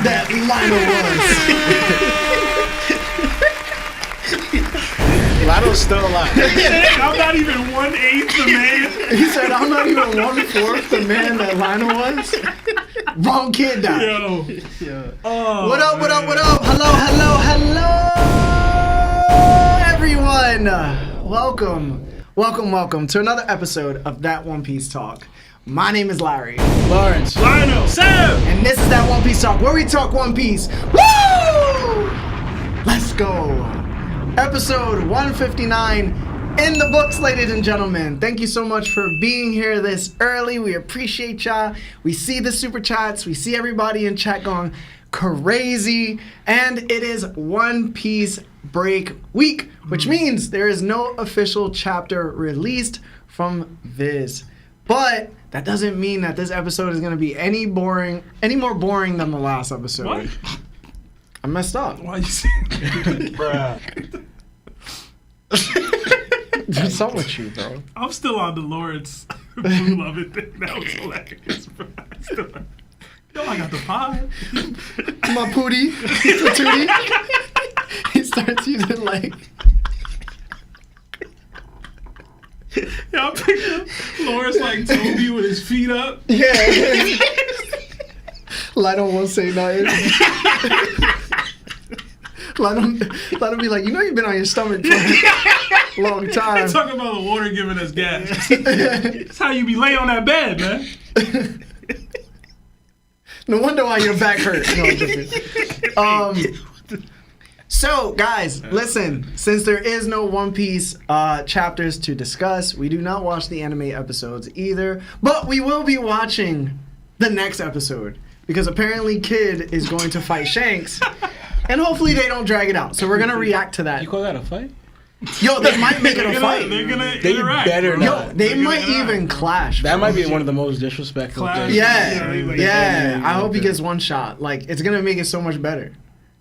that Lino was. Lino's still alive. I'm not even 1/8 the man. He said, I'm not even 1/4 the man that Lino was. Wrong kid died. Yo. Oh, what up, man. what up, what up? Hello, everyone. Welcome to another episode of That One Piece Talk. My name is Larry. Lawrence. Lino. Sam. And this is That One Piece Talk, where we talk One Piece. Woo! Let's go. Episode 159 in the books, ladies and gentlemen. Thank you so much for being here this early. We appreciate y'all. We see the super chats. We see everybody in chat going crazy. And it is One Piece break week, which means there is no official chapter released from Viz. But that doesn't mean that this episode is going to be any more boring than the last episode. What? I messed up. Why you saying Bruh. What's up with you, bro? I'm still on the Lawrence Blue Love It thing. That was hilarious, bro. Yo, I got the pie. My pootie. He starts using like... Y'all picture Lawrence like Toby with his feet up. Yeah. Lino won't say nothing. Lino be like, you know you've been on your stomach for a long time. They talking about the water giving us gas. That's how you be laying on that bed, man. No wonder why your back hurts. No, so, guys, listen. Since there is no One Piece chapters to discuss, we do not watch the anime episodes either. But we will be watching the next episode. Because apparently Kid is going to fight Shanks. And hopefully they don't drag it out. So we're going to react to that. You call that a fight? Yo, they might make it a fight. They're gonna They interact, better bro. not. Yo, they They're might gonna even clash. That bro. might be one of the most disrespectful Clash. things. Yeah. I hope he gets one shot. Like, it's going to make it so much better.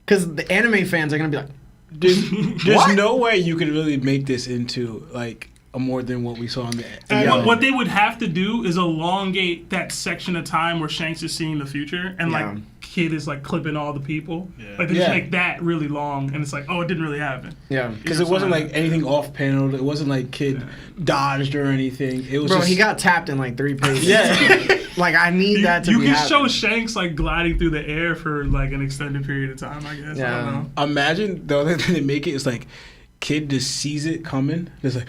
Because the anime fans are going to be like, There's no way you could really make this into, like, a more than what we saw on the... What they would have to do is elongate that section of time where Shanks is seeing the future and like Kid is like clipping all the people. Like they just make that really long and it's like, oh, it didn't really happen. yeah. Because it wasn't like anything off panel. It wasn't like Kid dodged or anything. It was Bro, just... he got tapped in like 3 pages. Yeah. Like, I need that to you be can happening. show Shanks like gliding through the air for like an extended period of time, I guess. Yeah. I don't know. Imagine the other thing they make it is like Kid just sees it coming. It's like...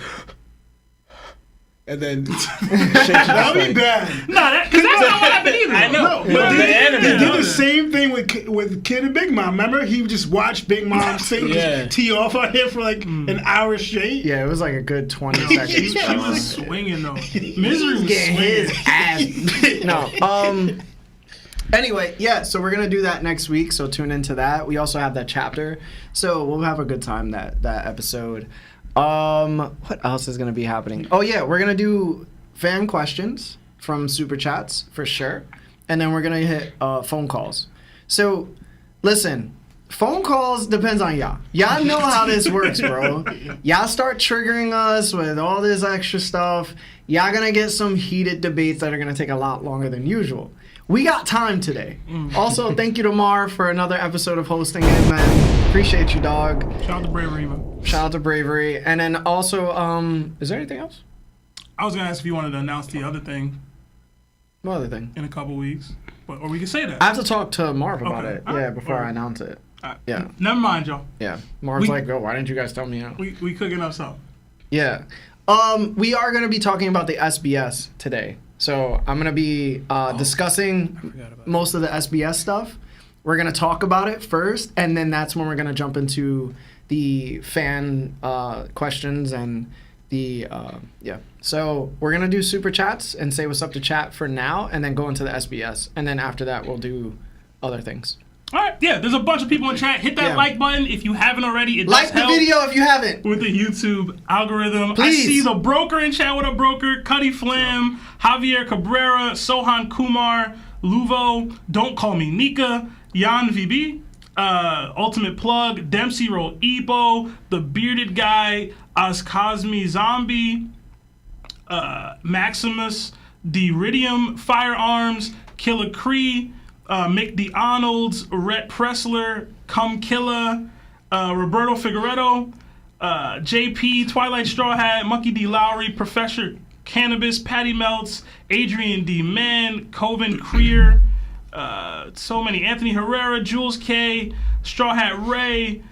And then That would be bad. No, because that's not what happened either. I know. But But the they anime. did the same thing with Kid and Big Mom. Remember, he would just watch Big Mom sing, just tee off on him for like an hour straight. Yeah, it was like a good 20 seconds. She was swinging though. Misery was Getting swinging. his ass. No. Anyway, yeah, so we're gonna do that next week, so tune into that. We also have that chapter, so we'll have a good time that episode. What else is gonna be happening? Oh yeah, we're gonna do fan questions from super chats for sure, and then we're gonna hit phone calls. So, listen, phone calls depends on y'all. Y'all know how this works, bro. Y'all start triggering us with all this extra stuff. Y'all gonna get some heated debates that are gonna take a lot longer than usual. We got time today. Also, thank you to Mar for another episode of hosting it, man. Appreciate you, dog. Shout out to Bravery, man. Shout out to Bravery. And then also, is there anything else? I was gonna ask if you wanted to announce the other thing What other thing? in a couple weeks, or we can say that. I have to talk to Marv about Okay. it. All Yeah, right. before All I right. announce it. Yeah. Never mind, y'all. Yeah. Marv's We- like, oh, why didn't you guys tell me? We cooking up something. Yeah. We are going to be talking about the SBS today. So I'm going to be discussing most of the SBS stuff. We're going to talk about it first, and then that's when we're going to jump into the fan questions and the, yeah. So we're going to do super chats and say what's up to chat for now, and then go into the SBS. And then after that, we'll do other things. All right, yeah, there's a bunch of people in chat. Hit that like button if you haven't already. It Like does the help video if you haven't. with the YouTube algorithm. Please. I see the broker in chat. What up, broker? Cuddy Flam, Javier Cabrera, Sohan Kumar, Luvo, Don't Call Me Nika, Jan VB, Ultimate Plug, Dempsey 𝗀𝗱, The Bearded Guy, Ozcosme Zombie, Maximus, Deridium Firearms, Killer Cree, Mick D. Arnold's, Rhett Pressler, Cum Killa, Roberto Figueredo, JP, Twilight Straw Hat, Monkey D. Lowry, Professor Cannabis, Patty Meltz, Adrian D. Mann, Coven Creer, so many. Anthony Herrera, Jules K, Straw Hat Ray,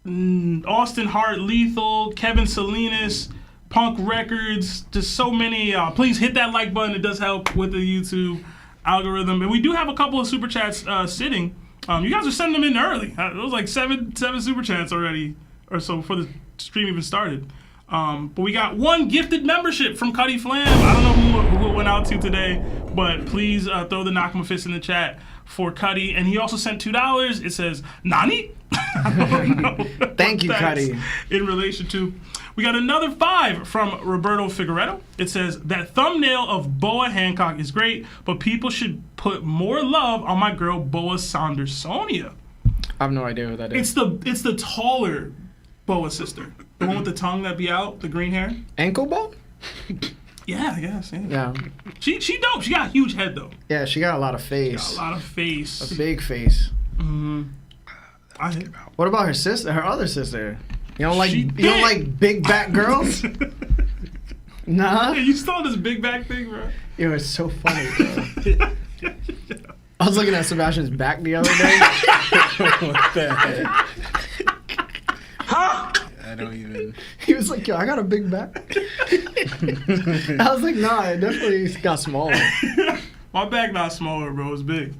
Austin Hart, Lethal, Kevin Salinas, Punk Records, just so many. Please hit that like button. It does help with the YouTube algorithm. And we do have a couple of super chats sitting. You guys are sending them in early. It was like seven super chats already or so before the stream even started. But we got one gifted membership from Cuddy Flam. I don't know who it went out to today, but please throw the Nakama fist in the chat for Cuddy. And he also sent $2. It says, Nani? I don't know. Thank you, Cuddy. In relation to. We got another 5 from Roberto Figueredo. It says, that thumbnail of Boa Hancock is great, but people should put more love on my girl Boa Sandersonia. I have no idea who that is. It's the taller Boa sister. The one with the tongue that be out, the green hair. Ankle bone? Yeah, I guess. Yeah. She dope. She got a huge head though. Yeah, she got a lot of face. A lot of face. A big face. Mm-hmm. What about her sister? Her other sister? You don't like big back girls? Nah. Hey, you saw this big back thing, bro. It was so funny, bro. I was looking at Sebastian's back the other day. What the heck? Huh? I don't even. He was like, yo, I got a big back. I was like, nah, it definitely got smaller. My back not smaller, bro. It's big.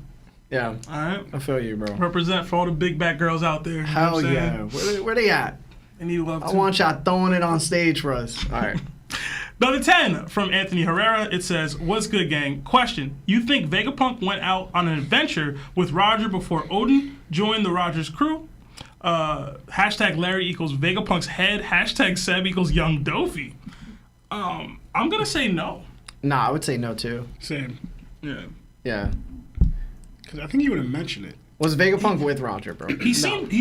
Yeah. All right. I feel you, bro. Represent for all the big back girls out there. Hell yeah. Where they at? They need love too. I want y'all throwing it on stage for us. All right. Another 10 from Anthony Herrera. It says, what's good, gang? Question. You think Vegapunk went out on an adventure with Roger before Odin joined the Rogers crew? Hashtag Larry equals Vegapunk's head. Hashtag Seb equals Young Dofi. I'm going to say no. Nah, I would say no, too. Same. Yeah. Yeah. Because I think he would have mentioned it. Was Vegapunk with Roger, bro? He seemed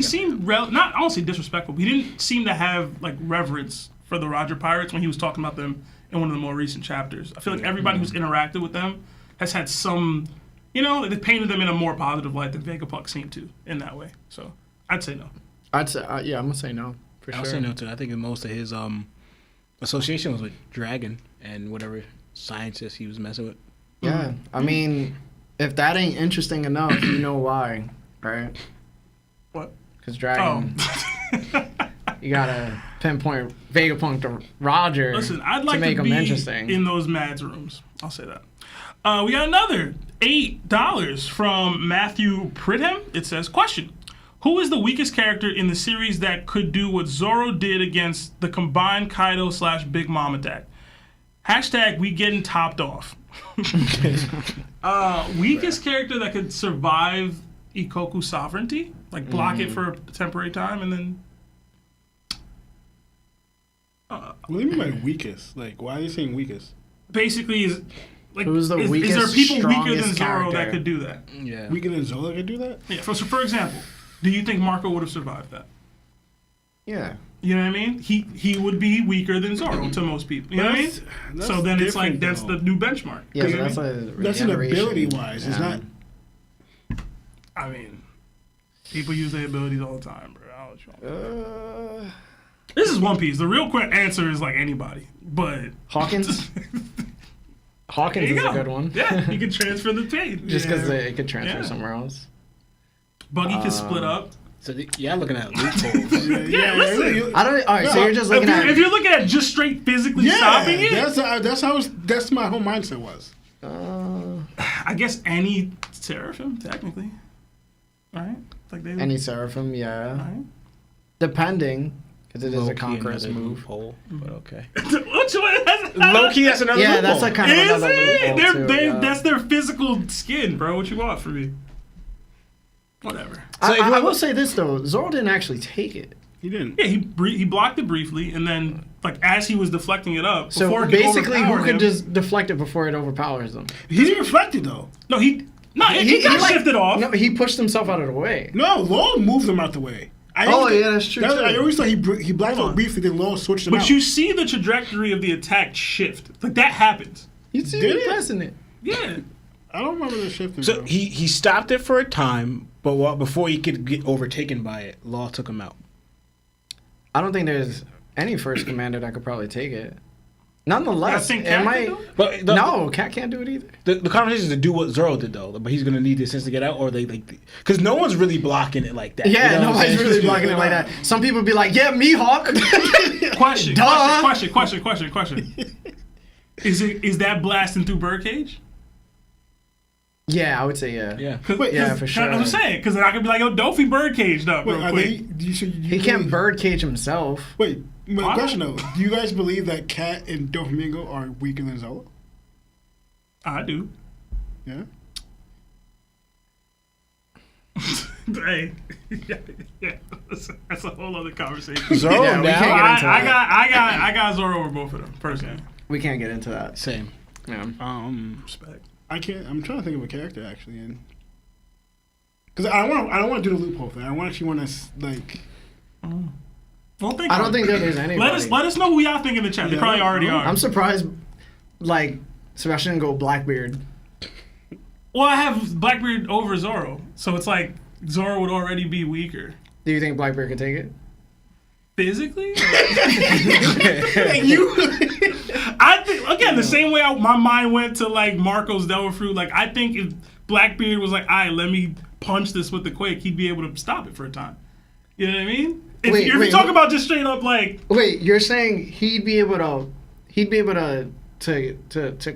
not, I don't say disrespectful, but he didn't seem to have, like, reverence for the Roger Pirates when he was talking about them in one of the more recent chapters. I feel like everybody who's interacted with them has had some, they painted them in a more positive light than Vegapunk seemed to in that way. So I'd say no. I'd say, yeah, I'm going to say no, for sure. I'll say no, too. I think most of his association was with Dragon and whatever scientist he was messing with. Yeah, I mean, if that ain't interesting enough, you know why, right? What? Because Dragon, you gotta pinpoint Vegapunk to Roger. Listen, I'd like to make to him be interesting in those Mads rooms. I'll say that. We got another $8 from Matthew Pridham. It says, question. Who is the weakest character in the series that could do what Zoro did against the combined Kaido/Big Mom attack? Hashtag we getting topped off. Weakest character that could survive Ikoku sovereignty? Like block it for a temporary time and then... What do you mean by weakest? Like, why are you saying weakest? Basically, is who's the weakest, is there people weaker than strongest Zoro character that could do that? Yeah. Weaker than Zoro could do that? Yeah. So for example, do you think Marco would have survived that? Yeah. You know what I mean? He would be weaker than Zoro to most people. You know what I mean? So then it's like that's the new benchmark. Yeah, you know so what I mean? That's an ability-wise. It's not... I mean, people use their abilities all the time, bro. I'll let you know. This is One Piece. The real quick answer is like anybody, but Hawkins. Hawkins is a good one. Yeah, you can transfer the pain. Just because it could transfer somewhere else. Buggy can split up. So y'all looking at loopholes. Listen. I don't. All right, so you're just looking at. If you're looking at just straight physically stopping it, that's my whole mindset was. I guess any Seraphim technically, right? Like they any Seraphim, yeah. Right? Depending, because it is a conquest move. Loophole, but okay. Which one? Low-key, that's another loophole. Yeah, that's like kind of Is another it? loophole too, That's their physical skin, bro. What you want from me? Whatever. So I will say this though, Zoro didn't actually take it. He didn't. Yeah, he blocked it briefly, and then like as he was deflecting it up, So before it could basically, overpower who could him- just deflect it before it overpowers them? He didn't reflect it though. No, he got shifted off. No, he pushed himself out of the way. No, Law moved him out the way. Yeah, that's true. too. I always thought he blacked out briefly, then Law switched him out. But you see the trajectory of the attack shift. Like that happens. You see Did me it? pressing it. Yeah. I don't remember the shifting. So bro. he stopped it for a time, but before he could get overtaken by it, Law took him out. I don't think there's any first commander that could probably take it. Nonetheless, think it Cat might. can do it? But No, Cat can't do it either. The conversation is to do what Zoro did though, but he's gonna need the assist to get out, or they like because no one's really blocking it like that. Yeah, you know what I'm nobody's saying? really blocking it like that. Some people be like, "Yeah, Mihawk." Question. Is that blasting through Birdcage? Yeah, I would say yeah. Yeah. Wait, Yeah, for sure. I'm saying because then I could be like, "Yo, Dofi Birdcaged up Wait, real are quick." He can't birdcage himself. Wait, my Why? question though: do you guys believe that Cat and Doflamingo are weaker than Zoro? I do. Yeah. Hey, yeah, that's a whole other conversation. Zoro Yeah, we now. can't get into I got Zoro over both of them personally. We can't get into that. Same. Yeah. Respect. I can't. I'm trying to think of a character actually, and because I don't want to do the loophole thing. I actually want to like. Well, I don't think that there's anybody. Let us know who y'all think in the chat. They Yeah, probably already are. I'm surprised, like Sebastian go Blackbeard. Well, I have Blackbeard over Zoro, so it's like Zoro would already be weaker Do you think Blackbeard can take it? physically. I think again the same way my mind went to like Marco's Devil Fruit. Like I think if Blackbeard was like, "All right, let me punch this with the Quake," he'd be able to stop it for a time. You know what I mean? If you talk about just straight up like, Wait, you're saying he'd be able to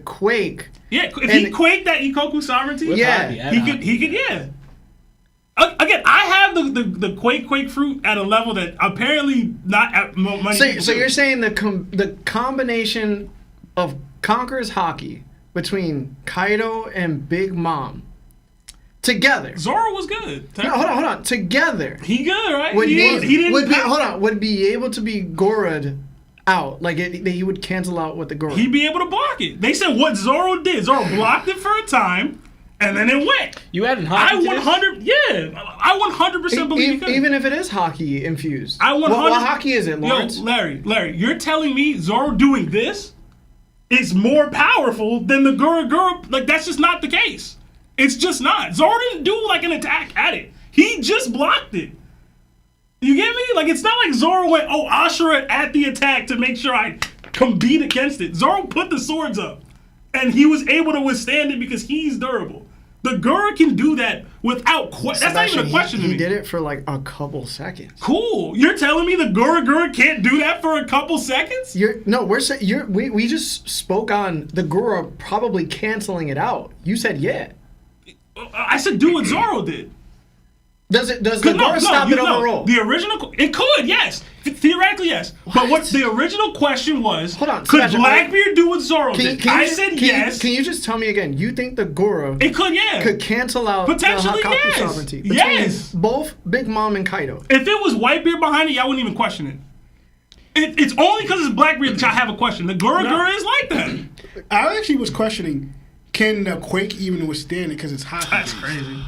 quake? yeah, if he quaked that Ikoku sovereignty, Yeah. he could, yeah. Again, I have the Quake fruit at a level that apparently not at money. So you're saying the combination of Conqueror's Haki between Kaido and Big Mom together. Zoro was good. No, hold on. Together He good, right? would he didn't. would be able to be Gora'd out. Like he would cancel out with the Gora. He'd be able to block it. They said what Zoro did. Zoro blocked it for a time, and then it went. You added I Haki to this? 100% believe he could. Even if it is Haki infused. I 100. What Haki is it, Lawrence? Yo, Larry, you're telling me Zoro doing this is more powerful than the Gura? Like that's just not the case. It's just not. Zoro didn't do like an attack at it. He just blocked it. You get me? Like it's not like Zoro went, "Oh, Ashura at the attack to make sure I compete against it." Zoro put the swords up, and he was able to withstand it because he's durable. The Gura can do that without question. That's not even a question to me. He did it for like a couple seconds. Cool. You're telling me the Gura can't do that for a couple seconds? We just spoke on the Gura probably canceling it out. You said yeah. I said do what Zoro did. Does the Gura stop it overall? The original, it could, yes. Theoretically, yes. But what the original question was, hold on, could Sebastian, Blackbeard do what Zoro did? I said yes. Can you just tell me again? You think the Gura It could, yeah. could cancel out Potentially, the Hakaku yes. sovereignty between Yes. both Big Mom and Kaido? If it was Whitebeard behind it, y'all wouldn't even question it. It's only because it's Blackbeard that y'all have a question. The Gura is like that. I actually was questioning, can the Quake even withstand it because it's hot? That's crazy.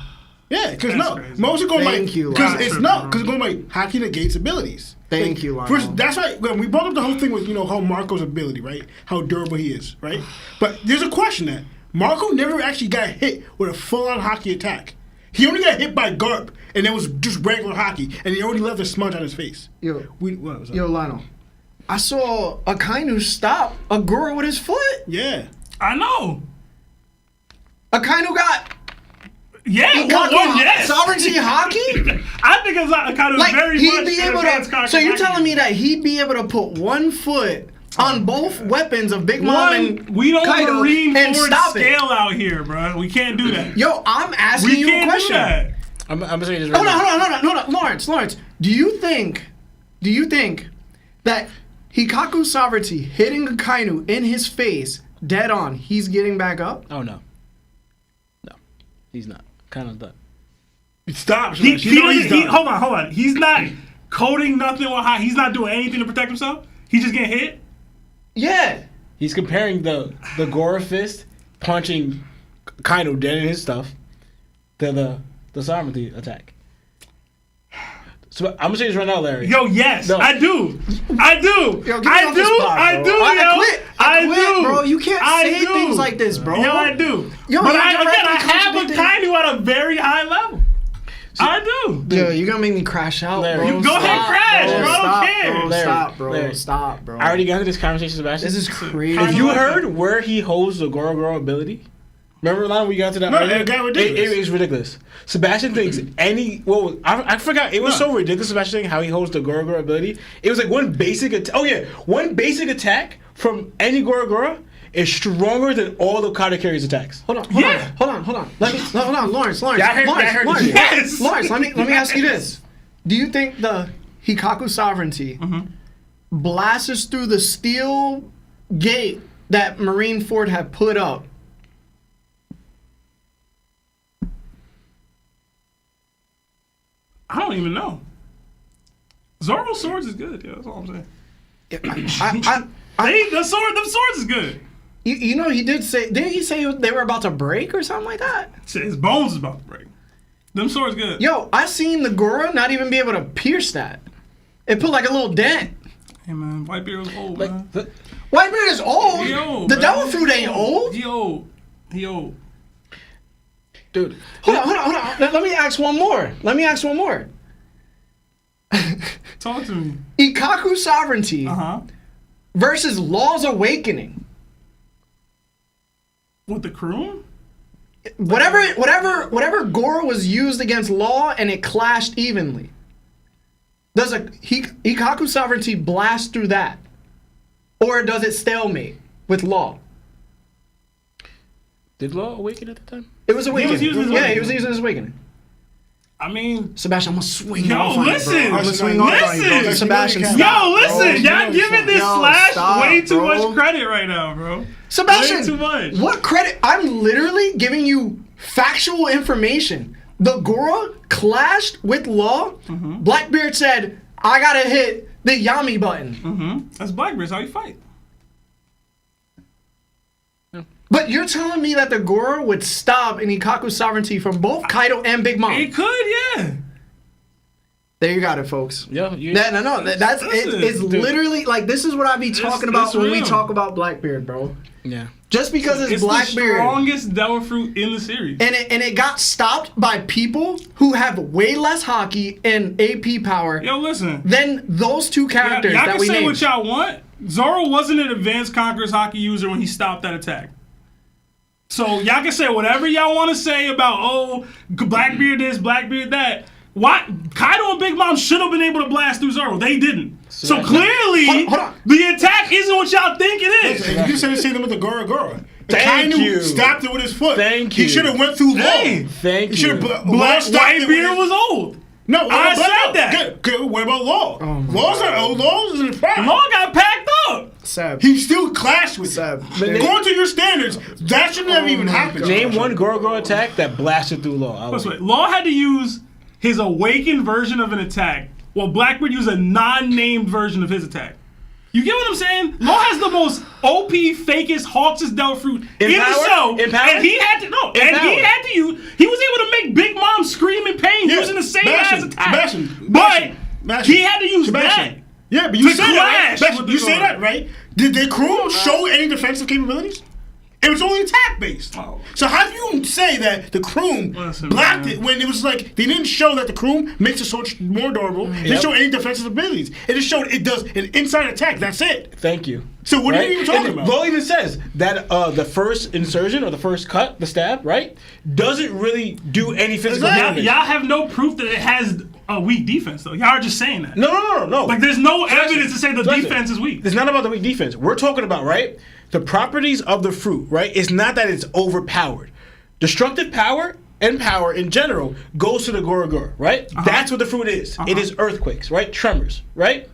Yeah, because crazy. most are going Thank you, because Lon. it's not because going by Haki negates abilities. Thank you, Lon. First, that's why when we brought up the whole thing with how Marco's ability, right? How durable he is, right? But there's a question that Marco never actually got hit with a full-on Haki attack. He only got hit by Garp, and it was just regular Haki, and he already left a smudge on his face. Yo, What was that? Lionel, I saw Akainu stop a Gura with his foot. Yeah. I know. Akainu got yes. sovereignty Haki. I think it's kind of Like very he'd much be an able advanced to. So you're Haki. telling me that he'd be able to put one foot on both weapons of Big Mom and we don't Kaido marine and forward stop scale it? out here, bro. We can't do that. Yo, I'm asking We you a can't do question. that. I'm gonna say this right Hold on, Lawrence. Do you think that Hikaku's sovereignty hitting Akainu in his face dead on, he's getting back up? Oh no, he's not. Kind of done. Stop. Hold on. He's not coding nothing with high. He's not doing anything to protect himself. He's just getting hit. Yeah. He's comparing the Gora fist punching Kaido dead in his stuff to the sovereignty attack. So I'm gonna say this right now, Larry. Yo, yes, No. I do. Yo, get me off this spot, bro. I do. I quit, do. bro. You you can't say things like this, bro. Yo, I do. Yo, but you're I directly have a contradicting- Kainu at a very high level. I do. Yo, you're gonna make me crash out, Larry. bro. You go ahead, crash, bro. I don't care. Bro. Larry, Stop, bro. Larry. Stop, bro. I already got into this conversation, Sebastian. This is crazy. If you heard where he holds the Goro ability, remember Lana, we got to that No, earlier? it got ridiculous. It is ridiculous. Sebastian thinks I forgot. It was so ridiculous, Sebastian, how he holds the Goro ability. It was like one basic attack from any Goro is stronger than all of Katakuri's attacks. Hold on. Hold on. Hold on, Lawrence. Yeah, I heard Lawrence. this. Yes. Lawrence, let me ask you this. Do you think the Hikaku sovereignty blasts through the steel gate that Marineford had put up? I don't even know. Zoro's swords is good. Yeah, that's all I'm saying. Them swords is good. You know, he did say, didn't he say they were about to break or something like that? Shit, his bones is about to break. Them swords good. Yo, I seen the Goro not even be able to pierce that. It put like a little dent. Hey man, Whitebeard was old, man. Whitebeard is old. He old, The bro. devil fruit ain't old. He old. Dude. Hold on. Let me ask one more. Talk to me. Ikaku sovereignty versus Law's awakening. With the crew? Whatever Goro was used against Law and it clashed evenly. Does Ikaku sovereignty blast through that? Or does it stalemate with Law? Did Law awaken at the time? It was awakening. using his Yeah, he awakening. was using his awakening. I mean, Sebastian, I'm gonna swing Yo, off on you, listen. bro. I'm gonna swing off on you, bro. Listen. Sebastian, Yo, stop, yo, listen, bro. y'all giving this Yo, Slash stop, way too bro. much credit right now, bro. Sebastian, Way too much. what credit? I'm literally giving you factual information. The Goro clashed with Law. Blackbeard said, I gotta hit the Yami button. That's Blackbeard. That's how you fight. But you're telling me that the Goro would stop an Ikaku sovereignty from both Kaido and Big Mom. It could, yeah. There you got it, folks. Yeah, That's it's Dude. literally like this is what I be talking about it's when we real. talk about Blackbeard, bro. Yeah. Just because it's It's the Blackbeard. strongest devil fruit in the series. And it got stopped by people who have way less hockey and AP power Yo, listen. than those two characters Y'all that can we say named. what y'all want. Zoro wasn't an advanced Conqueror's hockey user when he stopped that attack. So y'all can say whatever y'all want to say about, Blackbeard this, Blackbeard that. What? Kaido and Big Mom should have been able to blast through Zoro. They didn't. So clearly, Hold on. the attack isn't what y'all think it is. You just said the same thing with the Goro. Thank Kainu you. stopped it with his foot. Thank He you. should have went through Law. Hey. Thank He should you. have Whitebeard was old. No, what I about said Law? that. Good. What about Law? Law's not old. Law's in the prime. Law got packed up. Seb. He still clashed with Seb. Going to your standards, that shouldn't have even happened. Name one Goro attack that blasted through Law. Let's wait. Law had to use his awakened version of an attack, while Blackbeard used a non-named version of his attack. You get what I'm saying? Law has the most OP, fakest, Hawks' Devil Fruit in the show, and he had to use. He was able to make Big Mom scream in pain using the same ass attack. But he had to use that. Yeah, but you To say that, clash right? with the You say Goro. that, right? Did the crew show any defensive capabilities? It was only attack based. Oh. So how do you say that the crew Listen, blocked man. it when it was like they didn't show that the crew makes the sword more durable? They didn't show any defensive abilities. It just showed it does an inside attack. That's it. Thank you. So what are you even talking And about? Law even says that the first insertion or the first cut, the stab, right, doesn't really do any physical Exactly. damage. Y'all have no proof that it has a weak defense, though. Y'all are just saying that. No. Like, there's no evidence to say the defense is weak. It's not about the weak defense. We're talking about, right, the properties of the fruit, right? It's not that it's overpowered. Destructive power and power in general goes to the Goro, right? That's what the fruit is. It is earthquakes, right? Tremors, right?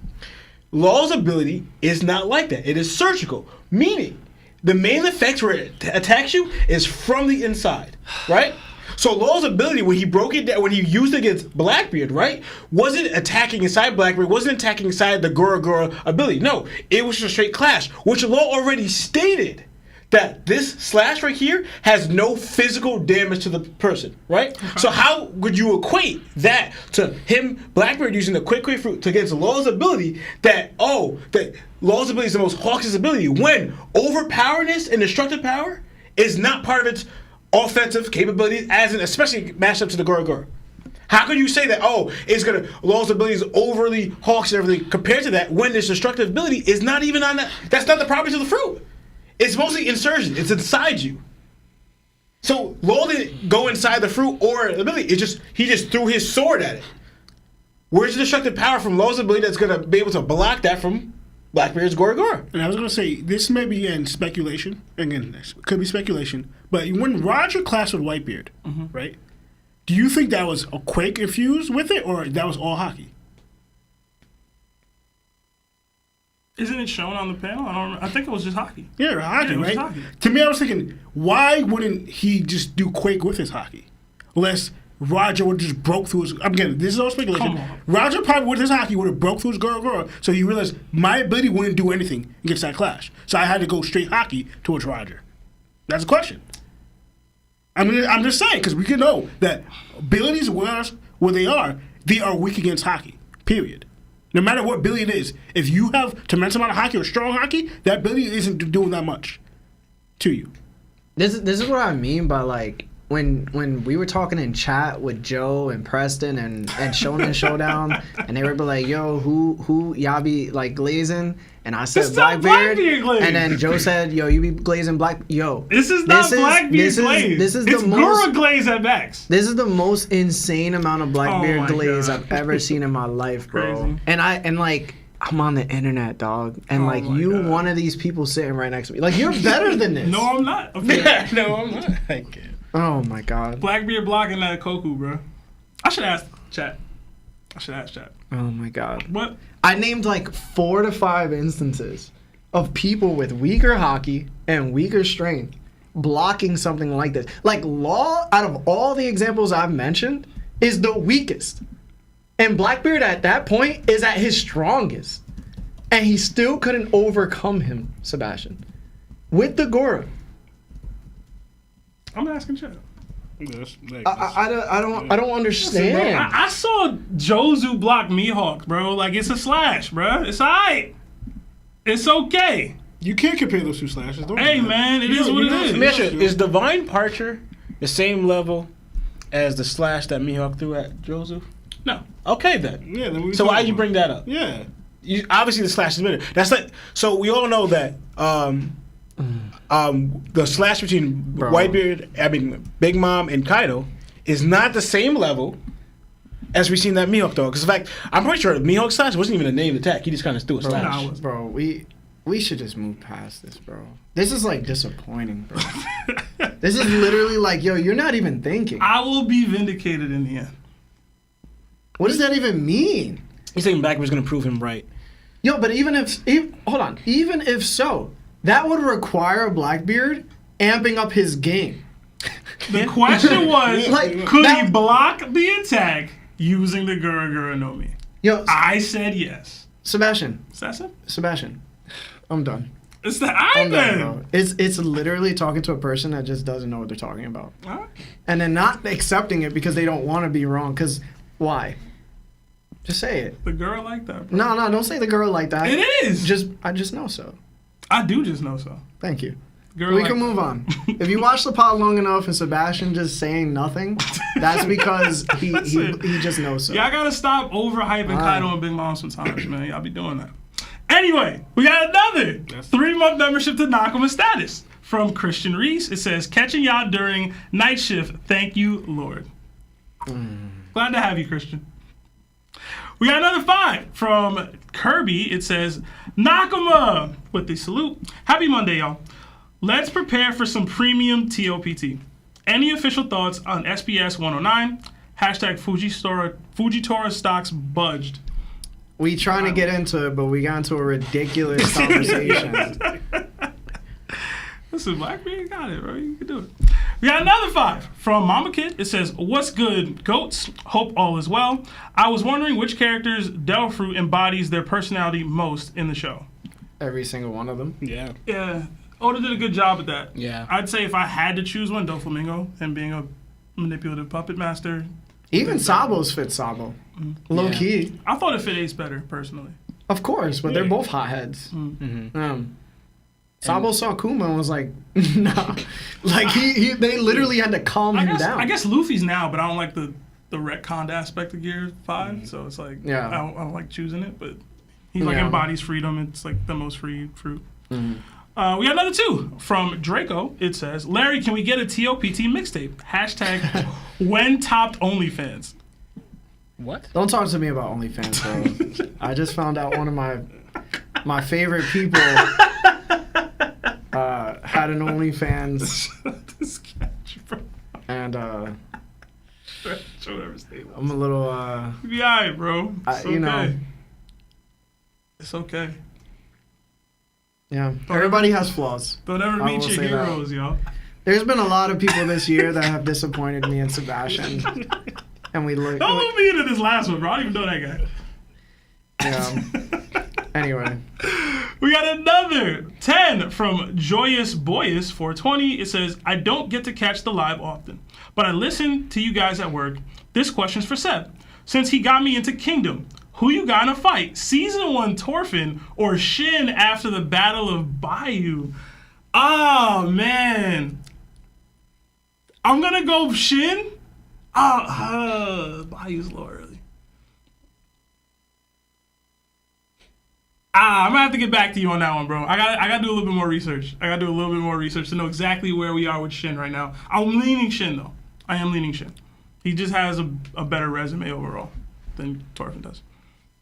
Law's ability is not like that. It is surgical, meaning the main effects where it attacks you is from the inside, right? So Law's ability, when he broke it down, when he used it against Blackbeard, right, wasn't attacking inside Blackbeard, wasn't attacking inside the Goro ability. No, it was a straight clash, which Law already stated that this slash right here has no physical damage to the person, right? Okay. So how would you equate that to him, Blackbeard, using the quick fruit against Law's ability that Law's ability is the most Hawks' ability when overpowerness and destructive power is not part of its offensive capabilities, as in especially matched up to the Goro. How could you say that, Law's ability is overly Hawks and everything compared to that when this destructive ability is not even on that? That's not the properties of the fruit. It's mostly insertion. It's inside you. So Law didn't go inside the fruit or ability. He just threw his sword at it. Where's the destructive power from Law's ability that's going to be able to block that from Blackbeard's Goro? And I was going to say, this may be in speculation. Again, this could be speculation. But when Roger clashed with Whitebeard, right? Do you think that was a Quake infused with it, or that was all hockey? Isn't it shown on the panel? I think it was just hockey. Yeah, hockey, right? Hockey. To me, I was thinking, why wouldn't he just do Quake with his hockey? Unless Roger would just broke through his... Again, this is all speculation. Roger probably with his hockey would have broke through his Goro, so he realized my ability wouldn't do anything against that clash. So I had to go straight hockey towards Roger. That's a question. I mean, I'm just saying, because we can know that abilities, where they are weak against hockey, period. No matter what ability it is, if you have tremendous amount of hockey or strong hockey, that ability isn't doing that much to you. This is what I mean by, like, when we were talking in chat with Joe and Preston and Shonen Showdown, and they were like, yo, who y'all be, like, glazing? And I said Blackbeard, and then Joe said, yo, you be glazing Black... Yo. This is not Blackbeard glaze. This is it's the most... Gura glaze at max. This is the most insane amount of Blackbeard glaze I've ever seen in my life, bro. Crazy. And like, I'm on the internet, dog. And like, one of these people sitting right next to me. Like, you're better than this. No, I'm not. Okay. No, I'm not. I can't. Oh, my God. Blackbeard blocking that Ikoku, bro. I should ask chat. Oh, my God. What? I named like 4 to 5 instances of people with weaker hockey and weaker strength blocking something like this. Like, Law, out of all the examples I've mentioned, is the weakest. And Blackbeard at that point is at his strongest. And he still couldn't overcome him, Sebastian. With the Goro. I'm asking chat. I don't understand. Listen, bro, I saw Jozu block Mihawk, bro. Like, it's a slash, bro. It's alright. It's okay. You can't compare those two slashes, don't Hey, you? man, it is what it is. Let me ask you, is Divine Parcher the same level as the slash that Mihawk threw at Jozu? No. Okay, then. Yeah, then so why'd you bring that up? Yeah. Obviously, the slash is better. That's like... So, we all know that... the slash between Whitebeard, Big Mom, and Kaido is not the same level as we seen that Mihawk though. Because in fact, I'm pretty sure Mihawk slash wasn't even a named attack. He just kind of threw a slash. Bro, we should just move past this, bro. This is like disappointing, bro. This is literally like, yo, you're not even thinking. I will be vindicated in the end. What does that even mean? He's saying Blackbeard's gonna prove him right. Yo, but even if so, that would require Blackbeard amping up his game. The question was, Like, could he block the attack using the Gura no Mi? Yo, I said yes. Sebastian. Is that it? Sebastian, I'm done. It's the I'm done, Ivan. bro. It's literally talking to a person that just doesn't know what they're talking about. Huh? And then not accepting it because they don't want to be wrong. Because why? Just say it. The girl like that, bro. No, don't say the girl like that. It is. I just know so. I do just know so. Thank you. Girl We like can move on. If you watch the pod long enough and Sebastian just saying nothing, that's because he just knows so. Y'all gotta stop overhyping Kaido and Big Mom sometimes, man. Y'all be doing that. Anyway, we got another 3-month membership to Nakama status from Christian Reese. It says, catching y'all during night shift. Thank you, Lord. Glad to have you, Christian. We got another 5 from Kirby. It says, Nakama with the salute. Happy Monday, y'all. Let's prepare for some premium TOPT. Any official thoughts on SBS 109? Hashtag Fujitora stocks budged. We trying to get into it, but we got into a ridiculous conversation. Listen, Blackbeard got it, bro. You can do it. We got another 5 from Mama Kid. It says, what's good, goats? Hope all is well. I was wondering which characters Delfruit embodies their personality most in the show. Every single one of them. Yeah. Yeah. Oda did a good job at that. Yeah. I'd say if I had to choose one, Doflamingo, and being a manipulative puppet master. Even Sabo's fit Sabo. Low key. I thought it fit Ace better, personally. Of course, but they're both hotheads. Sabo saw Kuma and was like, nah. Like, they literally had to calm him down. I guess Luffy's now, but I don't like the retconned aspect of Gear 5, so it's like, I don't like choosing it, but he like embodies freedom. It's like the most free fruit. We got another 2 from Draco. It says, Larry, can we get a TOPT mixtape? Hashtag when topped OnlyFans. What? Don't talk to me about OnlyFans, bro. I just found out one of my favorite people had an OnlyFans. This catch, bro. And I'm a little you be alright, bro. It's okay. you know, it's okay. Yeah. Everybody has flaws. Don't ever meet your heroes, y'all. There's been a lot of people this year that have disappointed me in Sebastian. And we look. Don't move me into this last one, bro. I don't even know that guy. Yeah. Anyway. We got another 10 from Joyous Boyus 420. It says, I don't get to catch the live often, but I listen to you guys at work. This question's for Seb. Since he got me into Kingdom, who you got in a fight? Season 1 Torfin or Shin after the Battle of Bayou? Oh, man. I'm going to go Shin. Bayou's low early. I'm gonna have to get back to you on that one, bro. I gotta do a little bit more research. I gotta do a little bit more research to know exactly where we are with Shin right now. I'm leaning Shin though. I am leaning Shin. He just has a better resume overall than Torfin does.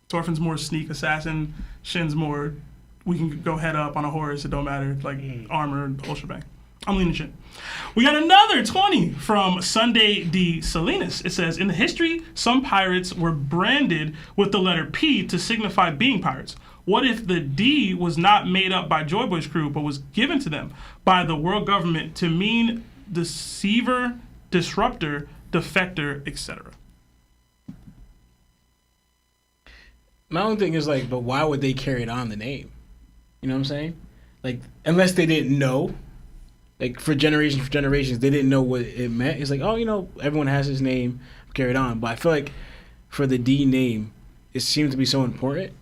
Torfin's more sneak assassin. Shin's more, we can go head up on a horse. It don't matter, like armor, whole shebang. I'm leaning Shin. We got another 20 from Sunday D. Salinas. It says, in the history, some pirates were branded with the letter P to signify being pirates. What if the D was not made up by Joy Boy's crew, but was given to them by the world government to mean deceiver, disruptor, defector, etc.? My own thing is like, but why would they carry it on the name? You know what I'm saying? Like, unless they didn't know. Like, for generations, they didn't know what it meant. It's like, oh, you know, everyone has his name, carried on. But I feel like for the D name, it seems to be so important.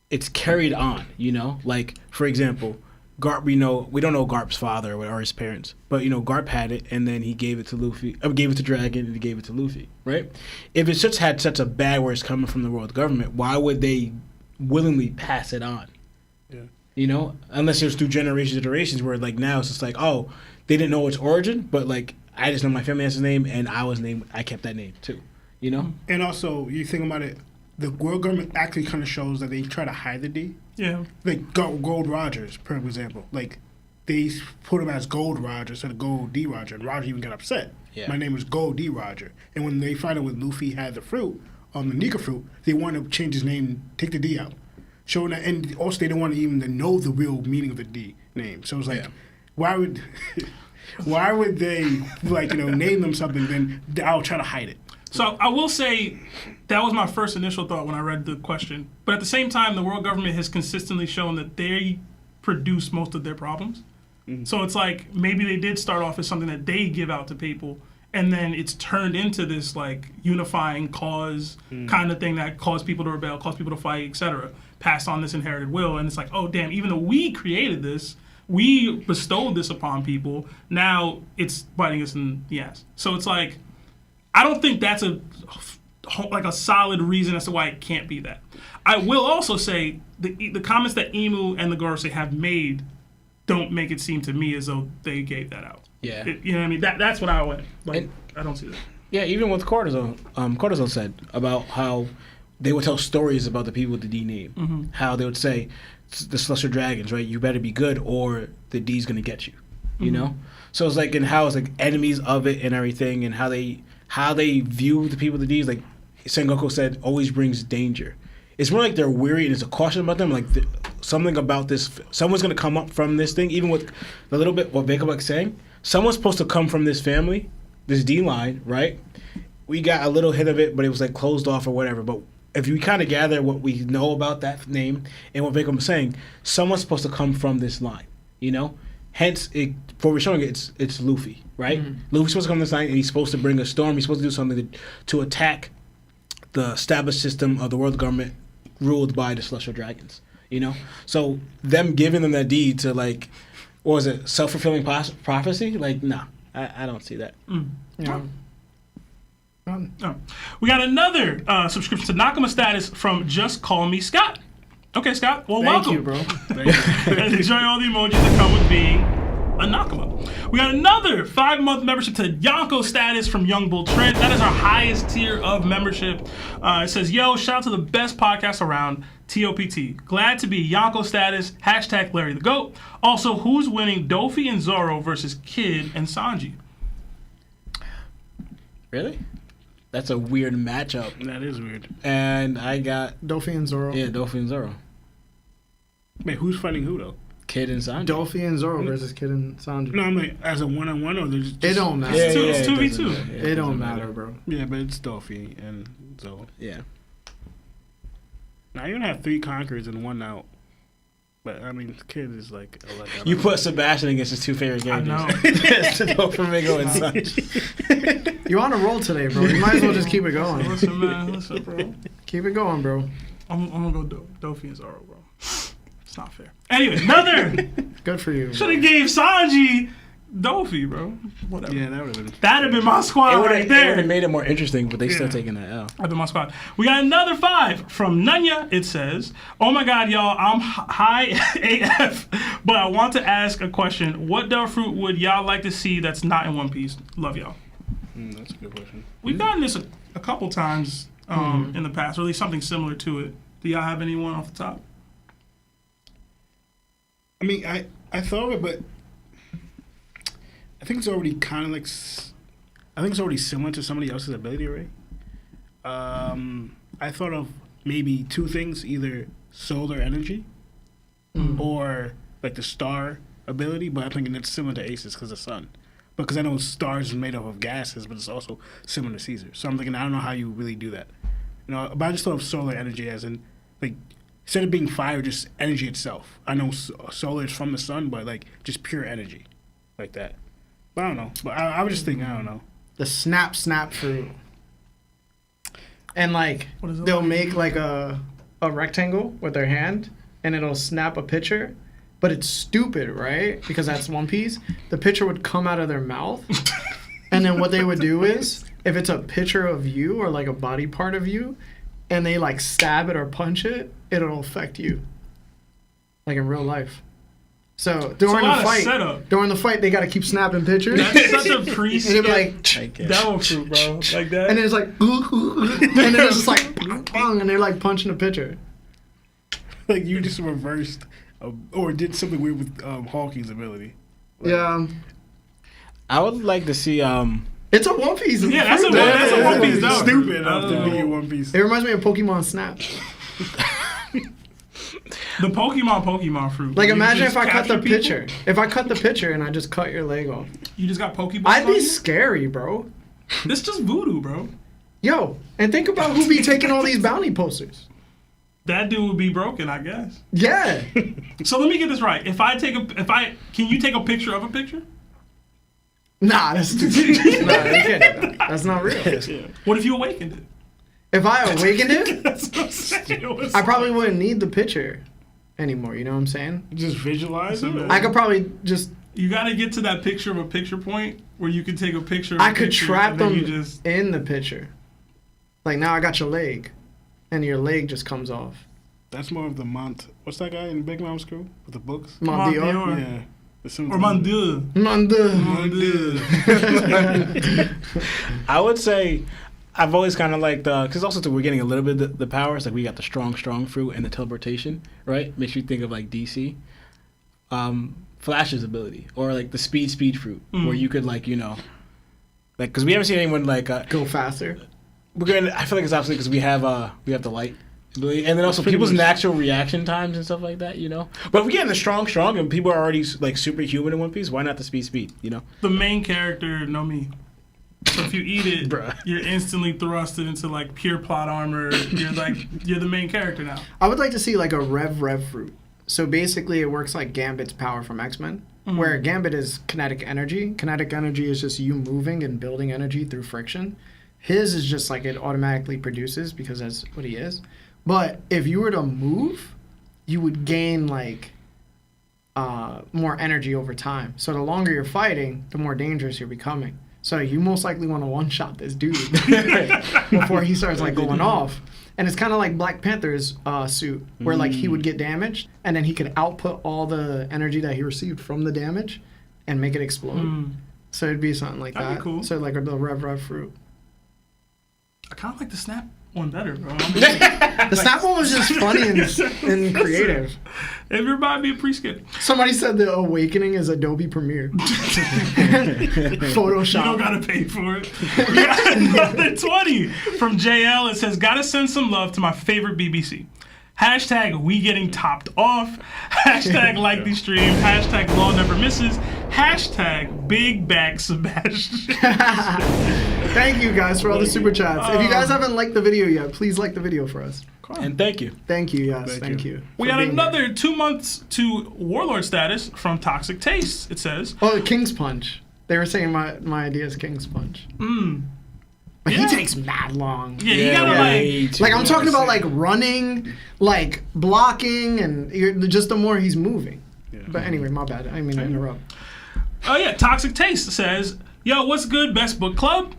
It's carried on, you know? Like, for example, Garp, we don't know Garp's father or his parents. But, you know, Garp had it, and then he gave it to Luffy. Gave it to Dragon, and he gave it to Luffy, right? If it's just had such a bad where it's coming from the world government, why would they willingly pass it on? Yeah. You know, unless it was through iterations where like now it's just like, oh, they didn't know its origin, but like I just know my family has his name and I kept that name too, you know? And also, you think about it, the world government actually kind of shows that they try to hide the D. Yeah. Like Gold Rogers, for example. Like, they put him as Gold Roger instead of Gold D Roger, and Roger even got upset. Yeah. My name is Gold D Roger. And when they find out when Luffy had the fruit, the Nika fruit, they wanted to change his name, take the D out. Showing that, and also they didn't want to even to know the real meaning of the D name. So it was like, why would they like, you know, name them something, then I'll try to hide it. So I will say that was my first initial thought when I read the question. But at the same time, the world government has consistently shown that they produce most of their problems. Mm-hmm. So it's like maybe they did start off as something that they give out to people, and then it's turned into this like unifying cause kind of thing that caused people to rebel, caused people to fight, etc. Passed on this inherited will, and it's like, oh damn, even though we created this, we bestowed this upon people, now it's biting us in the ass. So it's like, I don't think that's a solid reason as to why it can't be that. I will also say the comments that Emu and the Gorosei have made don't make it seem to me as though they gave that out. Yeah. You know what I mean? That's what I went. Like, I don't see that. Yeah, even with Cortisone said about how they would tell stories about the people with the D name. Mm-hmm. How they would say, the Celestial Dragons, right? You better be good or the D's going to get you. You know? So it's like, and how it's like enemies of it and everything, and how they view the people with the D's. Like Sengoku said, always brings danger. It's more like they're weary and it's a caution about them. Like something about this, someone's going to come up from this thing, even with a little bit what 𝗃𝗃's saying. Someone's supposed to come from this family, this D line, right? We got a little hit of it, but it was like closed off or whatever. But if you kind of gather what we know about that name and what 𝗃𝗃 was saying, someone's supposed to come from this line. you know. Hence, for we're showing it's Luffy, right? Luffy's supposed to come to this night, and he's supposed to bring a storm. He's supposed to do something to attack the established system of the world government ruled by the celestial dragons, you know. So them giving them that deed to like, what was it, self-fulfilling prophecy? Like, nah, I don't see that. Yeah. Oh. We got another subscription to Nakama status from Just Call Me Scott. Okay, Scott. Well, Thank welcome. you, bro. Enjoy all the emojis that come with being a Nakama. We got another 5-month membership to Yonko status from Young Bull Trent. That is our highest tier of membership. It says, yo, shout out to the best podcast around, TOPT. Glad to be Yonko status, hashtag Larry the GOAT. Also, who's winning Dofi and Zoro versus Kid and Sanji? Really? That's a weird matchup. That is weird. And I got Dofi and Zoro. yeah, Dofi and Zoro. Wait, who's fighting who though? Kid and Sanji. Dofi and Zoro versus Kid and Sanji. No, I'm like as a one-on-one or there's just It don't matter. It's it 2v2. doesn't matter. It don't doesn't matter, bro. Yeah, but it's Dolphy and Zoro. Yeah. Now you're gonna have 3 conquerors and 1 out. But I mean, Kid is like You put Sebastian against his 2 favorite I characters. know. Doflamingo and Sanji. You on a roll today, bro. You might as well just keep it going. Listen, man. Listen, bro. Keep it going, bro. I'm gonna go Dofi and Zoro, bro. It's not fair. Anyway, another Good for you. should have gave Sanji Dofi, bro. Whatever. Yeah, that would have been. That'd have been my squad right It there. would have made it more interesting, but they still Yeah. taking that L. That'd been my squad. We got another 5 from Nunya. It says, "Oh my God, y'all, I'm high AF, but I want to ask a question. What Devil Fruit would y'all like to see that's not in One Piece? Love y'all." That's a good question. We've gotten this a couple times in the past, or at least something similar to it. Do y'all have anyone off the top? I mean, I thought of it, but I think it's already kind of like. I think it's already similar to somebody else's ability already. I thought of maybe 2 things: either solar energy or like the star ability. But I'm thinking it's similar to Ace's because of the sun. Because I know stars is made up of gases, but it's also similar to Caesar. So I'm thinking I don't know how you really do that. You know, but I just thought of solar energy as in like. Instead of being fire, just energy itself. I know solar is from the sun, but like just pure energy, like that. But I don't know. But I was just thinking, I don't know. The snap fruit. And like What is it they'll like? make like a rectangle with their hand and it'll snap a picture. But it's stupid, right? Because that's One Piece. The picture would come out of their mouth. And then what they would do is, if it's a picture of you or like a body part of you, and they like stab it or punch it, it'll affect you. Like in real life. So during lot the of fight, setup. they gotta keep snapping pictures. That's such a And priest. it'll be like, Devil Fruit, bro. Like that. and then it's like, and then it's just like, bong, and they're like punching a picture. Like you just reversed or did something weird with Hawking's ability. Like, Yeah. I would like to see It's a One Piece. Yeah, that's a One Piece dog. Stupid enough I to don't be know. in One Piece. It reminds me of Pokemon Snap. The Pokemon fruit. Like You imagine just if I cut capture the people? picture. If I cut the picture and I just cut your leg off. You just got Pokeballs I'd on be you? scary, bro. This just voodoo, bro. Yo, and think about who be taking all these bounty posters. That dude would be broken, I guess. Yeah. So let me get this right. Can you take a picture of a picture? Nah, that's too Nah, you can't do that. That's not real. What if you awakened it? If I awakened it, That's what I'm saying. I probably wouldn't need the picture anymore. You know what I'm saying? Just visualize it. I could probably just. You got to get to that picture of a picture point where you can take a picture. Of I a could picture trap and then them You just, in the picture. Like now I got your leg, and your leg just comes off. That's more of the What's that guy in Big Mom's crew with the books? Mon Dieu. Dior. Yeah. or Mandu. I would say I've always kind of liked because also too, we're getting a little bit of the powers. Like we got the strong fruit and the teleportation, right? Makes you think of like DC. Flash's ability or like the speed fruit, where you could like like because we haven't seen anyone like Go faster. I feel like it's obviously because we have the light ability, and then also people's natural reaction times and stuff like that, But if we get in the strong, and people are already like superhuman in One Piece, why not the speed? The main character, know me. So if you eat it, Bruh. you're instantly thrusted into like pure plot armor. You're the main character now. I would like to see like a Rev fruit. So basically, it works like Gambit's power from X-Men, where Gambit is kinetic energy. Kinetic energy is just you moving and building energy through friction. His is just like it automatically produces because that's what he is. But if you were to move, you would gain like more energy over time. So the longer you're fighting, the more dangerous you're becoming. So you most likely want to one-shot this dude before he starts like going off. And it's kind of like Black Panther's suit, where like he would get damaged, and then he could output all the energy that he received from the damage, and make it explode. So it'd be something like That'd that. be cool. So like the Rev fruit. I kind of like the Snap one better, bro. The Snap one was just funny and creative. It reminded me of pre-skip. Somebody said the Awakening is Adobe Premiere. Photoshop. You don't gotta pay for it. We got another 20 from JL. It says, gotta send some love to my favorite BBC. Hashtag we getting topped off. Hashtag like the stream. Hashtag law never misses. Hashtag big back Sebastian. Thank you guys for all the super chats. If you guys haven't liked the video yet, please like the video for us. And thank you. Thank you, yes, thank you. We got another 2 months to Warlord status from Toxic Taste, it says. Oh, the King's Punch. They were saying my idea is King's Punch. But he takes mad long. Yeah, you gotta Like I'm talking about like running, like blocking, and just the more he's moving. Yeah. But anyway, my bad. I didn't mean to interrupt. Oh yeah, Toxic Taste says, yo, what's good, best book club?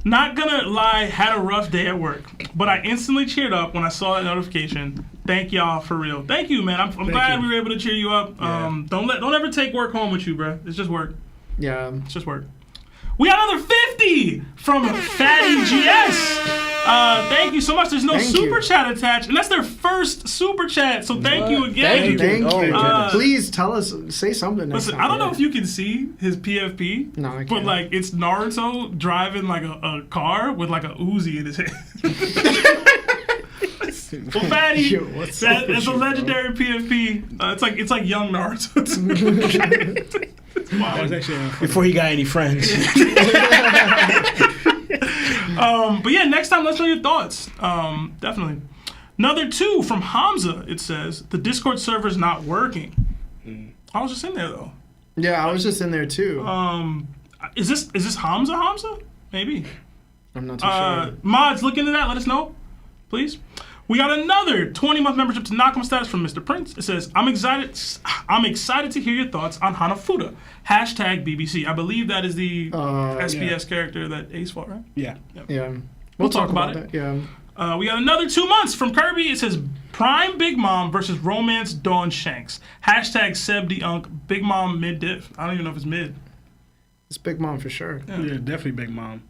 Not gonna lie, had a rough day at work, but I instantly cheered up when I saw that notification. Thank y'all for real. Thank you, man. I'm glad we were able to cheer you up. Yeah. Don't ever take work home with you, bro. It's just work. Yeah. It's just work. We got another 50 from Fatty GS. Thank you so much. There's no super chat attached, and that's their first super chat. So thank you again. Thank you. Please tell us, say something. Listen, I don't know if you can see his PFP. No, I can't. But like, it's Naruto driving like a car with like a Uzi in his hand. Well, Fatty, that's a legendary PFP. It's like young Naruto. Wow. Before he got any friends. But yeah, next time let's know your thoughts. Definitely. Another 2 from Hamza. It says the Discord server's not working. I was just in there though. Yeah, I was just in there too. Is this Hamza? Maybe. I'm not too sure. Mods, look into that. Let us know, please. We got another 20-month membership to Nakama status from Mr. Prince. It says, I'm excited to hear your thoughts on Hanafuda. Hashtag BBC. I believe that is the SPS character that Ace fought, right? Yeah. Yeah. We'll talk about it. Yeah. We got another 2 months from Kirby. It says, Prime Big Mom versus Romance Dawn Shanks. Hashtag _Sebd_Unk. Big Mom mid-diff. I don't even know if it's mid. It's Big Mom for sure. Yeah, definitely Big Mom.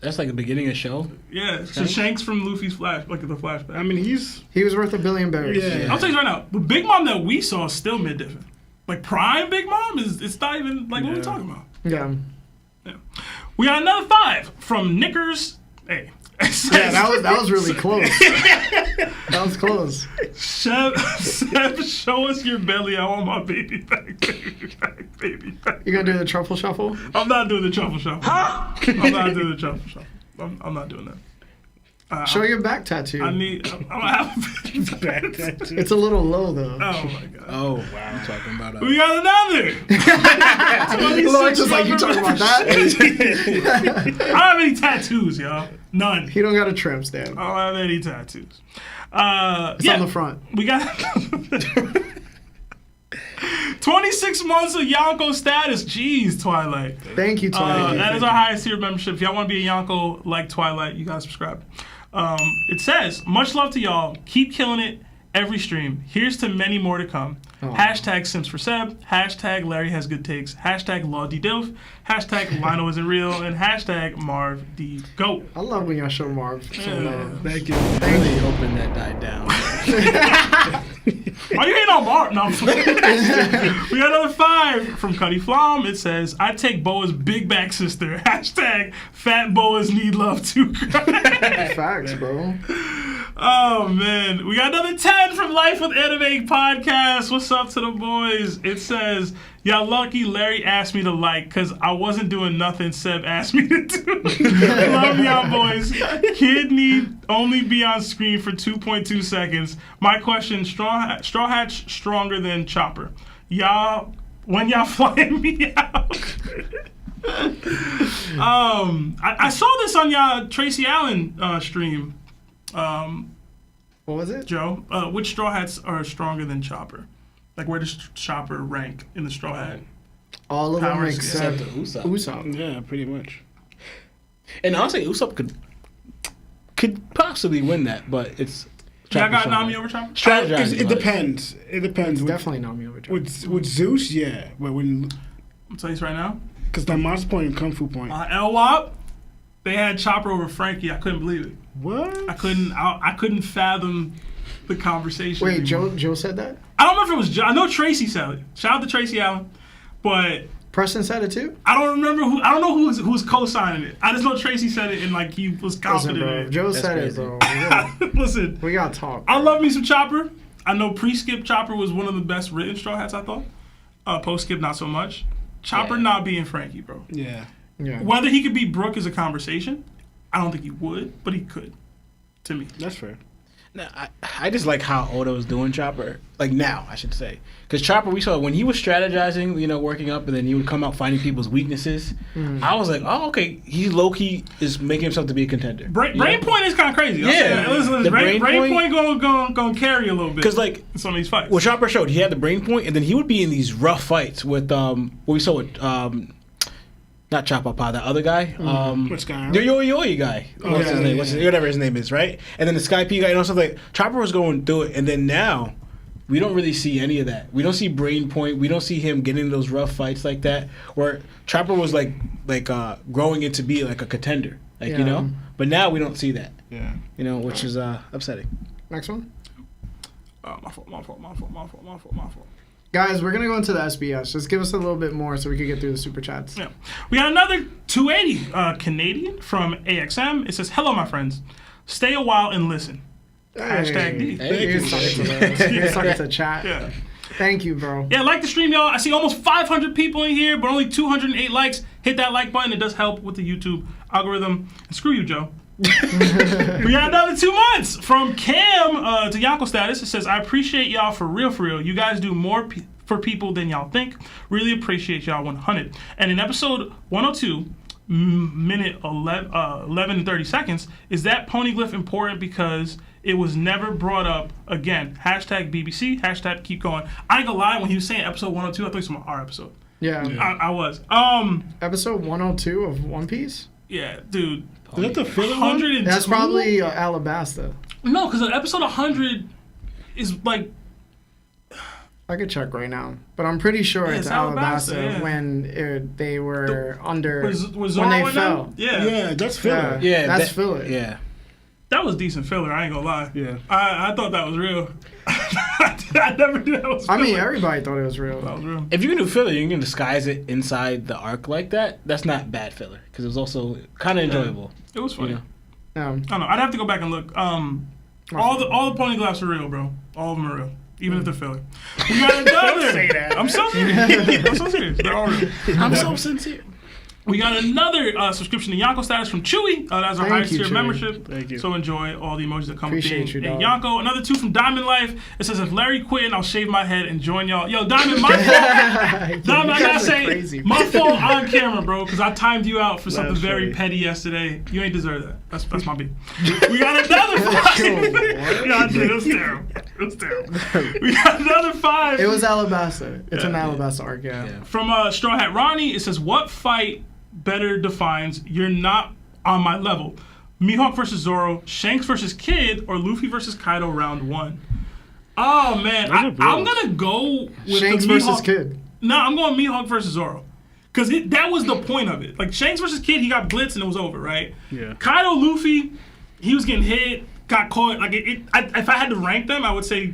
That's like the beginning of the show. Yeah, so Shanks from Luffy's the flashback. I mean, he was worth $1 billion. Yeah. I'll tell you right now, the Big Mom that we saw is still mid-different. Like Prime Big Mom it's not even like what we're talking about. Yeah. We got another 5 from Knickers. Hey. Yeah, that was really close. That was close. Seb, show us your belly. I want my baby back, baby back. You gonna do the truffle shuffle? I'm not doing the truffle shuffle. Huh? I'm not doing the truffle shuffle. I'm not doing that. Show your back tattoo. I'm gonna have a back tattoo. It's a little low though. Oh my god. Oh wow. I'm talking about We got another. Lord, just like you talking about that. I don't have any tattoos, y'all. None. He don't got a tramp stamp. I don't have any tattoos. It's on the front. We got 26 months of Yonko status. Jeez, Twilight. Thank you, Twilight. That is our highest tier membership. If y'all want to be a Yonko like Twilight, you gotta subscribe. It says, much love to y'all. Keep killing it every stream. Here's to many more to come. Hashtag Sims for Seb. Hashtag Larry has good takes. Hashtag Law D Dilf. Hashtag Lionel isn't real. And hashtag Marv D Goat. I love when y'all show Marv. Thank you. Really hoping that died down. Are you hating on Marv? No, I'm We got another 5 from Cuddy Flom. It says, I take Boa's big back sister. Hashtag Fat Boas need love too. Facts, bro. Oh, man. We got another 10 from Life with Anime Podcast. What's up to the boys? It says, Y'all lucky Larry asked me to like because I wasn't doing nothing Seb asked me to do. Love y'all boys. Kid need only be on screen for 2.2 seconds. My question, Straw Hatch stronger than Chopper? Y'all, when y'all flying me out? I saw this on y'all Tracy Allen stream. What was it? Joe, which Straw Hats are stronger than Chopper? Like, where does Chopper rank in the Straw Hat? All of them Powers, except Usopp. Usopp. Yeah, pretty much. And honestly, Usopp could possibly win that, but it's. Y'all got Chopper Nami over Chopper? Strategizing. It depends. It depends. It's With, definitely Nami over Chopper. with Zeus, yeah. But when, I'm telling you right now. because the Monster Point and Kung Fu Point. LWAP, they had Chopper over Frankie. I couldn't believe it. What? I couldn't fathom the conversation. Wait, anymore. Joe said that? I don't know if it was Joe. I know Tracy said it. Shout out to Tracy Allen. But Preston said it too? I don't remember who. I don't know who's co-signing it. I just know Tracy said it and like he was Listen, confident bro. in If it. Joe said crazy. it, bro. Listen, We gotta talk. I love me some Chopper. I know pre-skip Chopper was one of the best written Straw Hats, I thought. Post-skip, not so much. Chopper Yeah. not being Frankie, bro. Yeah. Yeah. Whether he could beat Brooke is a conversation. I don't think he would, but he could. To me. That's fair. No, I just like how Oda was doing Chopper. Like now, I should say. Because Chopper, we saw when he was strategizing, working up, and then he would come out finding people's weaknesses. I was like, oh, okay. He low-key is making himself to be a contender. Brain Point is kind of crazy. Yeah. Listen, The Brain Brain Point gonna carry a little bit. Because, like, in some of these fights. what Chopper showed, he had the brain point, and then he would be in these rough fights with, what we saw with, not Chopapa, that other guy. Which guy? The Yo-Yo guy. What's his name? Whatever his name is, right? And then the Sky P guy, stuff like Chopper was going through it, and then now we don't really see any of that. We don't see Brain Point. We don't see him getting those rough fights like that, where Chopper was like growing into be like a contender, Yeah. But now we don't see that, Yeah. which is upsetting. Next one. My fault. Guys, we're gonna go into the SBS. Just give us a little bit more so we can get through the super chats. Yeah. We got another 280 Canadian from AXM. It says, hello, my friends. Stay a while and listen. Hashtag D. You're sucking to chat. Yeah. Thank you, bro. Yeah, like the stream, y'all. I see almost 500 people in here, but only 208 likes. Hit that like button. It does help with the YouTube algorithm. And screw you, Joe. We got another 2 months from Cam to Yonko status. It says, I appreciate y'all for real. You guys do more for people than y'all think. Really appreciate y'all 100. And in episode 102, minute 11 and 30 seconds, is that poneglyph important because it was never brought up again? Hashtag BBC, hashtag keep going. I ain't gonna lie, when he was saying episode 102, I thought he was from our episode. Yeah. I was. Episode 102 of One Piece? Yeah, dude. Is that the filler one? 102? That's probably Alabasta. No, because episode 100 is like... I could check right now, but I'm pretty sure Yeah, it's it's Alabasta, Alabasta yeah. when they were under Was when Zoro they in fell. them? Yeah. Yeah, that's filler. Yeah, that's that- filler. Yeah. That was decent filler, I ain't gonna lie. Yeah. I thought that was real. I never knew that was I filler. mean, everybody thought it was real. That was real. If you can do filler, you can disguise it inside the arc like that. That's not bad filler because it was also kind of enjoyable. It was funny. You know? Yeah. I don't know. I'd have to go back and look. All the poneglyphs are real, bro. All of them are real, even if they're filler. We got another. Say that. I'm so serious. I'm so serious. They're all real. I'm so sincere. We got another subscription to Yonko status from Chewy. That's our Thank highest you, tier Chewy. membership. Thank you. So enjoy all the emojis that come Appreciate with you, being dog. a Yonko. Another 2 from Diamond Life. It says, if Larry quitting, I'll shave my head and join y'all. Yo, Diamond, my fault. Diamond, I You gotta guys are say, crazy. my fault on camera, bro, because I timed you out for something That's very funny. petty yesterday. You ain't deserve that. That's my beat. We got another 5. Yeah, dude, it was terrible. It was terrible. We got another 5. It was Alabasta. It's an Yeah. Alabasta arc, yeah. From Straw Hat Ronnie, it says, what fight better defines you're not on my level? Mihawk versus Zoro, Shanks versus Kid, or Luffy versus Kaido round 1? Oh, man. Those are I'm bros. going to go with Shanks the Mihawk. versus Kid. No, I'm going Mihawk versus Zoro. Because that was the point of it. Like, Shanks versus Kid, he got blitzed and it was over, right? Yeah. Kaido, Luffy, he was getting hit, got caught. Like, if I had to rank them, I would say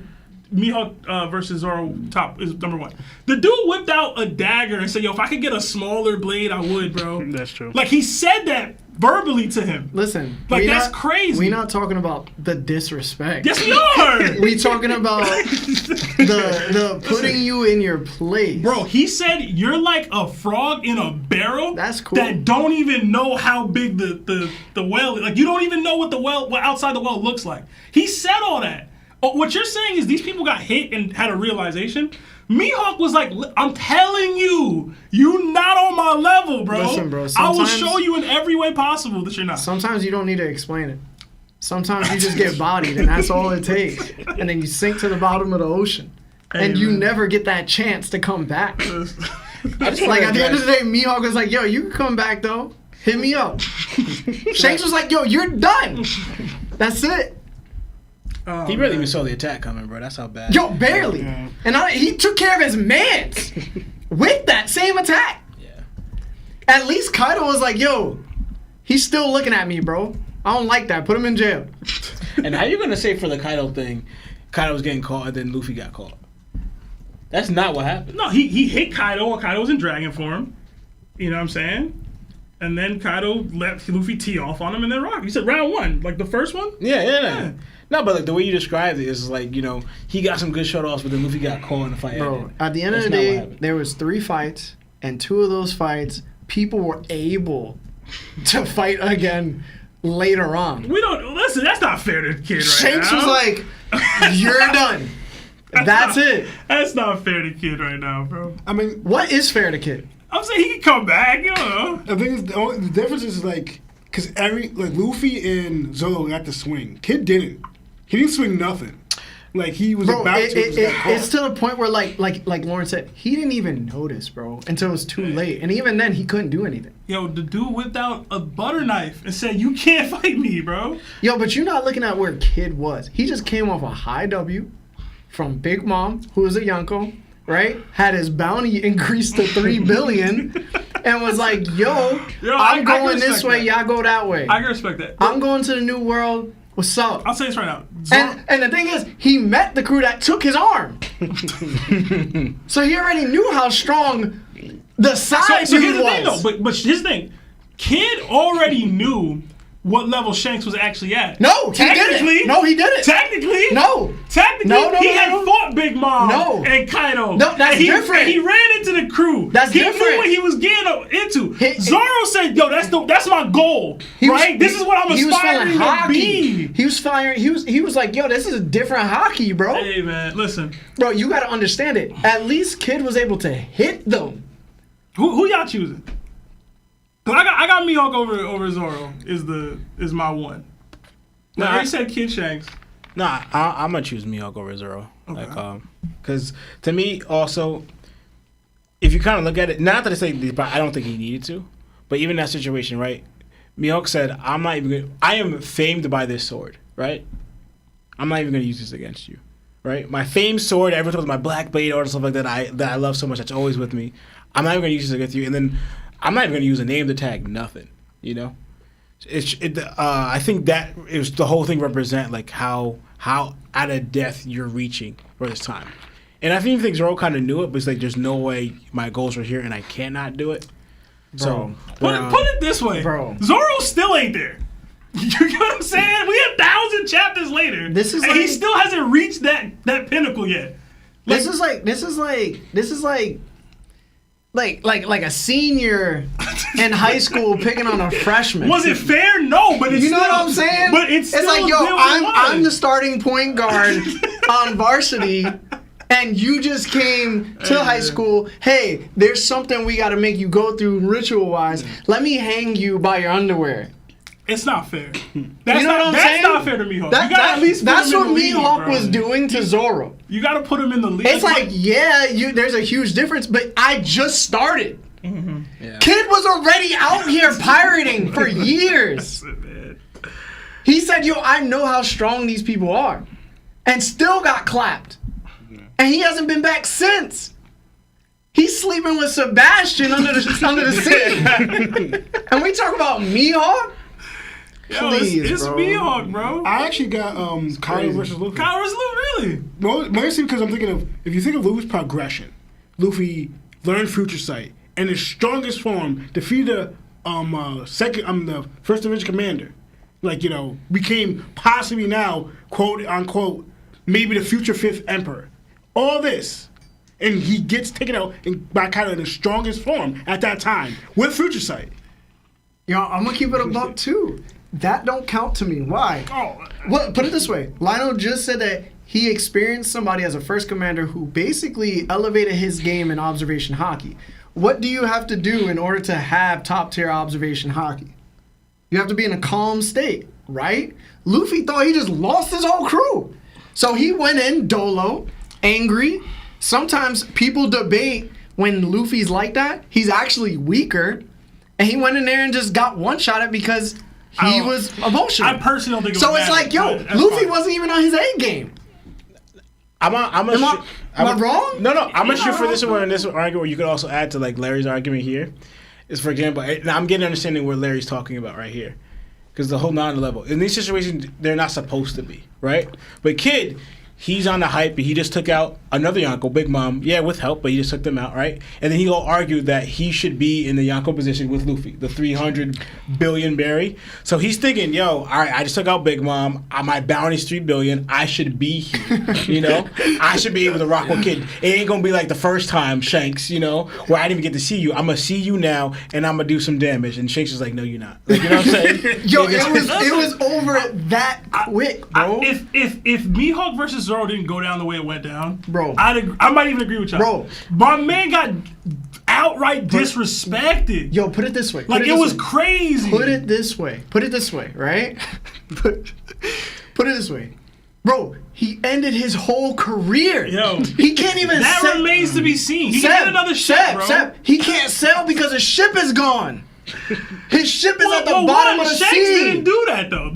Mihawk versus Zoro top is number 1. The dude whipped out a dagger and said, yo, if I could get a smaller blade, I would, bro. That's true. Like, he said that verbally to him. Listen, Like, that's crazy. We're not talking about the disrespect. Yes, we are. We talking about the putting you in your place. Bro, he said you're like a frog in a barrel. That's cool. That don't even know how big the well is. Like, you don't even know what outside the well looks like. He said all that. What you're saying is these people got hit and had a realization. Mihawk was like, I'm telling you, you not on my level, bro. Listen, bro, I will show you in every way possible that you're not. Sometimes you don't need to explain it. Sometimes you just get bodied, and that's all it takes. And then you sink to the bottom of the ocean. And you never get that chance to come back. Like, at the end of the day, Mihawk was like, yo, you can come back, though. Hit me up. Shanks was like, yo, you're done. That's it. Oh, he really even saw the attack coming, bro. That's how bad. Yo, barely. Yeah. And he took care of his mans with that same attack. Yeah. At least Kaido was like, yo, he's still looking at me, bro. I don't like that. Put him in jail. And how you going to say for the Kaido thing, Kaido was getting caught and then Luffy got caught? That's not what happened. No, he hit Kaido while Kaido was in dragon form. You know what I'm saying? And then Kaido let Luffy tee off on him and then rock. You said round one, like the first one? Yeah. No, but like the way you described it is like, you know, he got some good shut-offs, but then Luffy got caught in the fight. Bro, at the end of the day, there was 3 fights, and 2 of those fights, people were able to fight again later on. Listen, that's not fair to the kid right Shanks now. was like, you're done. That's it. That's not fair to kid right now, bro. I mean, what is fair to kid? I'm saying he can come back, you know. I think the difference is like, because Luffy and Zoro got the swing. Kid didn't. He didn't swing nothing. Like, he was about to. It's to the point where, like Lauren said, he didn't even notice, bro, until it was too late. And even then, he couldn't do anything. Yo, the dude whipped out a butter knife and said, you can't fight me, bro. Yo, but you're not looking at where Kid was. He just came off a high W from Big Mom, who was a Yonko, right? Had his bounty increased to 3 billion and was like, yo I'm going this way, y'all go that way. I can respect that. I'm going to the new world. What's up? I'll say this right now. And the thing is, he met the crew that took his arm. So he already knew how strong the side so here's dude the thing, was. though. But here's the thing. Kid already knew what level Shanks was actually at. No, he didn't. No, he didn't. Technically. No. Technically, he had fought Big Mom and Kaido. No, that's different. And he ran into the crew. That's he different. He knew what he was getting into. Zoro said, yo, that's my goal, right? This is what I'm aspiring to be. He was firing. He was like, yo, this is a different hockey, bro. Hey, man, listen. Bro, you got to understand it. At least Kid was able to hit them. Who y'all choosing? I got Mihawk over Zoro is my one. No, I already said Kid Shanks. Nah, I'm gonna choose Mihawk over Zoro. Okay. Like, because to me also, if you kind of look at it, not that I say, but I don't think he needed to, but even that situation, right? Mihawk said, I am famed by this sword, right? I'm not even gonna use this against you, right? My famed sword, everyone talks about my black blade or stuff like that. I love so much. That's always with me. I'm not even gonna use this against you, and then I'm not even gonna use a name to tag nothing. You know, I think that it was the whole thing represent like how out of depth you're reaching for this time, and I think Zoro kind of knew it, but it's like there's no way my goals are here and I cannot do it. Bro, so put it this way, bro. Zoro still ain't there. You know what I'm saying? We 1,000 chapters later, and he still hasn't reached that pinnacle yet. This is like a senior in high school picking on a freshman. Was it fair? No, but it's you know what I'm saying? But it's like, yo, I'm the starting point guard on varsity, and you just came to high school. Hey, there's something we got to make you go through ritual-wise. Let me hang you by your underwear. It's not fair. That's you know what I'm saying? That's not fair to Mihawk. That's what Mihawk was doing to Zoro. You got to put him in the league. It's like, there's a huge difference, but I just started. Mm-hmm. Yeah. Kid was already out here pirating for years. He said, yo, I know how strong these people are. And still got clapped. And he hasn't been back since. He's sleeping with Sebastian under the sea. And we talk about Mihawk? Yo, it's Mihawk, bro. I actually got Kaido versus Luffy. Kaido versus Luffy, really? Mostly because I'm thinking of, if you think of Luffy's progression, Luffy learned Future Sight, and his strongest form defeated the first division commander. Like, you know, became possibly now, quote unquote, maybe the future 5th emperor. All this. And he gets taken out by kind of the strongest form at that time with Future Sight. Yo, I'm gonna keep it a buck too. That don't count to me. Why? Well, put it this way. Lionel just said that he experienced somebody as a first commander who basically elevated his game in observation hockey. What do you have to do in order to have top tier observation hockey? You have to be in a calm state, right? Luffy thought he just lost his whole crew. So he went in dolo, angry. Sometimes people debate when Luffy's like that, he's actually weaker. And he went in there and just got one-shotted because he was emotional. I personally don't think it was so it's like, yo, Luffy wasn't even on his A game. Am I wrong? No, I'm gonna shoot for this one and this argument where you could also add to like Larry's argument here. Is for example, now I'm getting understanding what Larry's talking about right here, because the whole non-level in these situations they're not supposed to be right. But Kid, he's on the hype, and he just took out another Yonko, Big Mom, with help, but he just took them out, right? And then he will argue that he should be in the Yonko position with Luffy, the 300 billion berry. So he's thinking, yo, all right, I just took out Big Mom. My bounty's 3 billion. I should be here, you know? I should be able to rock with Kid. It ain't gonna be like the first time, Shanks, you know, where I didn't even get to see you. I'm gonna see you now, and I'm gonna do some damage. And Shanks is like, no, you're not. Like, you know what I'm saying? Yo, it was over that quick, bro. If Mihawk versus Zoro didn't go down the way it went down, bro, I might even agree with y'all. Bro, my man got outright disrespected. Yo, put it this way. Like, it was crazy. Put it this way, right? Put it this way. Bro, he ended his whole career. Yo, he can't even that remains to be seen. He can get another ship, bro. He can't sail because his ship is gone. His ship is at the bottom of the Shanks sea. didn't do that though.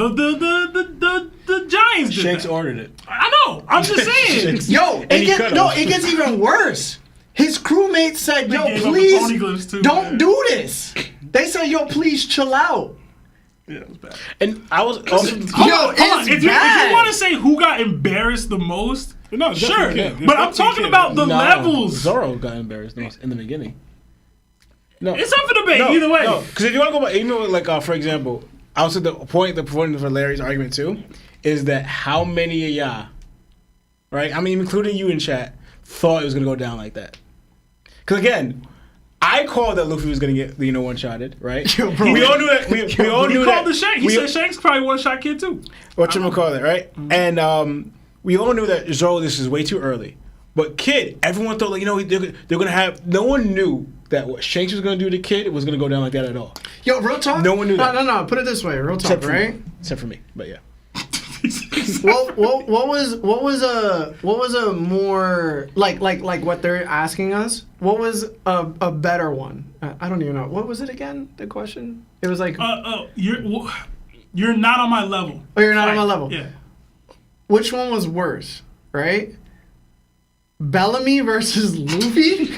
The Giants did Shanks that. ordered it. I know. I'm just saying. Yo, it gets even worse. His crewmates said, They yo, gave up please Tony Glyphs too, don't man. do this. They said, yo, please chill out. Yeah, it was bad. And I was also... Hold on. If you want to say who got embarrassed the most, No, sure. can. But I'm talking about the levels. Zoro got embarrassed the most in the beginning. No, It's up for debate either way. No, because if you want to go back, even like for example, I would say the point for Larry's argument too is that how many of y'all, right? I mean, including you in chat, thought it was gonna go down like that. Because again, I called that Luffy was gonna get one-shotted, right? Yo, bro. We all knew that. We all knew He that. called the Shanks. He said Shanks probably one-shot Kid too. Whatchamacallit, right? Mm-hmm. And we all knew that Zoro, this is way too early. But Kid, everyone thought they're gonna have. No one knew that what Shanks was gonna do to Kid was gonna go down like that at all. Yo, real talk. No one knew that. No. Put it this way, real talk, right? Except for me, but yeah. what was a more like what they're asking us? What was a better one? I don't even know. What was it again? The question? It was like you're not on my level. Oh, you're not on my level. Yeah. Which one was worse, right? Bellamy versus Luffy?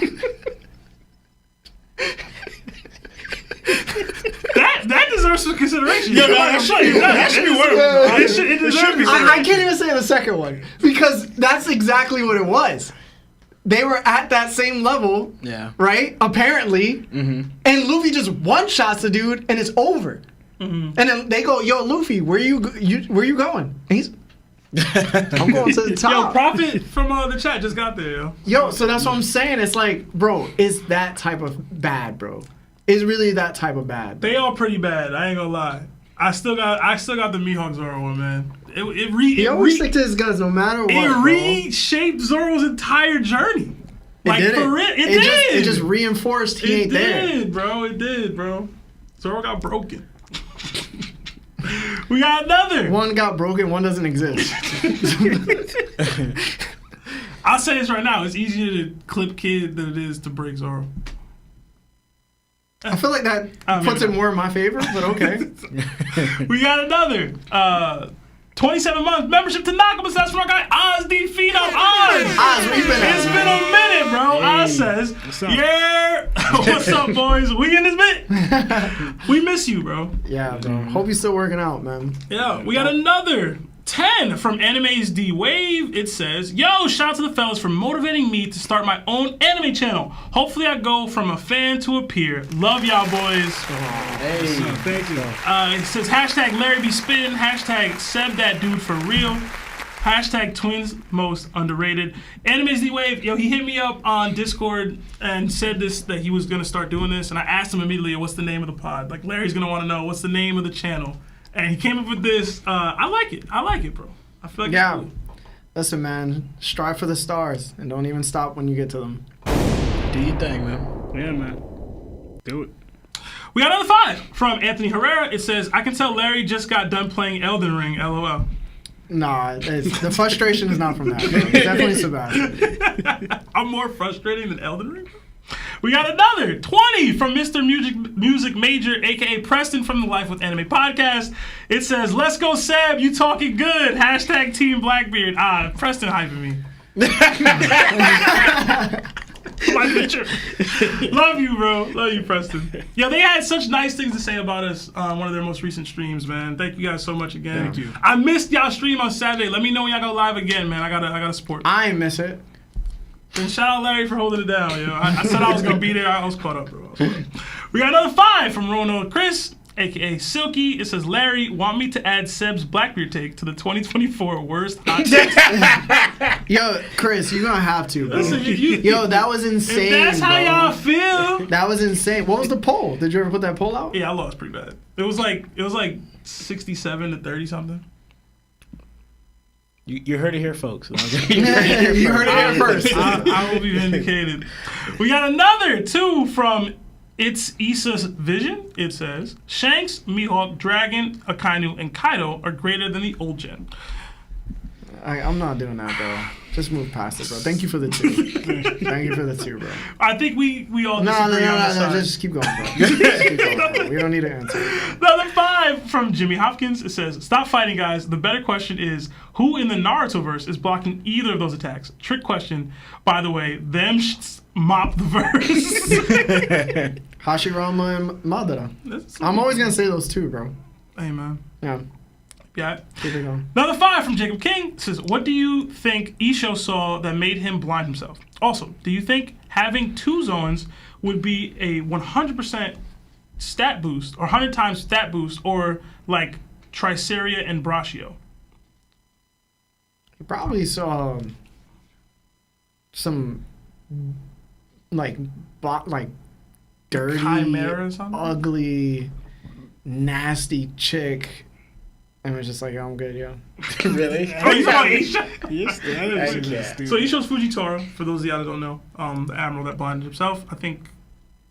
That deserves some consideration. Yeah, that should be worse. It deserves I can't even say the second one because that's exactly what it was. They were at that same level, right? Apparently, and Luffy just one-shots the dude, and it's over. And then they go, "Yo, Luffy, where you going?" And he's, "I'm going to the top." Yo, Prophet from the chat just got there, Yo, so that's what I'm saying. It's like, bro, it's that type of bad, bro. It's really that type of bad. They all pretty bad. I ain't gonna lie. I still got the Mihawk Zoro one, man. He always stick to his guns no matter what. It reshaped Zoro's entire journey. Like, it did for real, it did. It just reinforced he ain't there. It did, bro. Zoro got broken. We got another. One got broken, one doesn't exist. I'll say this right now. It's easier to clip Kid than it is to break Zoro. I feel like that puts it more in my favor, but okay. We got another. 27 months membership to Nakamas. That's from our guy Oz D. Phenom. Oz! It's been a minute, bro. Oz says, yeah. What's up, boys? We in this bit? We miss you, bro. Yeah, bro. Hope you're still working out, man. Yeah, we got another 10 from Anime's 𝙃𝙚𝐻. It says, yo, shout out to the fellas for motivating me to start my own anime channel. Hopefully I go from a fan to a peer. Love y'all, boys. Hey, Thank you. It says, hashtag Larry be spitting, hashtag Seb that dude for real, hashtag twins most underrated. Anime's 𝙃𝙚𝐻, yo, he hit me up on Discord and said that he was gonna start doing this, and I asked him immediately, what's the name of the pod? Like, Larry's gonna wanna know what's the name of the channel. And he came up with this. I like it, bro. I feel like it's cool. Listen, man, strive for the stars and don't even stop when you get to them. do your thing, man. Yeah, man. Do it. We got another 5 from Anthony Herrera. It says, I can tell Larry just got done playing Elden Ring, LOL. Nah, the frustration is not from that. Bro. It's definitely Sebastian. I'm more frustrating than Elden Ring. We got another 20 from Mr. Music Major, a.k.a. Preston from the Life with Anime podcast. It says, let's go, Seb. You talking good. Hashtag Team Blackbeard. Preston hyping me. My picture. Love you, bro. Love you, Preston. Yeah, they had such nice things to say about us on one of their most recent streams, man. Thank you guys so much again. Thank you. I missed y'all stream on Saturday. Let me know when y'all go live again, man. I gotta support. I ain't miss it. And shout out Larry for holding it down, yo. I said I was gonna be there. I was caught up, bro. We got another 5 from Ronald Chris, aka Silky. It says, Larry, want me to add Seb's Blackbeard take to the 2024 worst hot takes? Yo, Chris, you're gonna have to, bro. Listen, Yo, that was insane. if that's how bro. y'all feel. That was insane. What was the poll? Did you ever put that poll out? Yeah, I lost pretty bad. It was like 67 to 30 something. You heard it here, folks. You heard it here first. I will be vindicated. We got another 2 from It's Issa's Vision. It says, Shanks, Mihawk, Dragon, Akainu, and Kaido are greater than the old gen. I'm not doing that, bro. Just move past it, bro. Thank you for the 2. Thank you for the 2, bro. I think we all No, disagree on this side. just keep going, bro. Just keep going, bro. We don't need to answer. Another 5 from Jimmy Hopkins. It says, stop fighting, guys. The better question is, who in the Naruto-verse is blocking either of those attacks? Trick question. By the way, them mop the verse. Hashirama and Madara. I'm always going to say those 2, bro. Hey, man. Yeah. Yeah. Keep it going. Another 5 from Jacob King. It says, what do you think Issho saw that made him blind himself? Also, do you think having 2 zones would be a 100% stat boost, or 100 times stat boost, or like Triceria and Brachio? You probably saw some like dirty, Chimera or something? ugly, nasty chick, and was just like, I'm good, yo. Really? Oh, you talking about Issho? Yes, that is Yeah. stupid. So Isho's Fujitora, for those of y'all that don't know, the admiral that blinded himself. I think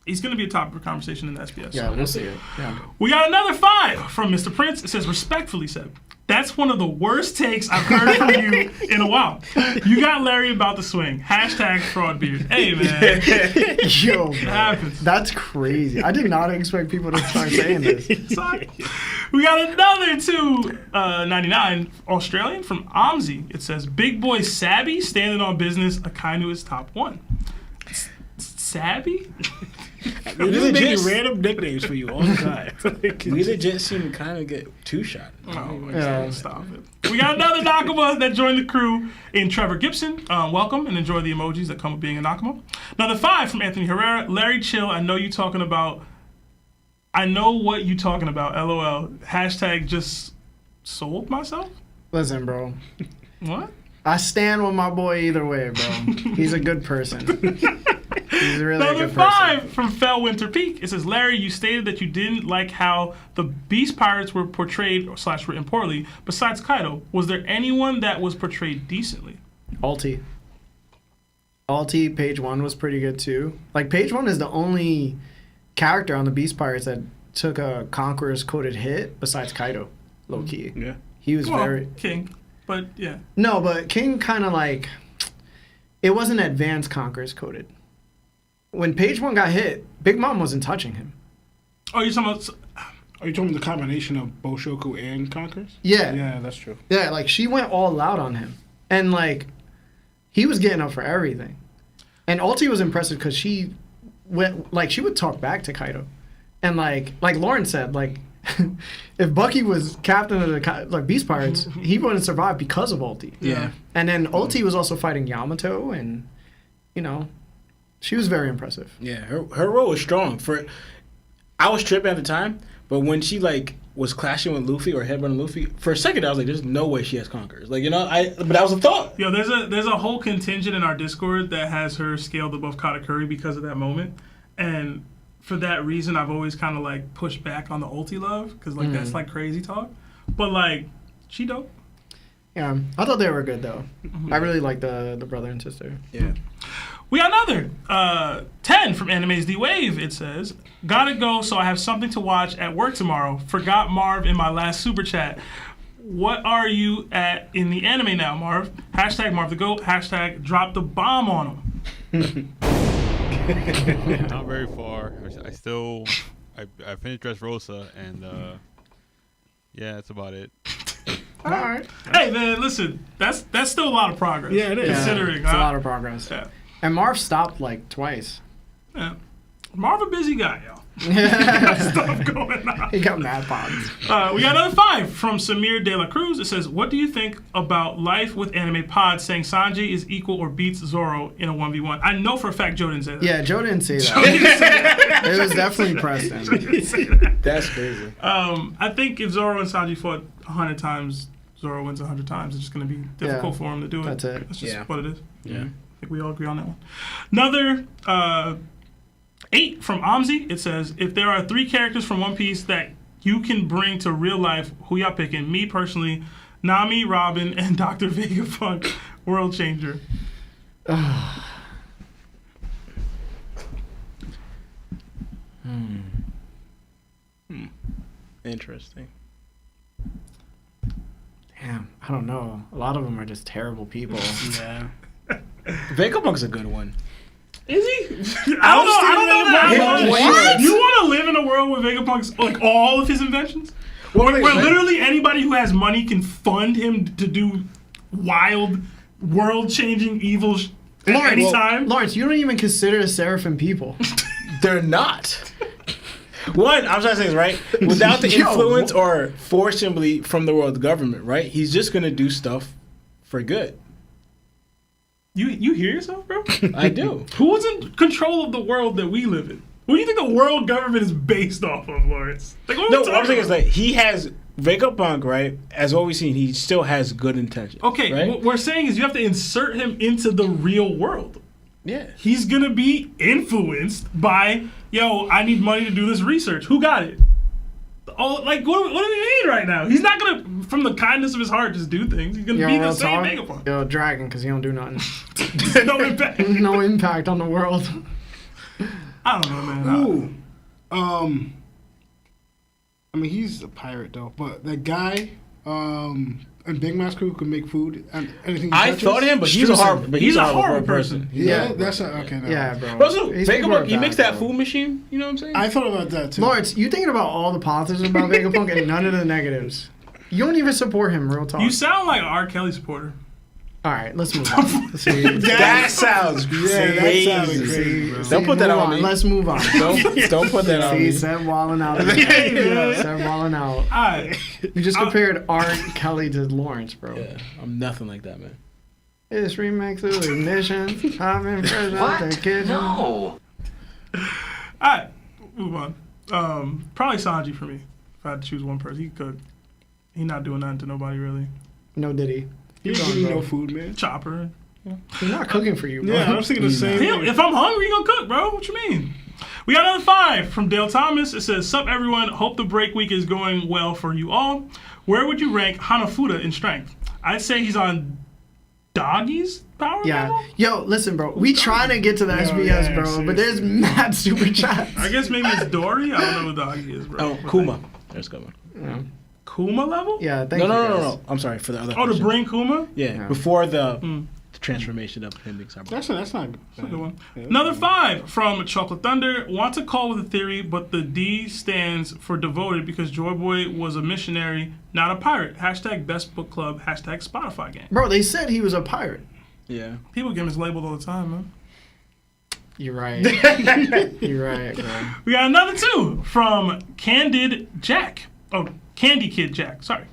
he's going to be a topic of conversation in the SBS. Yeah, we'll see it. Yeah. We got another 5 from Mr. Prince. It says, respectfully, Seb, that's one of the worst takes I've heard from you in a while. You got Larry about to swing. Hashtag fraudbeard. Hey, man. Yo, It bro, happens. that's crazy. I did not expect people to start saying this. Sorry. We got another 299 Australian from Amzi. It says, big boy Sabby standing on business. Akainu is top 1. Sabby? They're just legit- making random nicknames for you all the time. We legit seem to kind of get 2-shot. Oh, my Yeah. God, stop it. We got another Nakama that joined the crew in Trevor Gibson. Welcome and enjoy the emojis that come with being a Nakama. Another 5 from Anthony Herrera. Larry, chill. I know what you talking about. LOL. Hashtag just sold myself? Listen, bro. What? I stand with my boy either way, bro. He's a good person. He's really a Another good 5 person. from Fell Winter Peak. It says, Larry, you stated that you didn't like how the Beast Pirates were portrayed / written poorly. Besides Kaido, was there anyone that was portrayed decently? Alti, page 1 was pretty good too. Like, page 1 is the only character on the Beast Pirates that took a Conqueror's coded hit besides Kaido, low key. Yeah. He was Well, very... King, but yeah. No, but King kind of like... It wasn't advanced Conqueror's coded. When page 1 got hit, Big Mom wasn't touching him. Oh, you're talking about... Are you talking about the combination of Boshoku and Conquerors? Yeah. Yeah, that's true. Yeah, like, she went all out on him. And, like, he was getting up for everything. And Alti was impressive because she went... Like, she would talk back to Kaido. And, like Lauren said, like... if Bucky was captain of the Beast Pirates, he wouldn't survive because of Ulti. Yeah. And then Ulti was also fighting Yamato, and she was very impressive. Yeah, her role was strong. I was tripping at the time, but when she was clashing with Luffy or headbutting Luffy, for a second I was like, "There's no way she has conquerors." But that was a thought. Yo, there's a whole contingent in our Discord that has her scaled above Katakuri because of that moment, and for that reason, I've always kind of pushed back on the Ulti love because that's crazy talk, but she dope. Yeah, I thought they were good though. I really like the brother and sister. Yeah. We got another 10 from Anime's D-Wave. It says, "Gotta go, so I have something to watch at work tomorrow. Forgot Marv in my last super chat. What are you at in the anime now, Marv? Hashtag Marv the Goat. Hashtag drop the bomb on him." Not very far. I finished Dressrosa, and yeah, that's about it. All right. Hey man, listen, that's still a lot of progress. Yeah, it is. Considering it's a lot of progress. Yeah. And Marv stopped twice. Yeah. Marv a busy guy, yo. Stuff going on. He got mad pods. We got another 5 from Samir De La Cruz. It says, "What do you think about life with anime pods saying Sanji is equal or beats Zoro in a 1v1? I know for a fact Joe didn't say that. Yeah, Joe didn't say that. It was definitely Preston. That's crazy. I think if Zoro and Sanji fought 100 times, Zoro wins 100 times. It's just going to be difficult for him to do it. That's it. That's just what it is. Yeah. I think we all agree on that one. Another 8 from Amzi. It says, "If there are 3 characters from One Piece that you can bring to real life, who y'all picking?" Me personally, Nami, Robin, and Dr. Vegapunk, World Changer. Interesting. Damn, I don't know. A lot of them are just terrible people. Yeah. Vegapunk's a good one. Is he? I don't know. What? You want to live in a world where Vegapunk's all of his inventions? Where literally anybody who has money can fund him to do wild, world-changing evil at any time? Lawrence, you don't even consider the Seraphim people. They're not. One, I'm trying to say this, right? Without the influence or forcibly from the world government, right? He's just going to do stuff for good. You hear yourself, bro? I do. Who's in control of the world that we live in? What do you think the world government is based off of, Lawrence? What I'm saying is he has Vegapunk, right? As what we've seen, he still has good intentions. Okay, right? what we're saying is you have to insert him into the real world. Yeah. He's gonna be influenced by, I need money to do this research. Who got it? What do you mean right now? He's not gonna, from the kindness of his heart, just do things. He's gonna be the same Vegapunk. Yo, Dragon, because he don't do nothing. No impact. No impact on the world. I don't know, man. I mean, he's a pirate though, but that guy, and Big Mask who can make food and anything. I thought him, but he's a horrible person. Yeah, that's okay. No. Yeah, bro. Also, Vegapunk, he makes that food machine. You know what I'm saying? I thought about that too. Lawrence, you thinking about all the positives about Vegapunk and none of the negatives. You don't even support him, real talk. You sound like an R. Kelly supporter. All right, let's move on. That sounds crazy. Bro. Don't put that on me. Let's move on. Don't put that on me. Seb walling out. Seb walling out. All right. You just compared R. Kelly to Lawrence, bro. Yeah, I'm nothing like that, man. This remix of Ignition. I'm in prison at the kitchen. No. All right, move on. Probably Sanji for me. If I had to choose one person, he could. He not doing nothing to nobody really. No diddy. He's giving no food, man. Chopper. He's not cooking for you, bro. Yeah, I was thinking the same thing. If I'm hungry, you gonna cook, bro. What you mean? We got another 5 from Dale Thomas. It says, "Sup everyone, hope the break week is going well for you all. Where would you rank Hanafuda in strength? I'd say he's on Doggy's power level? Yo, listen, bro. We trying to get to the SBS, bro, seriously. but there's mad super chats. I guess maybe it's Dory. I don't know who Doggy is, bro. Oh, Kuma. There's a good one. Yeah. Kuma level? Yeah, thank you. No. I'm sorry for the other. Oh, to person. bring Kuma? Yeah, before the transformation of him being cyber. That's not That's a good one. Another 5 from Chocolate Thunder. Want to call with a theory, but the D stands for devoted because Joy Boy was a missionary, not a pirate. Hashtag best book club. Hashtag Spotify gang. Bro, they said he was a pirate. Yeah. People get him his labeled all the time, man. You're right. You're right, bro. We got another 2 from Candid Jack. Candy Kid Jack. Sorry.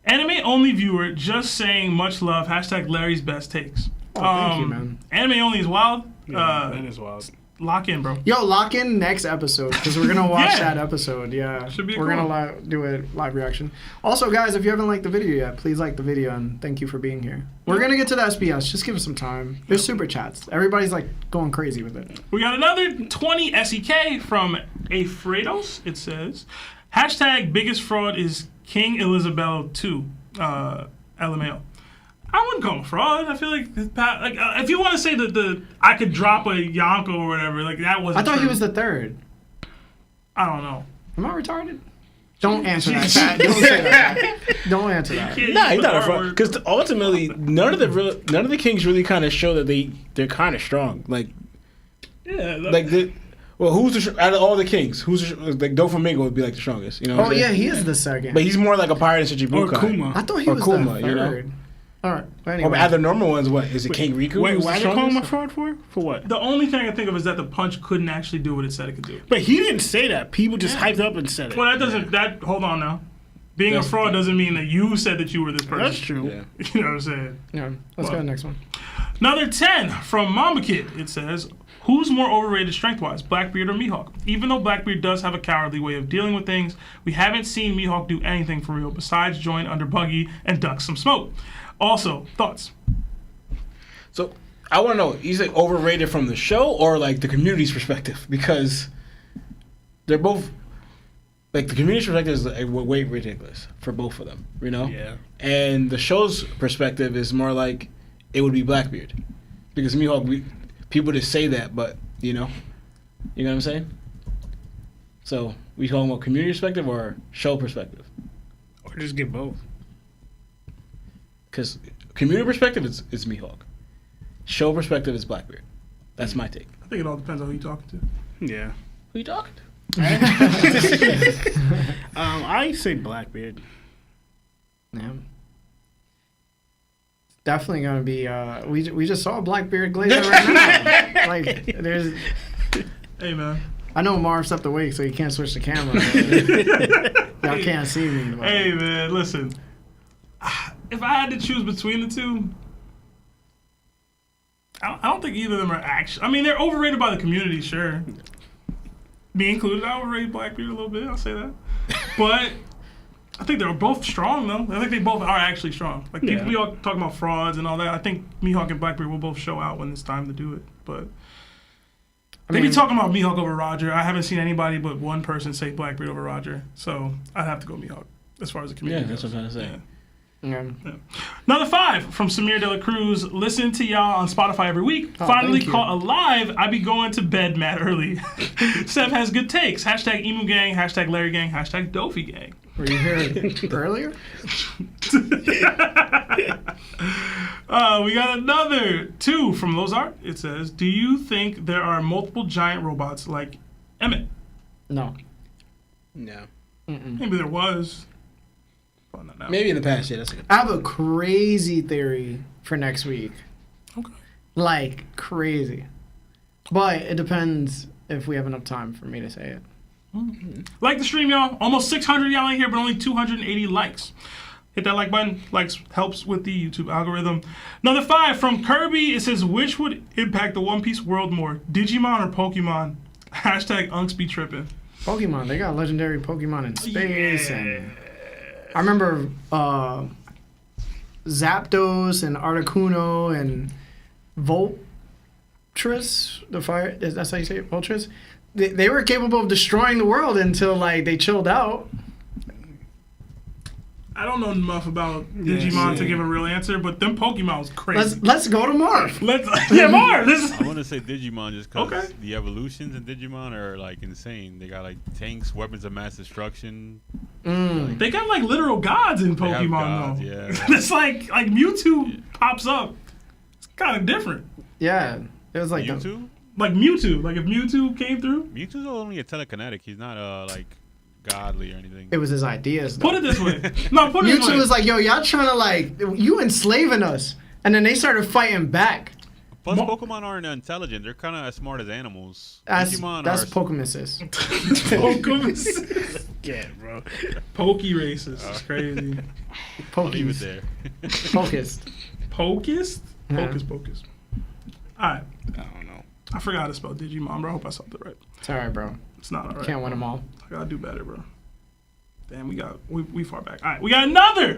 Anime only viewer just saying much love. # Larry's best takes. Oh, thank you, man. Anime only is wild. Yeah, that is wild. Lock in, bro. Yo, lock in next episode because we're gonna watch Yeah. that episode. Yeah, Should be we're cool. gonna do a live reaction. Also, guys, if you haven't liked the video yet, please like the video and thank you for being here. We're gonna get to the SBS. Just give us some time. There's super chats. Everybody's like going crazy with it. We got another 20 SEK from Afredos. It says, # biggest fraud is King Elizabeth II. LMAO. I wouldn't call him a fraud. I feel like, if you want to say that I could drop a Yonko or whatever, like that wasn't I thought true. he was the third. I don't know. Am I retarded? Don't answer that. Pat. Don't say that. Don't answer that. Nah, he's not a fraud. Because ultimately, none of the kings really kind of show that they're kind of strong. Like who's out of all the kings? Who's like Doflamingo would be like the strongest? You know? What Oh I'm yeah, saying? he is the second. But he's more like a pirate in Shichibukai. Or Kuma. I thought he Or was Kuma, the you know? third. All right. Or Anyway. out of the normal ones, what is it? King Riku? Wait, who's why the did they call him a strongest? fraud for? For what? The only thing I can think of is that the punch couldn't actually do what it said it could do. But he didn't say that. People just hyped up and said it. Well, that doesn't. Hold on now. Being a fraud doesn't mean that you said that you were this person. That's true. Yeah. You know what I'm saying? Yeah. Let's go to the next one. Another 10 from Mama Kid. It says, who's more overrated strength-wise, Blackbeard or Mihawk? Even though Blackbeard does have a cowardly way of dealing with things, we haven't seen Mihawk do anything for real besides join under Buggy and duck some smoke. Also, thoughts? So I want to know, is it overrated from the show or like the community's perspective? Because they're both like the community's perspective is like, way ridiculous for both of them, you know? Yeah. And the show's perspective is more like it would be Blackbeard, because Mihawk, people just say that, but you know what I'm saying? So we talking about community perspective or show perspective? Or just get both. Because community perspective is Mihawk. Show perspective is Blackbeard. That's my take. I think it all depends on who you're talking to. Yeah. Who you talking to? I say Blackbeard. Yeah. Definitely gonna be. We just saw Blackbeard Glazer right now. Like there's. Hey, man. I know Marv stepped awake, so he can't switch the camera. Y'all can't see me. But. Hey, man, listen. If I had to choose between the two, I don't think either of them are actually. I mean, they're overrated by the community, sure. Me included, I overrate Blackbeard a little bit. I'll say that. But I think they're both strong, though. I think they both are actually strong. Like people, we all talking about frauds and all that. I think Mihawk and Blackbeard will both show out when it's time to do it. But they be talking about Mihawk over Roger. I haven't seen anybody but one person say Blackbeard over Roger. So I'd have to go Mihawk as far as the community. Yeah, that's what I'm trying to say. Yeah. Yeah. Another 5 from Samir De La Cruz. Listen to y'all on Spotify every week. Oh, Finally thank you. caught alive. I be going to bed mad early. Sev has good takes. # Emu Gang. # Larry Gang. # Dofi Gang. Were you here earlier? We got another 2 from Lozart. It says, do you think there are multiple giant robots like Emmett? No. No. Maybe there was. Well, not now. Maybe in the past, yeah. That's a good. I have a crazy theory for next week. Okay. Like crazy, but it depends if we have enough time for me to say it. Like the stream, y'all. Almost 600 y'all in here, but only 280 likes. Hit that like button. Likes helps with the YouTube algorithm. Another 5 from Kirby. It says, which would impact the One Piece world more, Digimon or Pokemon? # Unks be tripping. Pokemon, they got legendary Pokemon in space, and I remember Zapdos and Articuno and Voltris, the fire. That's how you say it, Voltris. They were capable of destroying the world until like they chilled out. I don't know enough about Digimon to give a real answer, but them Pokemon was crazy. Let's go to Marv. Marv. This is. I want to say Digimon just because Okay. the evolutions in Digimon are like insane. They got like tanks, weapons of mass destruction. They got like literal gods in They have Pokemon gods, though. yeah. It's like Mewtwo pops up. It's kind of different. Yeah, it was like Mewtwo? Like Mewtwo. Like if Mewtwo came through. Mewtwo's only a telekinetic. He's not like godly or anything. It was his ideas. Though. Put it this way. No, put it this Mewtwo way. was like, "Yo, y'all trying to like you enslaving us," and then they started fighting back. Plus, Pokemon aren't intelligent. They're kind of as smart as animals. That's Digimon that's are Pokemissus. can't, bro. Pokey racist. It's crazy. Leave it Pokies. there. Focused. Pocus? Yeah. Pocus. Alright. I don't know. I forgot how to spell Digimon, bro. I hope I spelled it right. It's alright, bro. It's not alright. Can't win them all. I gotta do better, bro. Damn, we far back. Alright, we got another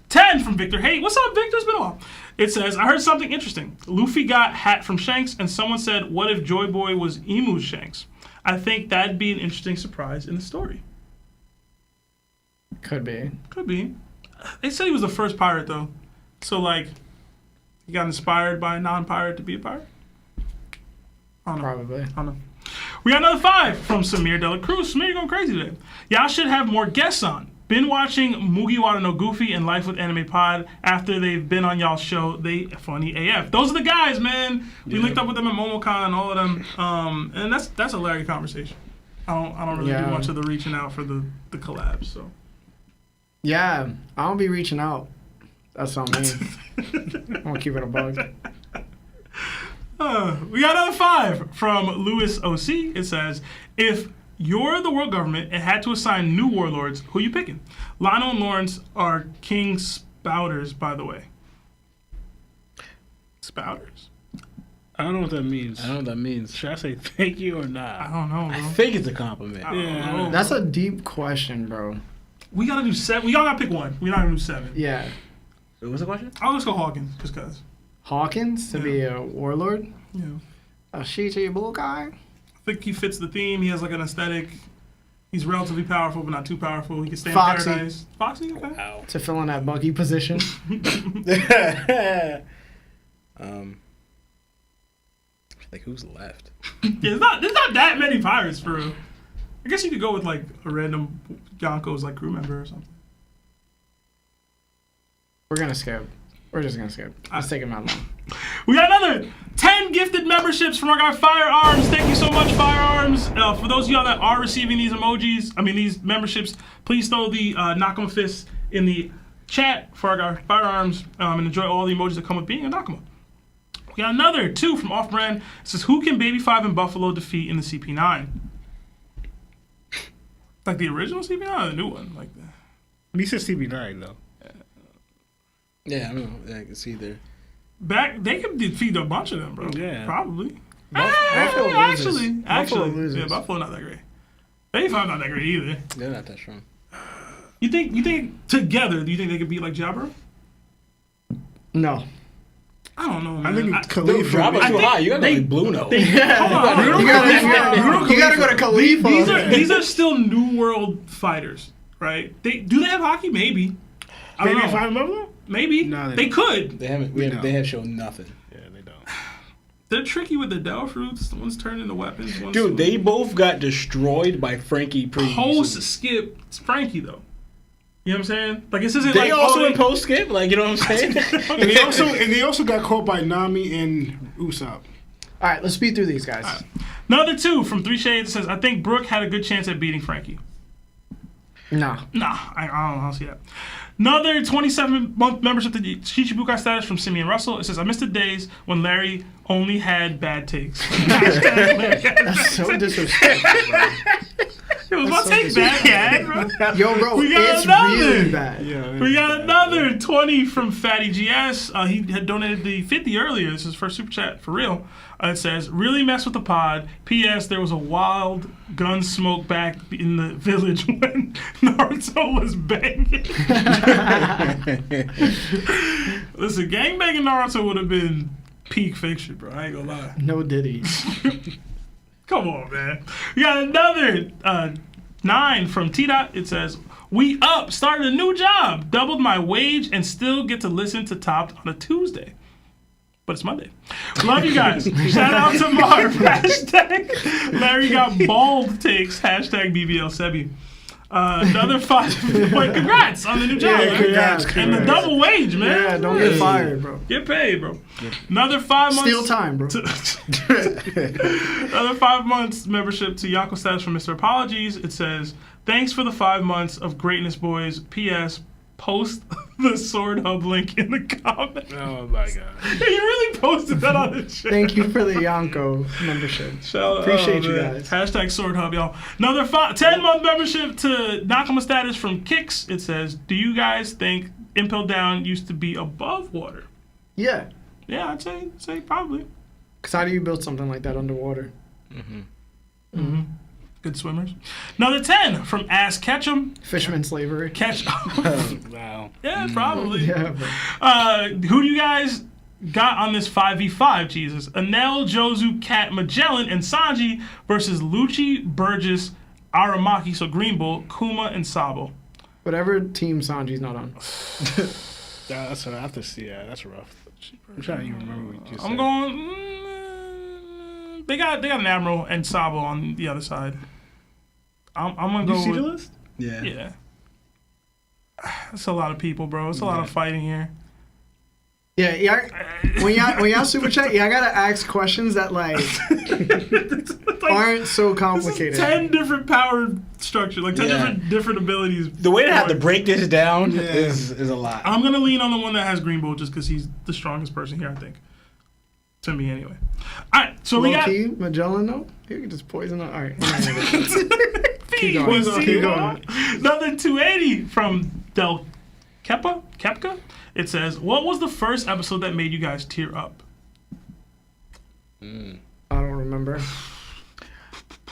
10 from Victor. Hey, what's up, Victor? It's been a while. It says, I heard something interesting. Luffy got hat from Shanks, and someone said, what if Joy Boy was Emu's Shanks? I think that'd be an interesting surprise in the story. Could be. Could be. They said he was the first pirate, though. So, like, he got inspired by a non-pirate to be a pirate? I don't know. Probably. I don't know. We got another 5 from Samir Dela Cruz. Samir, you're going crazy today. Y'all should have more guests on. Been watching Mugiwara no Goofy and Life with Anime Pod after they've been on y'all's show. They funny AF. Those are the guys, man. We linked up with them at MomoCon, all of them. And that's a Larry conversation. I don't really do much of the reaching out for the collabs, so. Yeah, I don't be reaching out. That's on me. I'm gonna keep it a bug. We got another 5 from Louis OC. It says, if you're the world government and had to assign new warlords, who you picking? Lionel and Lawrence are king spouters, by the way. Spouters? I don't know what that means. I don't know what that means. Should I say thank you or not? I don't know, bro. I think it's a compliment. I don't know. That's a deep question, bro. We gotta do 7. We all gotta pick one. We're not gonna do 7. Yeah. What was the question? I'll just go Hawkins, just cause. Hawkins to be a warlord? Yeah. A Shichibukai? I think he fits the theme. He has like an aesthetic. He's relatively powerful, but not too powerful. He can stay Foxy. in paradise. Foxy, okay. Wow. To fill in that buggy position. Like, who's left? Yeah, there's not that many pirates for real. I guess you could go with like a random Yonko's like crew member or something. We're gonna skip. We're just gonna skip. Let's take him out long. We got another 10 gifted memberships from our guy Firearms. Thank you so much, Firearms. For those of y'all that are receiving these these memberships, please throw the Nakama fist in the chat for our guy Firearms and enjoy all the emojis that come with being a Nakama. We got another 2 from Off Brand. It says, who can Baby 5 and Buffalo defeat in the CP9? Like the original CP9 or the new one? Like that. He said CB9 though. Yeah, I don't know. I can see there. They could defeat a bunch of them, bro. Yeah. Probably. Buffalo loses. Actually, loses. yeah, Buffalo not that great. Baby 5 not that great either. They're not that strong. You think together? Do you think they could beat like Jabra? No. I don't know, man. I think I- Khalif. Drop it I too think high. You gotta they- go like Blue Note. Hold on. You gotta go to Khalifa. These are still New World fighters, right? Do they have hockey? Maybe. I don't Baby know. 5 level? Maybe. No, they could. They haven't. No. They have shown nothing. Yeah, they don't. They're tricky with the Del fruits. One's turned into weapons. One's Dude, they both got destroyed by Frankie pre. post skip. It's Frankie though. You know what I'm saying? Like this isn't They like also in post skip, like you know what I'm saying. And they also got caught by Nami and Usopp. All right, let's speed through these guys. Another 2 from 3 Shades says, I think Brooke had a good chance at beating Frankie. Nah. Nah, I don't see that. Another 27-month membership to the Shichibukai status from Simeon Russell. It says, I missed the days when Larry only had bad takes. That's so disrespectful, bro. It was my take bad, Gag, bro. Yo, bro, We got it's another. really bad. We got another 20 from Fatty GS. He had donated the 50 earlier. This is his first super chat for real. It says, really mess with the pod. P.S. There was a wild gun smoke back in the village when Naruto was banging. Listen, gangbanging Naruto would have been peak fiction, bro. I ain't gonna lie. No Diddy. Come on, man. We got another 9 from T-Dot. It says, we up, started a new job, doubled my wage, and still get to listen to Topped on a Tuesday. But it's Monday. Love you guys. Shout out to Marv. Hashtag Larry got bald takes. Hashtag BBL Sebi. Another 5 point. Congrats on the new job. Yeah, man. congrats. And the double wage, man. Yeah, don't get fired, bro. Get paid, bro. Another 5 months. Steal time, bro. Another 5 months membership to Yako status from Mr. Apologies. It says, thanks for the 5 months of greatness, boys. P.S. post the Sword Hub link in the comments. Oh my god. You really posted that on the chat. Thank you for the Yonko membership. Appreciate you guys. Hashtag Sword Hub, y'all. Another 10-month membership to Nakama Status from Kicks. It says, do you guys think Impel Down used to be above water? Yeah. Yeah, I'd say probably. Because how do you build something like that underwater? Good swimmers. Another 10 from Ass Ketchum. Fisherman slavery. Catch. Wow. Yeah, probably. Yeah, but Who do you guys got on this 5v5, Jesus? Enel, Jozu, Cat, Magellan, and Sanji versus Lucci, Burgess, Aramaki, so Green Bull, Kuma, and Sabo. whatever team Sanji's not on. That's what I have to see. Yeah, that's rough. I'm trying to even remember what you said. I'm going. They got an Admiral and Sabo on the other side. I'm gonna go. You see with, the list? Yeah. Yeah. It's a lot of people, bro. It's a lot of fighting here. Yeah. When y'all super chat, y'all gotta ask questions that like aren't so complicated. 10 different power structures, like 10 different abilities. The way to have to break this down is a lot. I'm gonna lean on the one that has Green Bull just because he's the strongest person here, I think. To me, anyway. All right, so we got Magellan though. You can just poison. All right. Keep going. Keep going. Another 280 from Del Kepka. It says, "What was the first episode that made you guys tear up?" I don't remember.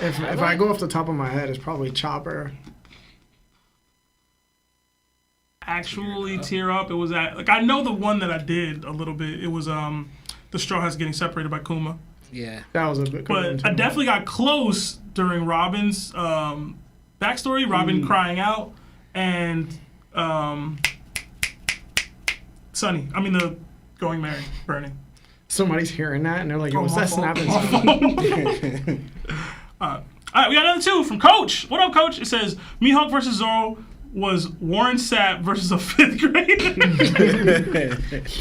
If I go off the top of my head, it's probably Chopper. Actually, tear up. It was I know the one that I did a little bit. It was the Straw Hats getting separated by Kuma. Yeah. That was a bit. But I definitely got close during Robin's backstory. Robin crying out and Sunny. I mean the going Mary burning. Somebody's hearing that and they're like, "Yo, what's that snapping sound?" All right, we got another 2 from Coach. What up, Coach? It says Mihawk versus Zoro was Warren Sapp versus a 5th grader.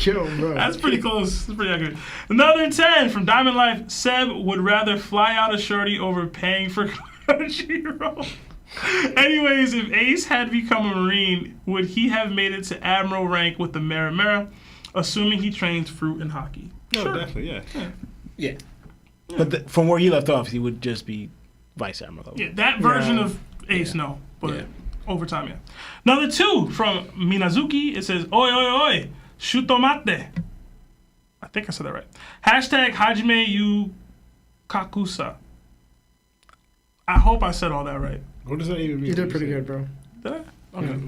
Yo, bro. That's pretty close. That's pretty accurate. Another 10 from Diamond Life. Seb would rather fly out a shorty over paying for Crunchyroll. Anyways, if Ace had become a Marine, would he have made it to Admiral rank with the Mera, assuming he trains fruit and hockey? No, Sure. definitely, yeah. But from where he left off, he would just be Vice Admiral level. Yeah, that version of Ace, no. But over time, yeah. Another 2 from Minazuki. It says, "Oi, oi, oi, shutomate." I think I said that right. Hashtag Hajime Yu Kakusa. I hope I said all that right. What does that even mean? You did pretty good, bro. Did I? Okay.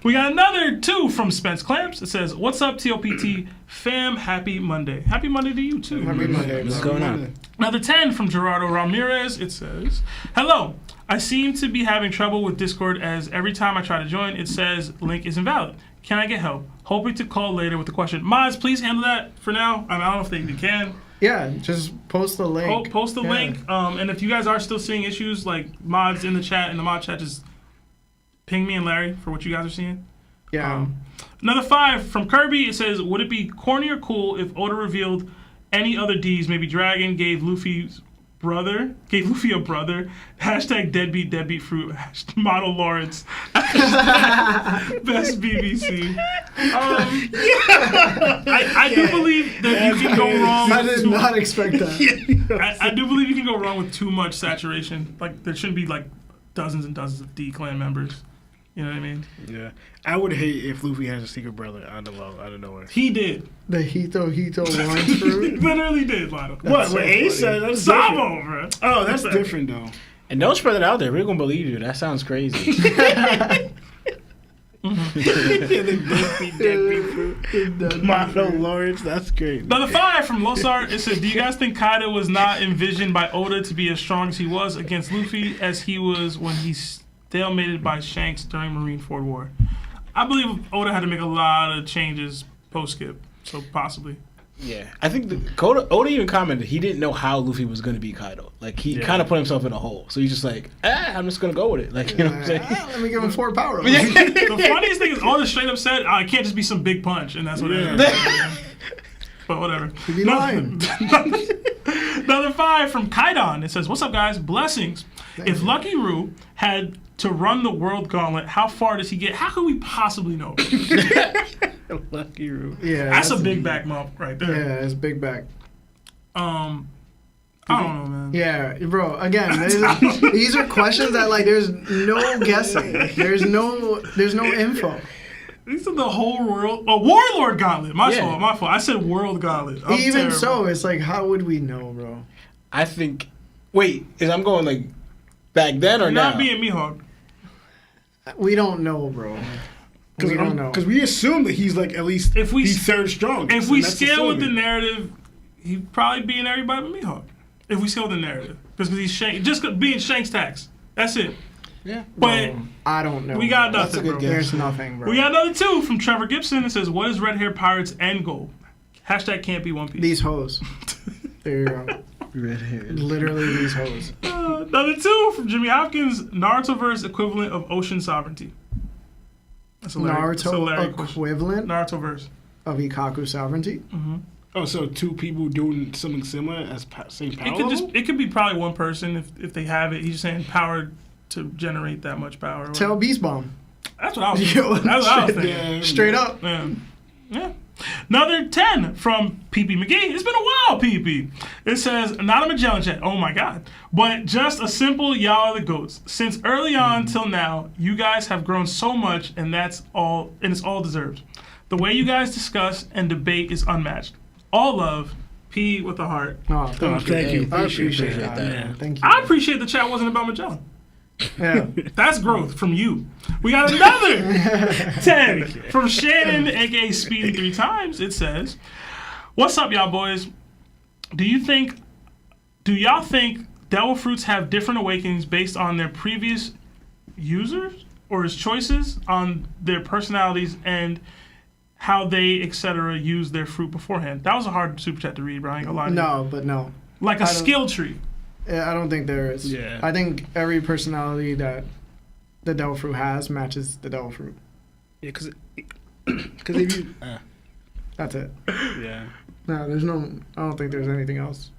We got another 2 from Spence Clamps. It says, "What's up, TOPT fam? Happy Monday." Happy Monday to you, too. Happy Monday, What's bro. going on? Another 10 from Gerardo Ramirez. It says, "Hello. I seem to be having trouble with Discord as every time I try to join, it says link is invalid. Can I get help? Hoping to call later with a question." Mods, please handle that for now. I don't know if they can. Yeah, just post the link. Post the link. And if you guys are still seeing issues, like mods in the chat, in the mod chat, just ping me and Larry for what you guys are seeing. Yeah. Another 5 from Kirby. It says, "Would it be corny or cool if Oda revealed any other Ds? Maybe Dragon gave Luffy a brother. Hashtag deadbeat fruit. Model Lawrence. Best BBC." I do believe that you can go wrong. I did not expect that. I do believe you can go wrong with too much saturation. Like there shouldn't be like dozens and dozens of D clan members. You know what I mean? Yeah. I would hate if Luffy has a secret brother out of nowhere. He did. The Hito Lawrence fruit. Literally did, Lionel. What? so With Ace? funny. That's Sabo, different. bro. Oh, that's different, though. And don't spread it out there. We're going to believe you. That sounds crazy. Model Lawrence, that's great. Another 5 from Losart. It says, "Do you guys think Kaido was not envisioned by Oda to be as strong as he was against Luffy as he was when he stalemated by Shanks during Marineford War?" I believe Oda had to make a lot of changes post-skip, so possibly. Yeah. I think Oda even commented he didn't know how Luffy was going to beat Kaido. Like, he kind of put himself in a hole. So he's just like, I'm just going to go with it. Like, you know what I'm saying? Let me give him 4 power. The funniest thing is Oda straight up said, "It can't just be some big punch," and that's what it is. But whatever. He'd be lying. Another 5 from Kaidan. It says, "What's up, guys? Blessings. If Lucky Roo had to run the world gauntlet, how far does he get? How could we possibly know?" Lucky Roo. Yeah, That's a big back month right there. Yeah, it's big back. I don't know, man. Yeah, bro. Again, these are questions that like there's no guessing. There's no info. These are the whole world. Oh, Warlord Gauntlet. My Yeah. fault. I said World Gauntlet. I'm Even terrible. so, it's like, how would we know, bro? I think. Wait, I'm going like back then or You're now? not being Mihawk. We don't know, bro. We don't know. Because we assume that he's like at least If we- he's third strong. If we scale with the narrative, he'd probably be in everybody but Mihawk. If we scale with the narrative, because he's being Shanks tax. That's it. Yeah. But I don't know. we got bro. nothing, bro. There's nothing, bro. We got another 2 from Trevor Gibson. It says, "What is Red Hair Pirate's end goal?" Hashtag can't be One Piece. These hoes. There you go. Red hair. Literally these hoes. Another 2 from Jimmy Hopkins. Narutoverse equivalent of ocean sovereignty. That's a Naruto question. equivalent Narutoverse. of Ikoku sovereignty. Oh, so 2 people doing something similar as same power level? It could be probably one person if they have it. He's just saying power to generate that much power. Tell Beast Bomb. That's what I was Yo, thinking. That's what I was thinking. Yeah. Straight up. Yeah. Another 10 from PP McGee. It's been a while, PP. It says, "Not a Magellan chat. Oh my God. But just a simple y'all are the goats. Since early on till now, you guys have grown so much, and it's all deserved. The way you guys discuss and debate is unmatched. All love, P with a heart." Oh, Thank you. I appreciate that. that. Man. Thank you. I appreciate the chat wasn't about Magellan. Yeah. That's growth from you. We got another 10 from Shannon, aka Speedy 3 times. It says, "What's up, y'all boys? Do y'all think devil fruits have different awakenings based on their previous users or his choices on their personalities and how they, etc., use their fruit beforehand?" That was a hard super chat to read, bro. I ain't gonna lie to you. No, but no. Like a I don't- skill tree. Yeah, I don't think there is. Yeah. I think every personality that the devil fruit has matches the devil fruit. Yeah, because if you That's it. Yeah. No, there's no. I don't think there's anything else.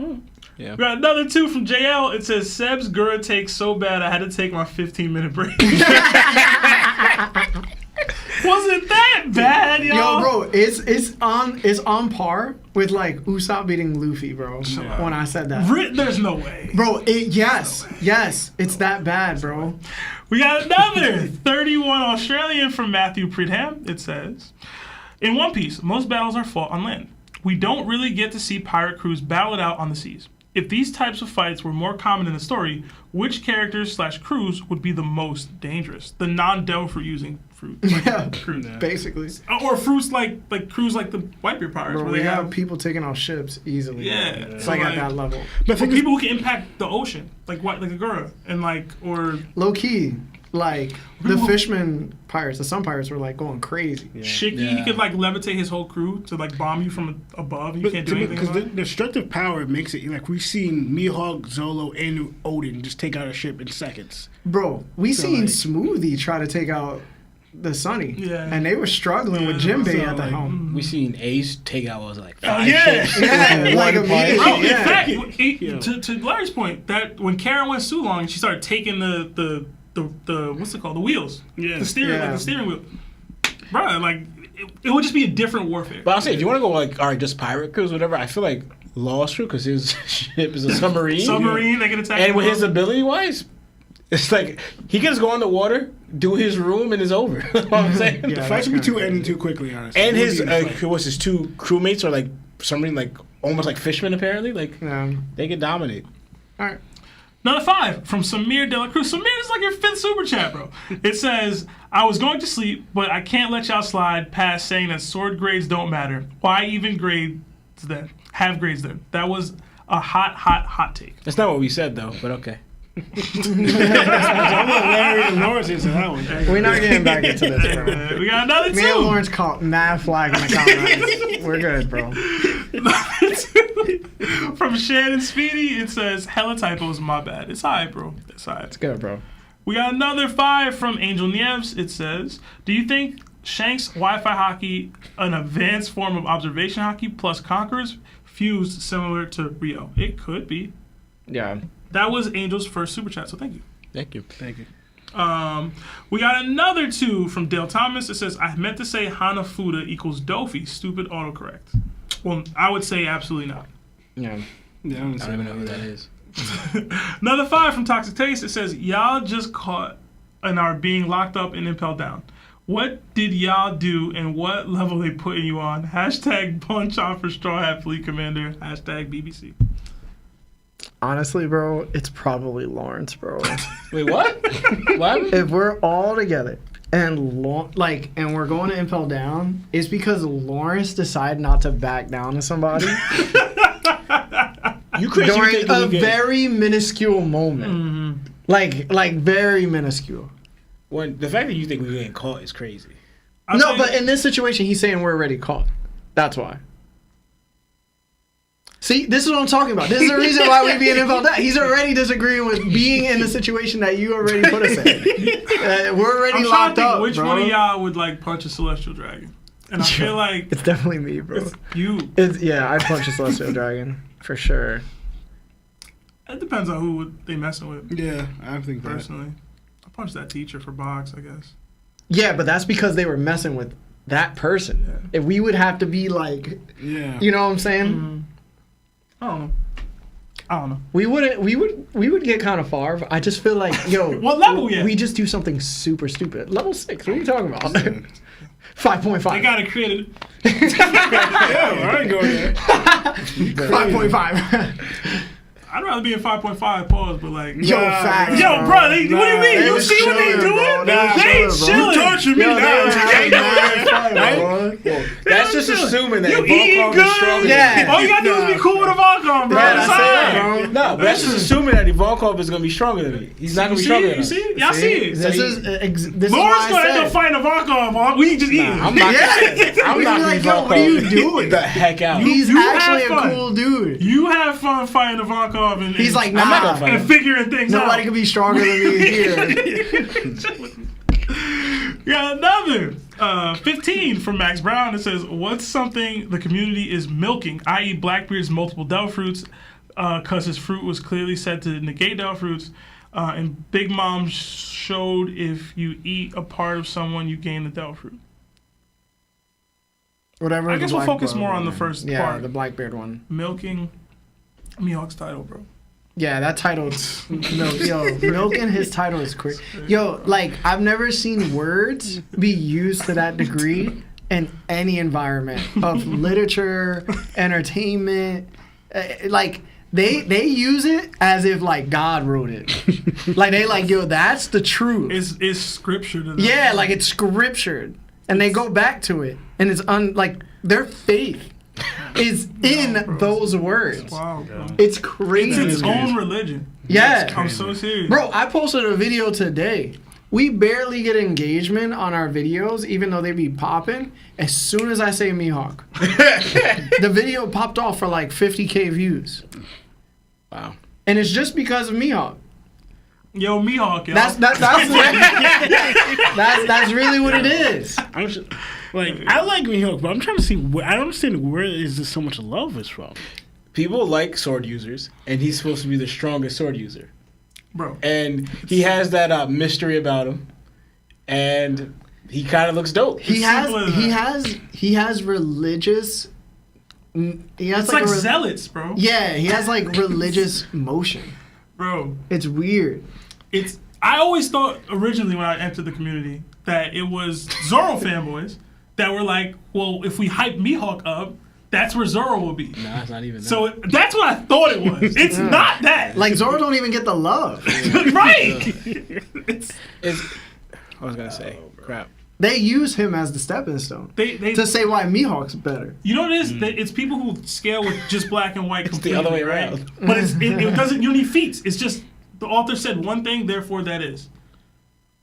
Yeah. We got another 2 from JL. It says, "Seb's Gura takes so bad I had to take my 15-minute break." Wasn't that bad, y'all? Yo, bro, it's on par with like Usopp beating Luffy, bro. When I said that, There's no way. bro, yes, it's that bad, bro. We got another 31 Australian from Matthew Pridham. It says, "In One Piece, most battles are fought on land. We don't really get to see pirate crews battle it out on the seas. If these types of fights were more common in the story, which characters/crews would be the most dangerous? The non-devil fruit using fruit. Yeah, crew. basically. Or fruits like crews like the Whitebeard pirates, Bro, where we they have people taking off ships easily. Yeah. It's So, like at like- that level. but or people who can impact the ocean, like Agura, and or Low key, like the People- fisherman pirates, the sun pirates were like going crazy. Shiki. He could like levitate his whole crew to like bomb you from above. You can't do anything. Because about the it. destructive power makes it like we've seen Mihawk, Zoro, and Odin just take out a ship in seconds. Bro, we So, seen like- Smoothie try to take out the Sunny. Yeah. And they were struggling with Jinbei so, at the like, helm. We seen Ace take out was like Oh, 5 yeah. ships. Yeah, like immediately. Bro, in Yeah. fact, Yeah. to Larry's point, that when Karen went so long, she started taking the what's it called, the wheels, Yeah. the steering, Yeah. like the steering wheel, bro. Like it would just be a different warfare. But I'll say, if you want to go like, all right, just pirate crews, whatever, I feel like Lost Crew, because his ship is a submarine. Submarine, they can attack. And you, with bro. his ability wise, it's like he can just go on the water, do his room, and it's over. You know what I'm saying? Yeah, The that's fights would be kinda too crazy. ending too quickly, honestly. And It would his be a fight. what's his 2 crewmates are like somebody like almost like fishermen apparently. Like they can dominate. All right. Another 5 from Samir De La Cruz. Samir is like your 5th super chat, bro. It says, "I was going to sleep, but I can't let y'all slide past saying that sword grades don't matter. Why even grades then? Have grades then." That was a hot take. That's not what we said though, but okay. I'm gonna Larry Lawrence into that one. We're not getting back into this, bro. We got another 2. Me and Lawrence caught mad flag in the comments. We're good, bro. From Shannon Speedy, it says, "Hella typos, my bad." It's alright, bro. It's alright. It's good, bro. We got another 5 from Angel Nieves. It says, "Do you think Shanks Wi-Fi hockey an advanced form of observation hockey plus Conquerors fused similar to Rio. It could be. Yeah. That was Angel's first super chat, so thank you. Thank you. Thank you. We got another 2 from Dale Thomas. It says, I meant to say Hanafuda equals Dofi. Stupid autocorrect. Well, I would say absolutely not. Yeah. Yeah, I don't even know who that is. Another 5 from Toxic Taste. It says, y'all just caught and are being locked up and Impel down. What did y'all do and what level they putting you on? Hashtag punch on for Straw Hat Fleet Commander. Hashtag BBC. Honestly, bro, it's probably Lawrence, bro. Wait, what? What? If we're all together and we're going to Impel down, it's because Lawrence decided not to back down to somebody You crazy? during a very minuscule moment. Mm-hmm. Like very minuscule. When the fact that you think we're getting caught is crazy. No, but in this situation, he's saying we're already caught. That's why. See, this is what I'm talking about. This is the reason why we be in Impel down. He's already disagreeing with being in the situation that you already put us in. We're already I'm locked trying to think up, which bro. one of y'all would like punch a celestial dragon. And I feel like It's definitely me, bro. it's you. I punch a celestial dragon for sure. It depends on who they messing with. Yeah, I think that. Personally, I punched that teacher for box, I guess. Yeah, but that's because they were messing with that person. Yeah. If we would have to be like, Yeah. you know what I'm saying? Mm-hmm. I don't know. We would get kind of far. But I just feel like, yo, What level we at? We just do something super stupid. Level 6. What are you talking about? 5.5. They gotta create it. Yeah, I ain't going there. 5.5. I'd rather be in 5.5 pause, but like Yo, facts. Yo, bro, you what do you mean? They You was see what they chilling, doing? bro. They was They ain't chilling, bro. chilling. You torturing me Yo, now. they was having They mad fun, bro. That's just assuming that You Volkov eating is good? stronger. Yeah. All you gotta do is be cool with a Volcom, bro. Yeah, That's that's all it, right. bro. No, but that's just assuming that Volkov is gonna be stronger than me. He's not gonna be stronger than You us. see? Y'all see it. This is Laura's why I gonna end up said. fighting a Volcom. We just eating. I'm not. Yeah. I'm We not be like, yo, what are you doing? the heck out. He's You actually have a fun. cool dude. You have fun fighting a Volcom and He's like, I'm not nah. gonna fight and him. figuring things Nobody out. can be stronger than me here. Got another 15 from Max Brown. It says, what's something the community is milking, i.e. Blackbeard's multiple devil fruits, because his fruit was clearly said to negate devil fruits, and Big Mom showed if you eat a part of someone, you gain the devil fruit. Whatever. I the guess we'll focus Blackbeard more on the one. first Yeah, part. the Blackbeard one. Milking Mihawk's title, bro. Yeah, that title. Milking his title is crazy. Yo, like I've never seen words be used to that degree in any environment of literature, entertainment. Like they use it as if like God wrote it. Like they like, yo, that's the truth. It's scripture to them. Yeah, like it's scriptured, and they go back to it, and it's like their faith is in those words. Wow, bro. It's crazy. It's its own religion. Yeah. I'm so serious. Bro, I posted a video today. We barely get engagement on our videos, even though they be popping. As soon as I say Mihawk, the video popped off for like 50K views. Wow. And it's just because of Mihawk. Yo, Mihawk, yo. That's really what it is. I'm just, like, I like Mihawk, but I'm trying to see where, I don't understand where is this so much love is from. People like sword users, and he's supposed to be the strongest sword user. Bro. And he has that mystery about him, and he kind of looks dope. He has religious. He has It's like zealots, bro. Yeah, he has like religious motion. Bro. It's weird. I always thought originally when I entered the community that it was Zoro fanboys that were like, well, if we hype Mihawk up, that's where Zoro will be. Nah, it's not even that. So that's what I thought it was. It's not that. Like Zoro don't even get the love. Right. I was gonna say, crap. They use him as the stepping stone They to say why Mihawk's better. you know what it is? It's people who scale with just black and white It's the completely, other way right? around. But it doesn't, you need feats. It's just the author said one thing, therefore that is.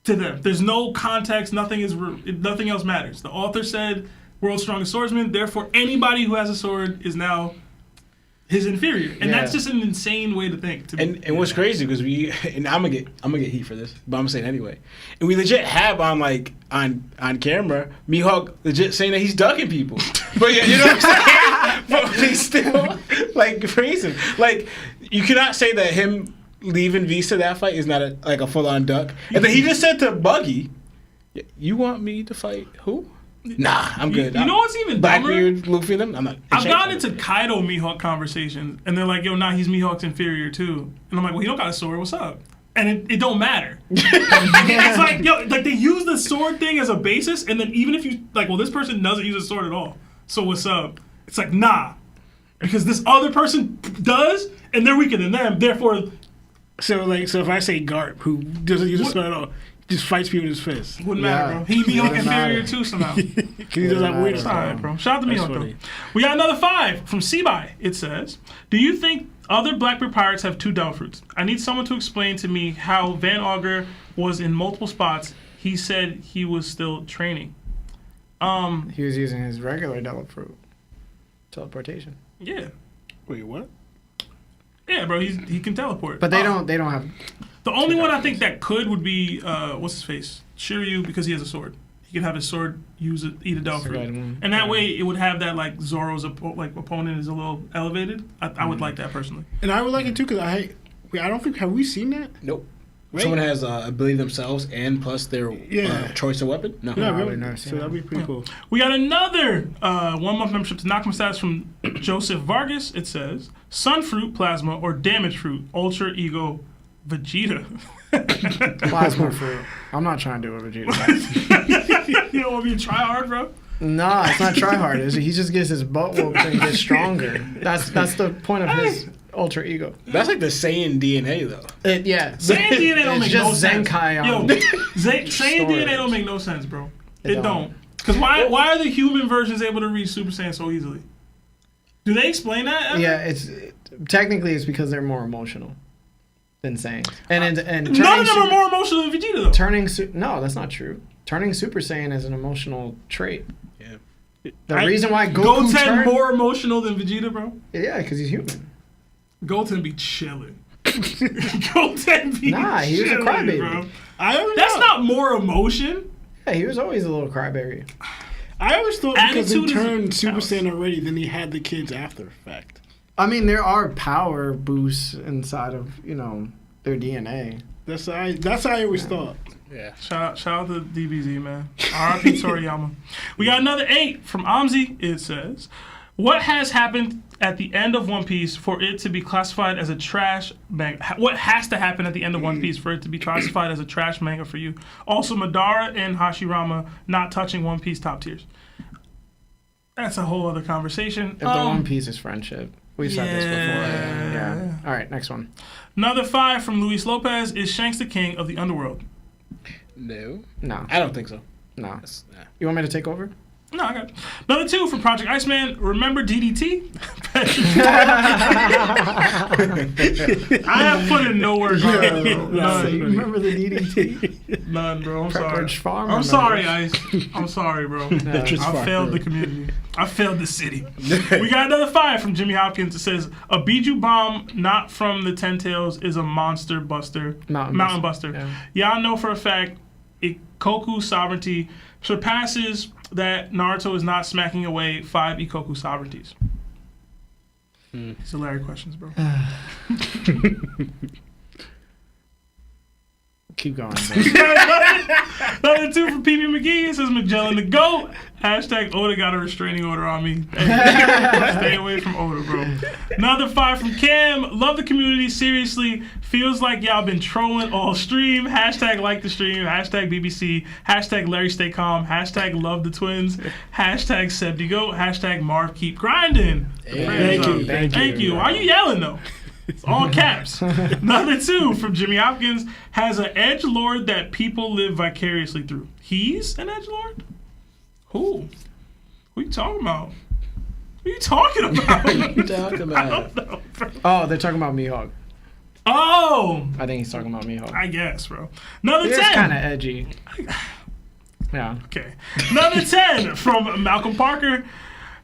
To them. There's no context, nothing else matters. The author said world's strongest swordsman, therefore anybody who has a sword is now his inferior. And that's just an insane way to think. To me. And what's crazy because and I'm gonna get heat for this, but I'm gonna say it anyway. And we legit have on camera Mihawk legit saying that he's ducking people. But you know what I'm saying? but they still like praise him. Like you cannot say that him leaving Visa that fight is not a full on duck. And then he just said to Buggy, "You want me to fight who? Nah, I'm good." You know what's even dumber? Blackbeard, Luffy, them. I'm not. I've gotten into Kaido Mihawk conversations, and they're like, "Yo, nah, he's Mihawk's inferior too." And I'm like, "Well, he don't got a sword. What's up?" And it don't matter. It's like, yo, like they use the sword thing as a basis, and then even if you like, well, this person doesn't use a sword at all, so what's up? It's like, nah, because this other person does, and they're weaker than them. Therefore, So if I say Garp, who doesn't use a sword at all, just fights people with his fist. wouldn't matter, bro. He Mihawk inferior too somehow. Because he doesn't have weight. It's all right, bro. Shout out to That's Mihawk, though. funny. We got another 5 from Seaby. It says, "Do you think other Blackbeard pirates have 2 devil fruits? I need someone to explain to me how Van Augur was in multiple spots. He said he was still training." He was using his regular devil fruit. Teleportation. Yeah. Wait, what? Yeah, bro. He can teleport. But they don't have. The only one I think that could would be what's his face, Shiryu, because he has a sword. He could have his sword eat a devil fruit, and that way it would have that like Zoro's opponent is a little elevated. I would like that personally. And I would like it too because I don't think, have we seen that? Nope. Right? Someone has ability themselves and plus their choice of weapon. No. Yeah, I've really. never So seen that'd be pretty cool. We got another 1-month membership to Nakama status from Joseph Vargas. It says, "Sun fruit, plasma, or damage fruit, ultra ego, Vegeta." Plasma fruit. I'm not trying to do a Vegeta. You don't want me to try hard, bro? Nah, it's not try hard. He just gets his butt whooped and gets stronger. That's the point of his ultra ego. That's like the Saiyan DNA though. Yeah. Saiyan DNA don't It's make no just sense. Zenkai Yo, on Saiyan storage. DNA don't make no sense, bro. It don't. don't. Because why are the human versions able to reach Super Saiyan so easily? Do they explain that ever? Yeah, technically it's because they're more emotional than Saiyans. And None of them are more emotional than Vegeta, though. No, that's not true. Turning Super Saiyan is an emotional trait. Yeah. The reason why Goku Goten turned... more emotional than Vegeta, bro? Yeah, because he's human. Goten be chilling. Goten be Nah, he was a chilling, crybaby. bro. That's Not more emotion. Yeah, he was always a little crybaby. I always thought because he Attitude is turned Super counts. Saiyan already, then he had the kids after effect. I mean, there are power boosts inside of, their DNA. That's how I always thought. Yeah. Shout out to DBZ, man. R.I.P. Toriyama. We got another 8 from Amzi. It says, "What has happened at the end of One Piece for it to be classified as a trash manga? What has to happen at the end of One Piece for it to be classified as a trash manga for you? Also, Madara and Hashirama not touching One Piece top tiers." That's a whole other conversation. If the One Piece is friendship. We've said this before. Yeah. All right, next one. Another 5 from Luis Lopez. Is Shanks the king of the underworld? No. No. I don't think so. No. You want me to take over? No, I got it. Another 2 from Project Iceman. Remember DDT? I have put in no work. None. You remember the DDT? None, bro. I'm sorry. Pepperidge Farm I'm remembers. sorry, Ice. I'm sorry, bro. I failed the community. I failed the city. We got another 5 from Jimmy Hopkins. It says, "A Biju bomb not from the Ten Tails is a monster buster. Mountain buster. Y'all know for a fact Ikoku sovereignty surpasses that Naruto is not smacking away 5 Ikoku sovereignties." These hilarious questions, bro. Keep going. Another 2 from PB McGee. It says, "Magellan the GOAT. Hashtag Oda got a restraining order on me." Hey, stay away from Oda, bro. Another 5 from Cam. "Love the community. Seriously. Feels like y'all been trolling all stream. Hashtag like the stream. Hashtag BBC. Hashtag Larry stay calm. Hashtag love the twins. Hashtag Sebdy GOAT. Hashtag Marv keep grinding." Thank you. Why are you yelling, though? It's all caps. Another 2 from Jimmy Hopkins. "Has an edgelord that people live vicariously through." He's an edgelord? Who? What are you talking about? What are you talking about? What are you talking I about? don't know, bro. Oh, they're talking about Mihawk. Oh! I think he's talking about Mihawk. I guess, bro. Another It's 10. kind of edgy. Yeah. Okay. Another 10 from Malcolm Parker.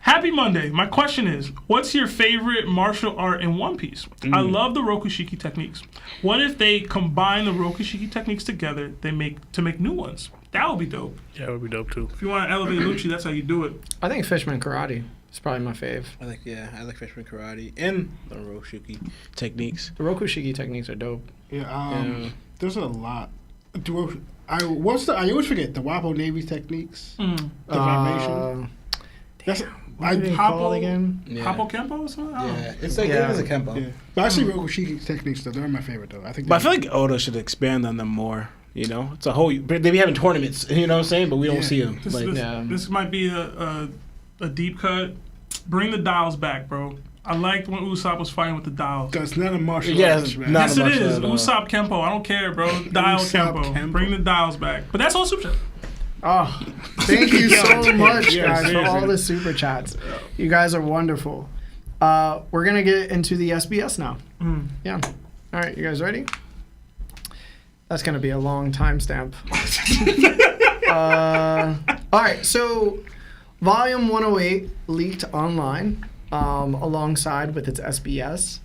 "Happy Monday. My question is, what's your favorite martial art in One Piece? I love the Rokushiki techniques. What if they combine the Rokushiki techniques together to make new ones? That would be dope. Yeah, it would be dope too. If you want to elevate Lucci, that's how you do it." I think Fishman Karate. It's probably my fave. I like freshman karate and the Roshiki techniques. The Rokushiki techniques are dope. Yeah, there's a lot. I always forget the Wapo Navy techniques. The vibration. That's What do they call it again? Hapo Kempo or something? Yeah, it's like it is a Kempo. Yeah. But I see Rokushiki techniques though. They're my favorite though. I think. But I feel like Oda should expand on them more. You know, it's a whole. They be having tournaments. You know what I'm saying? But we don't see them. This might be a deep cut. Bring the dials back, bro. I liked when Usopp was fighting with the dials. That's not a martial arts, man. Yes, it is. Usopp Kempo. I don't care, bro. Dial Kempo. Bring the dials back. But that's all super chat. Oh, thank you so much, guys, for all the super chats. You guys are wonderful. We're going to get into the SBS now. Yeah. All right, you guys ready? That's going to be a long timestamp. All right, so Volume 108 leaked online alongside with its SBS.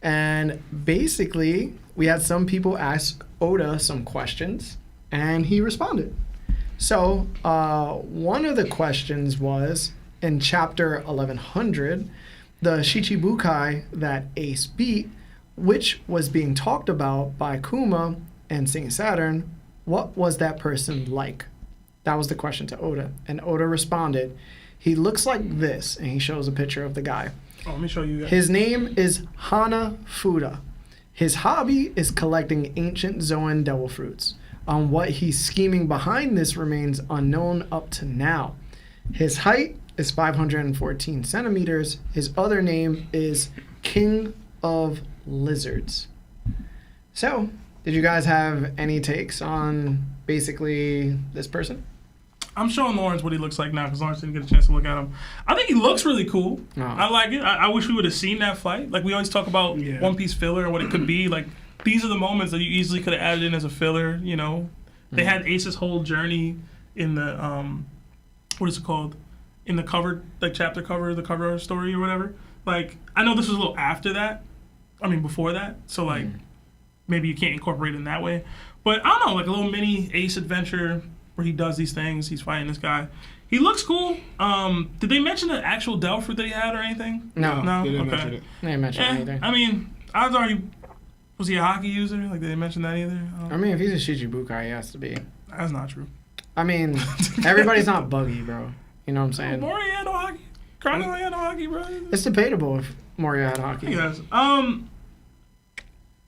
And basically, we had some people ask Oda some questions, and he responded. So one of the questions was, in chapter 1100, the Shichibukai that Ace beat, which was being talked about by Kuma and Sing Saturn, what was that person like? That was the question to Oda. And Oda responded, he looks like this, and he shows a picture of the guy. Oh, let me show you that. His name is Hanafuda. His hobby is collecting ancient Zoan devil fruits. On what he's scheming behind this remains unknown up to now. His height is 514 centimeters. His other name is King of Lizards. So, did you guys have any takes on basically this person? I'm showing Lawrence what he looks like now because Lawrence didn't get a chance to look at him. I think he looks really cool. Oh. I like it. I wish we would have seen that fight. Like, we always talk about One Piece filler and what it could be. Like, these are the moments that you easily could have added in as a filler, you know. They had Ace's whole journey in the, what is it called? In the cover, like chapter cover, the cover story or whatever. Like, I know this was a little after that. I mean, before that. So, like, maybe you can't incorporate it in that way. But, I don't know, like a little mini Ace adventure where he does these things. He's fighting this guy. He looks cool. Did they mention the actual devil fruit that he had or anything? No. They didn't mention it. They didn't mention anything. I mean, I was already... Was he a hockey user? Like, did they mention that either? I mean, if he's a Shichibukai, he has to be. That's not true. I mean, everybody's not buggy, bro. You know what I'm saying? Moria had no hockey. Chrono had no hockey, bro. It's debatable if Moria had hockey. Yes.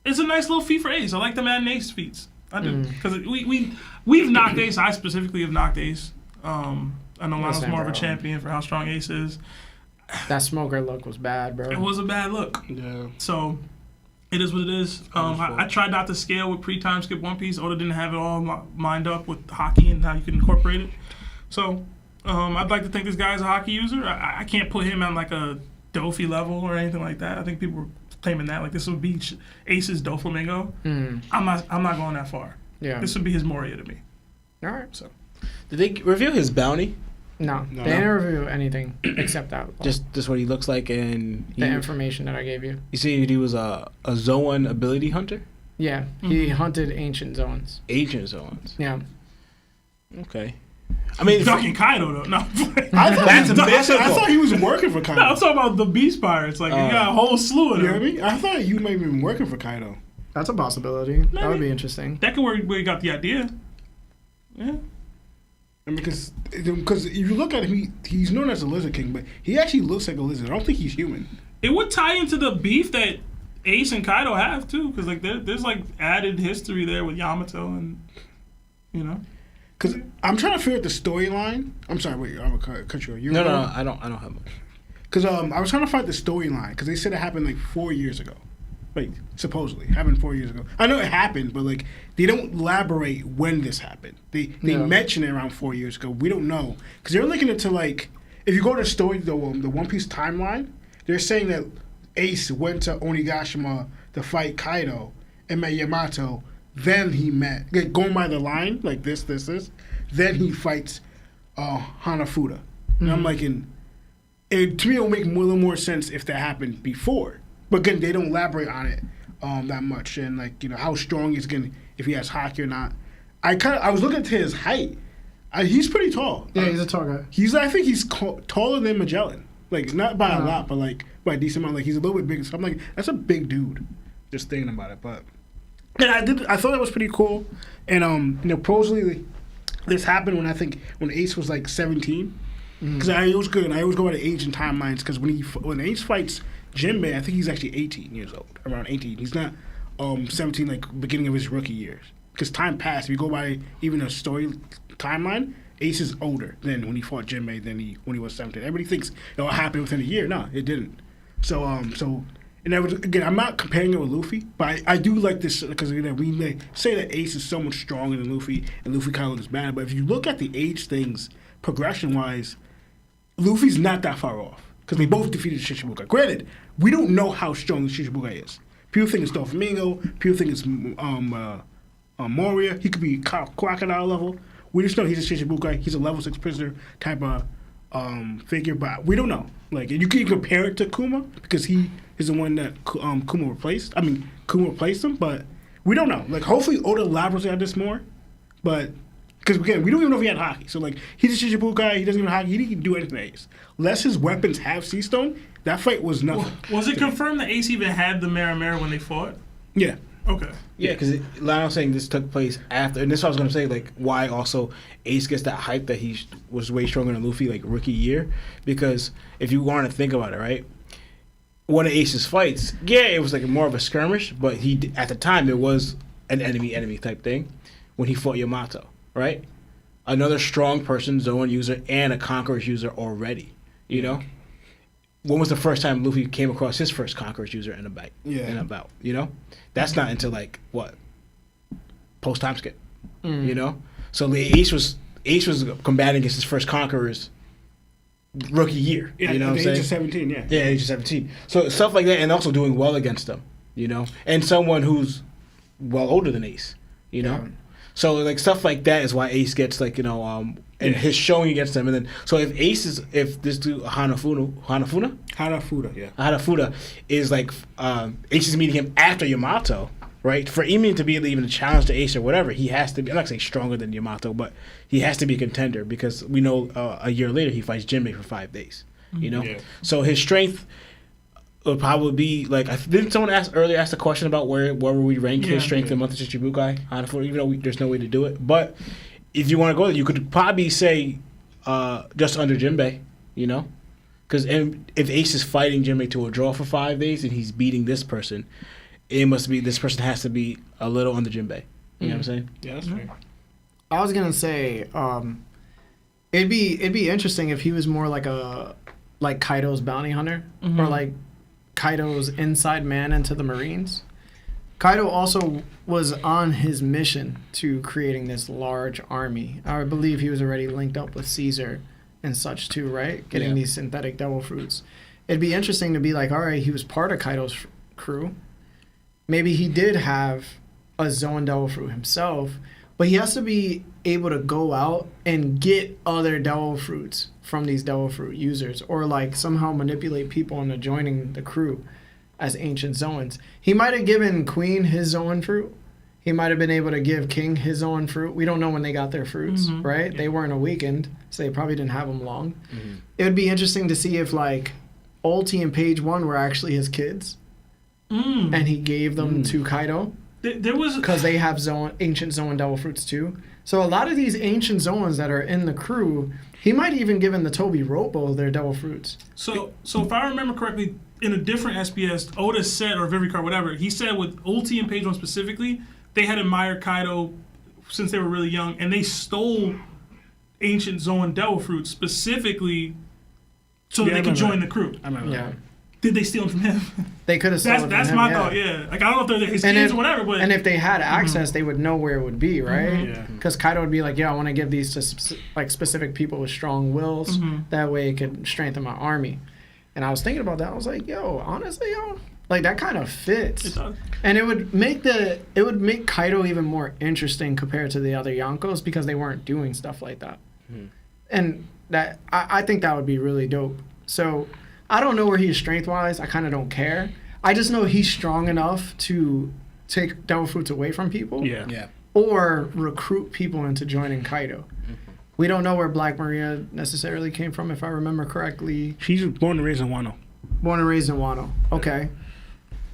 It's a nice little feat for Ace. I like the Madden Ace feats. I do. Because we've knocked Ace. I specifically have knocked Ace. I know Lionel's more of a champion for how strong Ace is. That smoker look was bad, bro. It was a bad look. Yeah. So... It is what it is. I tried not to scale with pre-time skip One Piece. Oda didn't have it all lined up with hockey and how you can incorporate it. So I'd like to think this guy's a hockey user. I can't put him on like a Dofi level or anything like that. I think people were claiming that like this would be Ace's Doflamingo. I'm not going that far. Yeah. This would be his Moria to me. All right. So Did they reveal his bounty? No. They didn't review anything except that. Just what he looks like and The information that I gave you. You see, he was a Zoan ability hunter. Yeah, he hunted ancient zones. Ancient zones. Yeah. Okay. I mean, fucking Kaido though. No, I thought he was working for Kaido. No, I'm talking about the Beast Pirates. Like you got a whole slew of them. You know what I mean? I thought you might have been working for Kaido. That's a possibility. That would be interesting. That could where he got the idea. Yeah. I mean, because if you look at him, he's known as a Lizard King, but he actually looks like a lizard. I don't think he's human. It would tie into the beef that Ace and Kaido have too, because like there's like added history there with Yamato and you know. Because I'm trying to figure out the storyline. I'm sorry, wait, I'm gonna cut you off. No, I don't have much. Because I was trying to find the storyline because they said it happened like 4 years ago. Like supposedly happened 4 years ago. I know it happened, but like they don't elaborate when this happened. They mention it around 4 years ago. We don't know because they're linking it to like if you go to the story the One Piece timeline, they're saying that Ace went to Onigashima to fight Kaido and met Yamato. Then he met going by the line like this. Then he fights Hanafuda. And I'm like, to me, it will make a little more sense if that happened before. But again, they don't elaborate on it that much, and like how strong he's gonna if he has hockey or not. I was looking at his height. He's pretty tall. Yeah, he's a tall guy. I think he's taller than Magellan. Like not by a lot, but like by a decent amount. Like he's a little bit bigger. So I'm like, that's a big dude. Just thinking about it, but and I thought that was pretty cool. And supposedly this happened when Ace was like 17. Because I always go by the age and timelines. Because when Ace fights Jinbei, I think he's actually 18 years old, around 18. He's not 17 like beginning of his rookie years. Because time passed. If you go by even a story timeline, Ace is older than when he fought Jinbei than when he was 17. Everybody thinks it all happened within a year. No, it didn't. So and that was, again, I'm not comparing it with Luffy, but I do like this because we may say that Ace is so much stronger than Luffy, and Luffy kind of looks bad. But if you look at the age things, progression-wise, Luffy's not that far off because they both defeated Shichibukai. Granted, we don't know how strong Shichibukai is. People think it's Doflamingo. People think it's Moria. He could be crocodile level. We just know he's a Shichibukai. He's a level 6 prisoner type of figure, but we don't know. Like, you can compare it to Kuma because he is the one that Kuma replaced. I mean, Kuma replaced him, but we don't know. Like, hopefully Oda elaborates on this more, but because again, we don't even know if he had Haki. So like, he's a Shichibukai. He doesn't even have Haki. He didn't do anything to Ace. Unless his weapons have Sea Stone, that fight was nothing. Was it confirmed that Ace even had the Mera when they fought? Yeah. Okay. Yeah, because Lionel's saying this took place after, and this is what I was going to say, like, why also Ace gets that hype that he was way stronger than Luffy, like, rookie year. Because if you want to think about it, right, one of Ace's fights, yeah, it was like more of a skirmish, but at the time, it was an enemy type thing when he fought Yamato, right? Another strong person, Zoan user, and a Conqueror's user already, you know? When was the first time Luffy came across his first Conqueror's user in a bout, you know? That's not until, like, what? Post-time skip, you know? So Ace was combating against his first Conqueror's rookie year, you know what I'm saying? At the age of 17, yeah. Yeah, age of 17. So stuff like that, and also doing well against them, you know? And someone who's well older than Ace, you know? Yeah. So, like, stuff like that is why Ace gets, like, you know, and his showing against them. And then, so if this dude, Hanafuda is, like, Ace is meeting him after Yamato, right? For even to be even a challenge to Ace or whatever, he has to be, I'm not saying stronger than Yamato, but he has to be a contender because we know a year later he fights Jinbei for 5 days, you know? Yeah. So his strength would probably be like, didn't someone ask the question about where would we rank his strength in Month of Shichibukai, Hanafuda, even though there's no way to do it. But if you want to go there, you could probably say just under Jinbei, you know? Because if Ace is fighting Jinbei to a draw for 5 days and he's beating this person, it must be this person has to be a little under Jinbei. You know what I'm saying? Yeah, that's fair. I was gonna say it'd be interesting if he was more like Kaido's bounty hunter or like Kaido's inside man into the Marines. Kaido also was on his mission to creating this large army. I believe he was already linked up with Caesar and such too, right? Getting these synthetic devil fruits. It'd be interesting to be like, all right, he was part of Kaido's crew. Maybe he did have a Zoan devil fruit himself, but he has to be able to go out and get other devil fruits from these devil fruit users, or like somehow manipulate people into joining the crew as ancient Zoans. He might have given Queen his Zoan fruit. He might have been able to give King his Zoan fruit. We don't know when they got their fruits, right? Yeah. They weren't awakened, so they probably didn't have them long. It would be interesting to see if like Ulti and Page 1 were actually his kids, and he gave them to Kaido. There was because they have ancient Zoan devil fruits too. So a lot of these ancient Zoans that are in the crew, he might even given the Toby Roppo their devil fruits. So if I remember correctly, in a different SBS, Oda said, or Vivicard, whatever, he said with Ulti and Page 1 specifically, they had admired Kaido since they were really young, and they stole ancient Zoan devil fruits specifically so that they could join the crew. I remember that. Did they steal them from him? They could have stolen That's from him, my thought, yeah. Like, I don't know if they're his kids or whatever, but... And if they had access, they would know where it would be, right? Because Kaido would be like, I want to give these to like specific people with strong wills. That way it could strengthen my army. And I was thinking about that. I was like, honestly, like that kind of fits. It does. And it would make Kaido even more interesting compared to the other Yonkos because they weren't doing stuff like that. And that I think that would be really dope. So... I don't know where he is strength-wise. I kind of don't care. I just know he's strong enough to take devil fruits away from people. Yeah. Or recruit people into joining Kaido. We don't know where Black Maria necessarily came from, if I remember correctly. She's born and raised in Wano. Born and raised in Wano. Okay.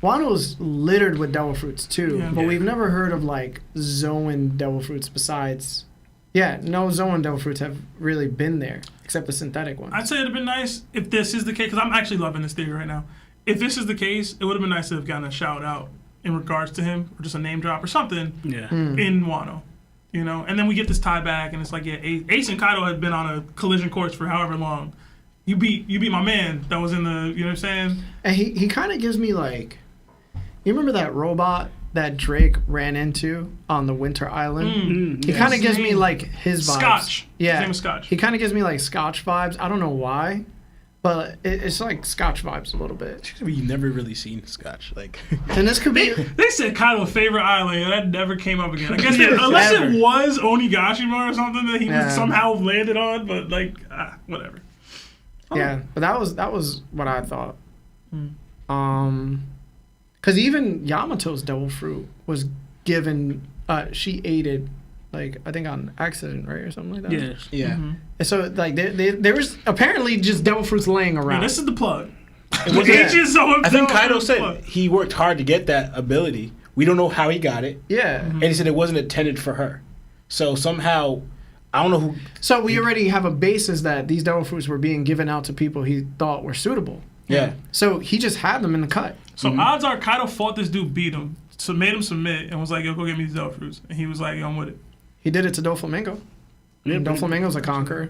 Wano's littered with devil fruits too, but we've never heard of like Zoan devil fruits besides. Yeah, no Zoan devil fruits have really been there except the synthetic ones. I'd say it'd have been nice if this is the case, because I'm actually loving this theory right now. If this is the case, it would have been nice to have gotten a shout out in regards to him, or just a name drop or something in Wano. You know, and then we get this tie back, and it's like, yeah, Ace and Kaido had been on a collision course for however long. You beat my man that was in the, you know what I'm saying? And he kind of gives me like, you remember that robot that Drake ran into on the Winter Island? He kind of gives me like his vibes. Scotch. Yeah. His name is Scotch. He kind of gives me like Scotch vibes. I don't know why, but it's like Scotch vibes a little bit. You've never really seen Scotch, like. And this could be. They said Kaido's favorite island, and that never came up again. I guess unless it was Onigashima or something that he was somehow landed on, but like, whatever. Yeah, but that was what I thought. Because even Yamato's devil fruit was given. She ate it, like I think on accident, right, or something like that. Yes. Yeah. And so like there was apparently just devil fruits laying around. Yeah, this is the plug. I think Kaido said he worked hard to get that ability. We don't know how he got it. Yeah. And he said it wasn't intended for her. So somehow, I don't know who. So we already have a basis that these devil fruits were being given out to people he thought were suitable. Yeah. So he just had them in the cut. So odds are Kaido fought this dude, beat him, so made him submit, and was like, yo, go get me these devil fruits. And he was like, yo, I'm with it. He did it to Doflamingo. Yeah, Doflamingo's a conqueror.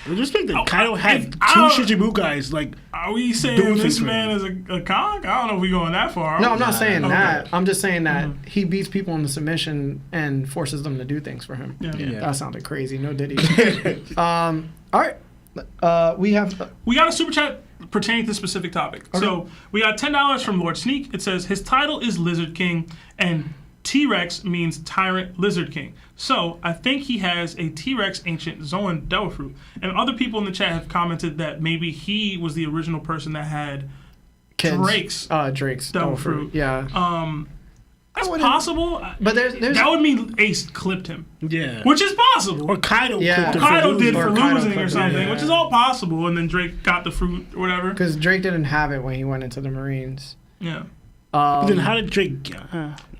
Just think that Kaido had two Shichibukais, like. Are we saying this man is a conk? I don't know if we're going that far. No, I'm not saying that. I'm just saying that he beats people into submission and forces them to do things for him. Yeah. That sounded crazy. No Diddy. All right. We got a super chat pertaining to this specific topic. Okay. So we got $10 from Lord Sneak. It says his title is Lizard King and T-Rex means Tyrant Lizard King. So I think he has a T-Rex ancient Zoan devil fruit. And other people in the chat have commented that maybe he was the original person that had Drake's devil fruit. Yeah. That's possible. But there's that would mean Ace clipped him. Yeah. Which is possible. Or Kaido clipped him. Kaido did for losing or something, yeah. which is all possible. And then Drake got the fruit or whatever. Because Drake didn't have it when he went into the Marines. Yeah. Then how did Drake?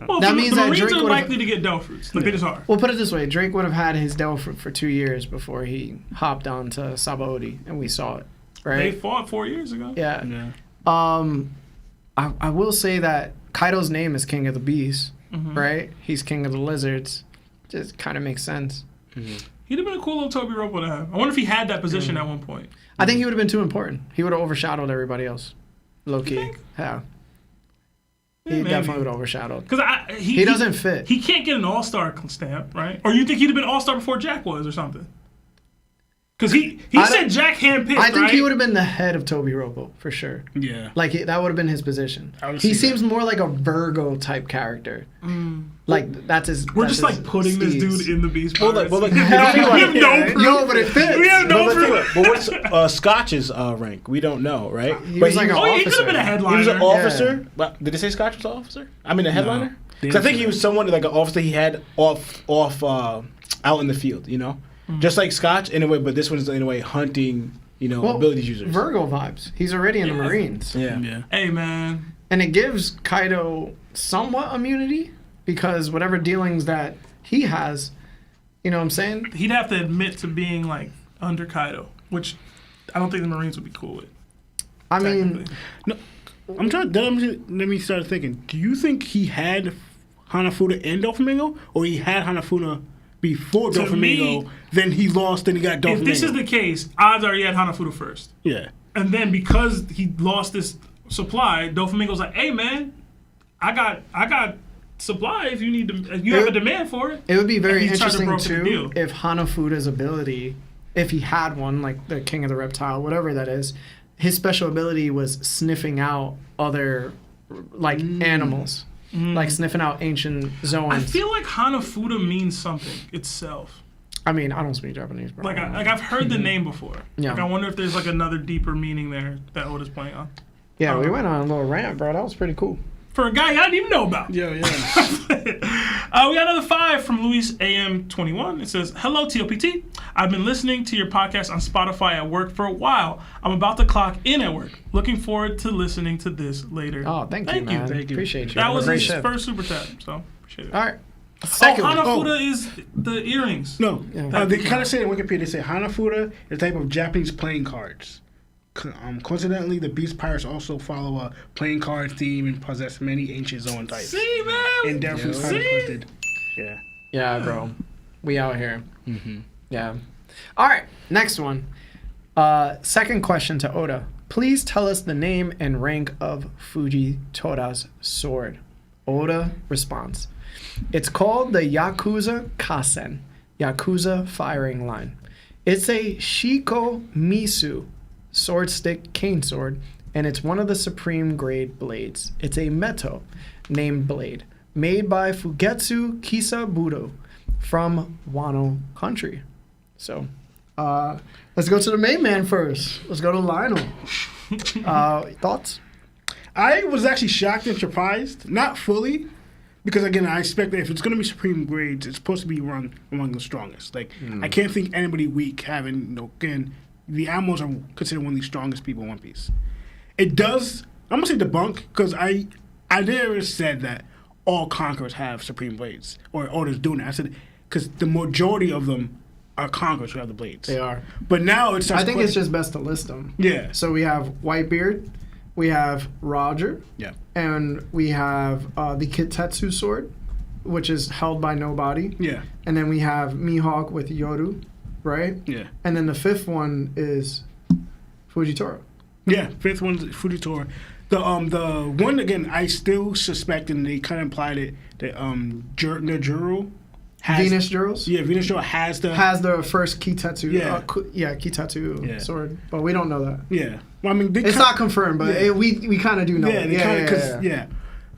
Well, that means the Marines are likely to get devil fruits. Like they just are. Well, put it this way: Drake would have had his devil fruit for 2 years before he hopped on to Sabaody, and we saw it. Right? They fought 4 years ago. Yeah. I will say that Kaido's name is King of the Beasts, right? He's King of the Lizards. Just kind of makes sense. He'd have been a cool little Toby Ropo to have. I wonder if he had that position at one point. I think he would have been too important. He would have overshadowed everybody else. Low key. Yeah. He definitely would have overshadowed. Because he doesn't fit. He can't get an all-star stamp, right? Or you think he'd have been all-star before Jack was or something? Because he said Jack handpicked, I think right? he would have been the head of Toby Ropo, for sure. Yeah. Like, that would have been his position. He seems more like a Virgo-type character. Like, that's his... We're just, like, putting this dude in the Beast Pirates. Well, like, we have no proof. Yo, but it fits. We have no proof. But what's Scotch's rank? We don't know, right? He was like an officer. He could have been a headliner. He was an officer. Yeah. Did they say Scotch was an officer? I mean, a headliner? Because I think he was someone, like, an officer he had off out in the field, you know? Just like Scotch in a way, but this one's in a way hunting, abilities users. Virgo vibes. He's already in the Marines. Yeah. Hey, man. And it gives Kaido somewhat immunity because whatever dealings that he has, you know what I'm saying? He'd have to admit to being like under Kaido, which I don't think the Marines would be cool with. I mean, no, let me start thinking. Do you think he had Hanafuda and Doflamingo, or he had Hanafuda before Doflamingo, then he lost, then he got Doflamingo? If this is the case, odds are he had Hanafuda first. Yeah. And then because he lost this supply, Doflamingo's like, hey man, I got supply if you need to, you have a demand for it. It would be very interesting too if Hanafuda's ability, if he had one, like the King of the Reptile, whatever that is, his special ability was sniffing out other like animals. Like sniffing out ancient zones. I feel like Hanafuda means something itself. I mean, I don't speak Japanese, bro. Like I've heard the name before. Yeah. Like I wonder if there's like another deeper meaning there that Oda's playing on. Yeah, we went on a little rant, bro. That was pretty cool. for a guy I didn't even know about. Yeah. We got another 5 from Luis AM21. It says, "Hello, TOPT. I've been listening to your podcast on Spotify at work for a while. I'm about to clock in at work. Looking forward to listening to this later." Oh, thank you, man. Thank you. Appreciate you. That Have a was great his shift. first super tap, so appreciate it. All right. Second one. Hanafuda is the earrings. No, they kind of say in Wikipedia, they say Hanafuda is a type of Japanese playing cards. Coincidentally, the Beast Pirates also follow a playing card theme and possess many ancient zone types. See, man? And definitely kind of twisted. Yeah. Yeah, bro. We out here. Yeah. All right. Next one. Second question to Oda. Please tell us the name and rank of Fujitora's sword. Oda responds. It's called the Yakuza Kasen, Yakuza firing line. It's a Shikomisu sword stick cane sword, and it's one of the supreme grade blades. It's a Meto named blade, made by Fugetsu Kisabudo from Wano country. So, let's go to the main man first. Let's go to Lionel. Thoughts? I was actually shocked and surprised, not fully, because again, I expect that if it's going to be supreme grades, it's supposed to be run among the strongest. Like, I can't think anybody weak having, again, the Amos are considered one of the strongest people in One Piece. It does, I'm going to say debunk, because I never said that all Conquerors have supreme blades, or Oda's doing that. I said, because the majority of them are Conquerors who have the blades. They are. But now it's... I think it's just best to list them. Yeah. So we have Whitebeard, we have Roger, Yeah. and we have the Kitetsu sword, which is held by nobody. Yeah. And then we have Mihawk with Yoru, right? Yeah. And then the fifth one is Fujitora. Yeah, fifth one's Fujitora. The one again, I still suspect, and they kind of implied it that Nejuro has Venus Juros Yeah, Venus Juro has the the first Kitetsu. Yeah. Kitetsu sword, but we don't know that. Yeah. Well, I mean, It's not confirmed, but Yeah. we kind of do know. Yeah, it. yeah.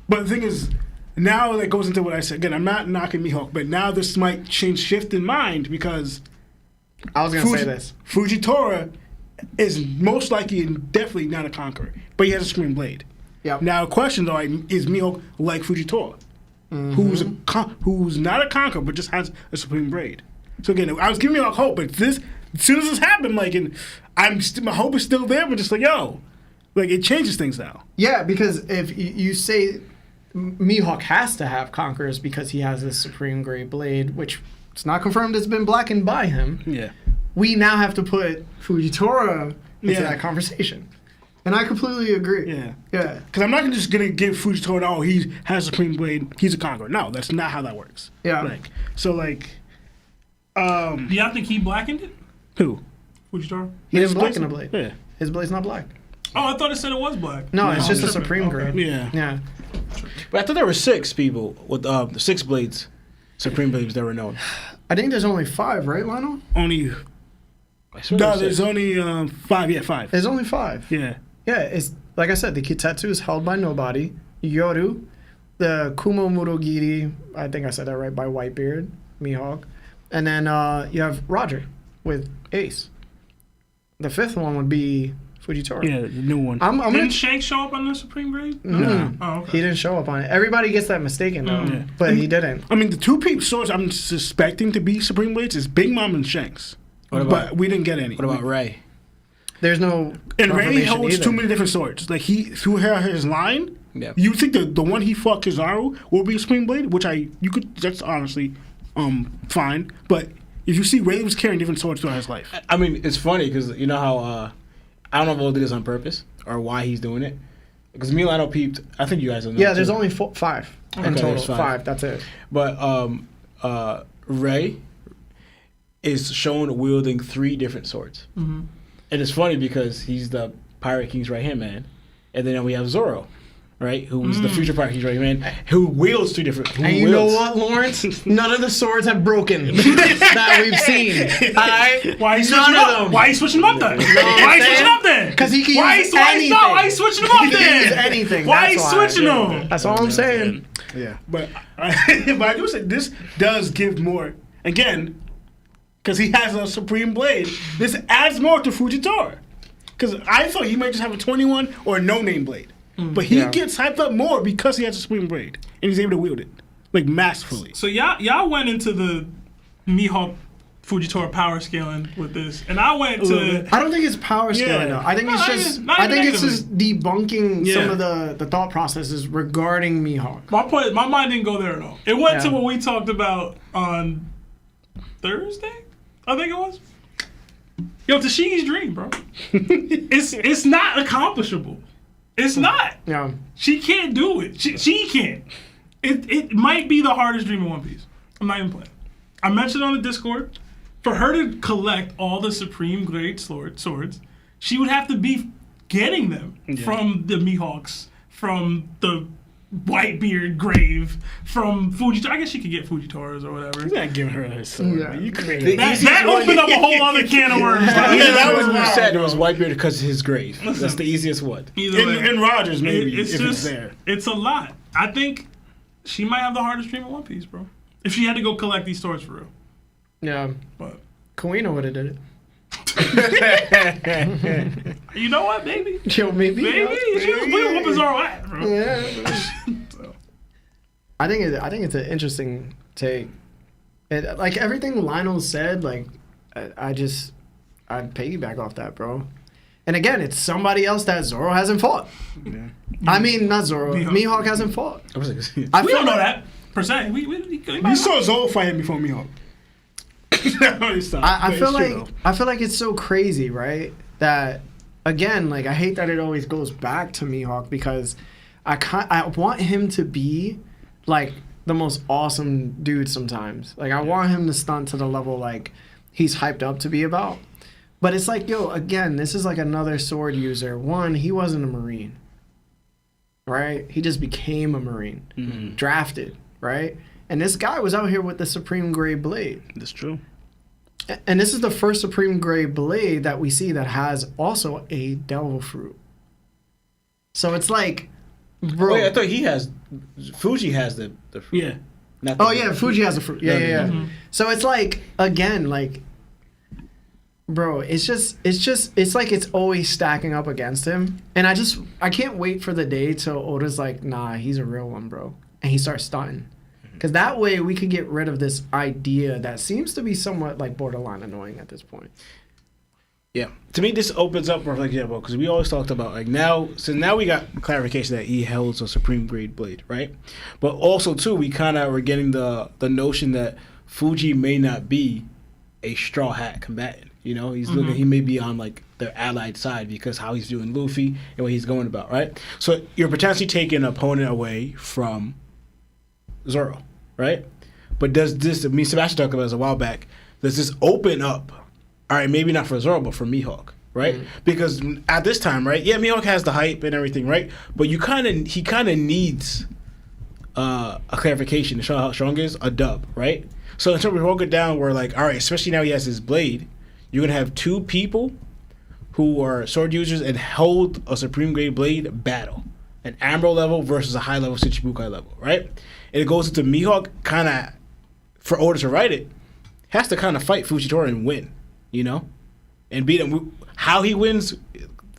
But the thing is, now that goes into what I said again. I'm not knocking Mihawk, but now this might shift in mind because I was gonna say this. Fujitora is most likely and definitely not a conqueror, but he has a supreme blade. Yep. Now, question though, is Mihawk like Fujitora, who's not a conqueror but just has a supreme blade? So again, I was giving Mihawk hope, but as soon as this happened, like, and my hope is still there, but just like, yo, like it changes things now. Yeah, because if you say Mihawk has to have conquerors because he has this supreme grade blade, which it's not confirmed it's been blackened by him. Yeah. We now have to put Fujitora into Yeah. that conversation. And I completely agree. Yeah. Yeah. Because I'm not just gonna give Fujitora, oh, he has a supreme blade, he's a conqueror. No, that's not how that works. Yeah. Do y'all think he blackened it? Who? Fujitora? He didn't His blacken the blade's- blade. Yeah. His blade's not black. Oh, I thought it said it was black. No, it's just a tripping. supreme Okay. grade. Yeah. Yeah. But I thought there were 6 people with the 6 blades, supreme blades that were known. I think there's only 5, right, Lionel? Only. I swear No, there were there's 6. only 5. Yeah, 5. There's only 5. Yeah. Yeah, it's like I said, the Kitetsu is held by nobody. Yoru, the Kumo Murogiri, I think I said that right, by Whitebeard, Mihawk. And then you have Roger with Ace. The 5th one would be Fujitora. Yeah, the new one. I'm gonna. Didn't Shanks show up on the Supreme Grade? No. Oh, okay. He didn't show up on it. Everybody gets that mistaken though, Yeah. but he didn't. I mean, the 2 swords I'm suspecting to be supreme blades is Big Mom and Shanks. What about- But we didn't get any. What about Ray? There's no. And Ray confirmation holds either. too many different swords. Like through his line, Yeah. you think the one he fought Kizaru will be a supreme blade, which that's honestly fine. But if you see Ray was carrying different swords throughout his life. I mean, it's funny because you know how I don't know if Oda did this on purpose or why he's doing it. Because me and Lionel peeped. I think you guys don't know. Yeah, there's too. only 5 in Okay, total. there's 5. 5. That's it. But Ray is shown wielding 3 different swords. Mm-hmm. And it's funny because he's the Pirate King's right hand man, and then we have Zoro, right, who's the future Pirate King's right hand man, who wields 3 different. And you know what, Lawrence? None of the swords have broken that we've seen. All right? Why you None switching of up? them. Why you switching them up then? Why you switching up then? 'Cause he can why use why anything. No, why you switching them up He can then? use anything. Why you That's why. switching them? That's all I'm saying. Yeah. But I do say this does give more. Again, because he has a supreme blade, this adds more to Fujitora. Because I thought he might just have a 21 or a no-name blade. But he Yeah. gets hyped up more because he has a Supreme Braid. And he's able to wield it. Like, masterfully. So y'all went into the Mihawk Fujitora power scaling with this, and I went to. I don't think it's power scaling Yeah. though. I think No, it's not just even- not I even think it's just debunking some Yeah. of the thought processes regarding Mihawk. My mind didn't go there at all. It went to Yeah. what we talked about on Thursday, I think it was. Yo, Tashigi's dream, bro. it's not accomplishable. It's not. Yeah. She can't do it. She can't. It might be the hardest dream in One Piece. I'm not even playing. I mentioned on the Discord, for her to collect all the Supreme Grade swords, she would have to be getting them from the Mihawks, from the Whitebeard grave, from Fujitora. I guess she could get Fujitoras or whatever. You're not giving her her sword. Yeah. Man. You created That opened up a whole other can of worms. Yeah, that was what you Wow, said. It bro. was Whitebeard because of his grave. That's the easiest one. Either way. And Rogers, maybe, It's if just, it's there. it's a lot. I think she might have the hardest dream in One Piece, bro. If she had to go collect these swords for real. Yeah. But Kuina would have did it. you know what, maybe? Yo, maybe. Maybe. She was whooping Zoro ass, bro. Yeah. So, I think it's an interesting take. Like everything Lionel said, like I'd piggyback off that, bro. And again, it's somebody else that Zoro hasn't fought. Yeah. I mean, not Zoro. Mihawk. Mihawk hasn't fought. I was like, I we feel don't know like- that, per se. You saw Zoro fight him before Mihawk. I feel like it's so crazy, right? That again, like I hate that it always goes back to Mihawk because I want him to be like the most awesome dude sometimes. Like I want him to stunt to the level like he's hyped up to be about. But it's like, yo, again, this is like another sword user. One, he wasn't a Marine. Right? He just became a Marine. Drafted, right? And this guy was out here with the Supreme Grade Blade. That's true. And this is the first Supreme Grade Blade that we see that has also a devil fruit. So it's like, bro. wait, I thought he has. Fuji has the fruit. Yeah. Not the Oh yeah, Fuji has a fruit. Yeah. So it's like, again, like, bro, it's like it's always stacking up against him. And I can't wait for the day till Oda's like, nah, he's a real one, bro. And he starts stunting. Because that way we could get rid of this idea that seems to be somewhat like borderline annoying at this point. Yeah. To me, this opens up for like, yeah, because we always talked about like now we got clarification that he holds a Supreme Grade Blade, right? But also too, we kind of were getting the notion that Fuji may not be a straw hat combatant. You know, he's looking. He may be on like the allied side because how he's doing Luffy and what he's going about, right? So you're potentially taking an opponent away from Zoro, right? But does this? Me and Sebastian talked about this a while back. Does this open up? All right, maybe not for Zoro, but for Mihawk, right? Because at this time, right? Yeah, Mihawk has the hype and everything, right? But he kind of needs a clarification to show how strong he is, a dub, right? So until we broke it down, we're like, all right, especially now he has his blade, you're gonna have two people who are sword users and hold a Supreme Grade Blade battle, an Amber level versus a high level Shichibukai level, right? And it goes into Mihawk kind of, for Oda to write it, has to kind of fight Fujitora and win, you know, and beat him. How he wins,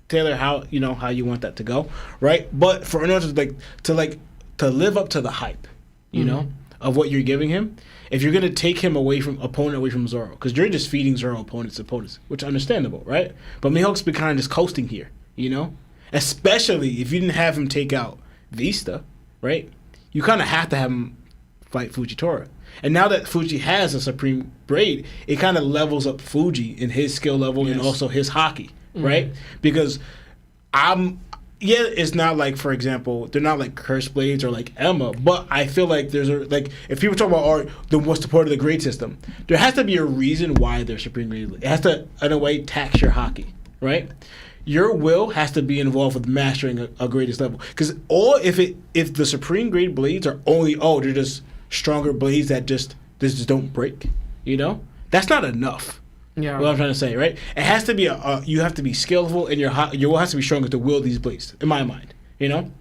Taylor, how you want that to go, right? But for in order to live up to the hype, you know, of what you're giving him, if you're gonna take him opponent away from Zoro, because you're just feeding Zoro opponents, which is understandable, right? But Mihawk's been kind of just coasting here, you know, especially if you didn't have him take out Vista, right? You kind of have to have him fight Fujitora. And now that Fuji has a Supreme Braid, it kind of levels up Fuji in his skill level and also his hockey, right? Because it's not like, for example, they're not like Curse Blades or like Emma, but I feel like if people talk about what's the part of the grade system, there has to be a reason why they're Supreme Grade. It has to, in a way, tax your hockey, right? Your will has to be involved with mastering a greatest level. Because if the Supreme Grade Blades are they're just stronger blades that just don't break, you know? That's not enough. Yeah. What I'm trying to say, right? It has to be you have to be skillful and your will has to be stronger to wield these blades, in my mind, you know?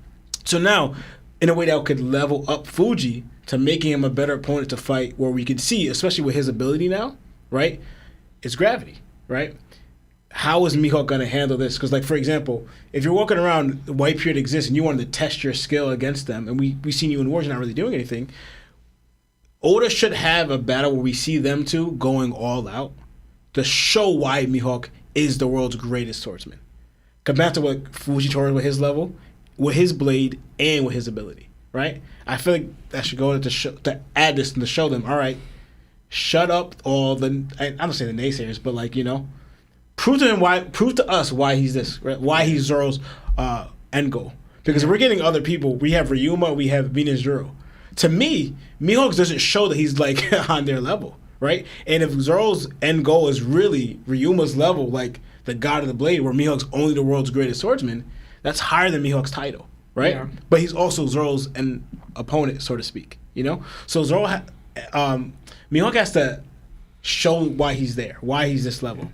So now, in a way that could level up Fuji to making him a better opponent to fight, where we could see, especially with his ability now, right? It's gravity, right? how is Mihawk gonna handle this? Because, like, for example, if you're walking around, the white period exists, and you wanted to test your skill against them, and we seen you in wars, you're not really doing anything. Oda should have a battle where we see them two going all out to show why Mihawk is the world's greatest swordsman. Compared to what Fujitora with his level, with his blade, and with his ability, right? I feel like that should go to add this and to show them, all right, shut up all the, I don't say the naysayers, but like, you know, prove to us why he's this, right? Why he's Zoro's end goal. Because if we're getting other people, we have Ryuma, we have Venus Zoro. To me, Mihawk doesn't show that he's like on their level, right? And if Zoro's end goal is really Ryuma's level, like the God of the Blade, where Mihawk's only the world's greatest swordsman, that's higher than Mihawk's title, right? Yeah. But he's also Zoro's an opponent, so to speak, you know? So Mihawk has to show why he's there, why he's this level.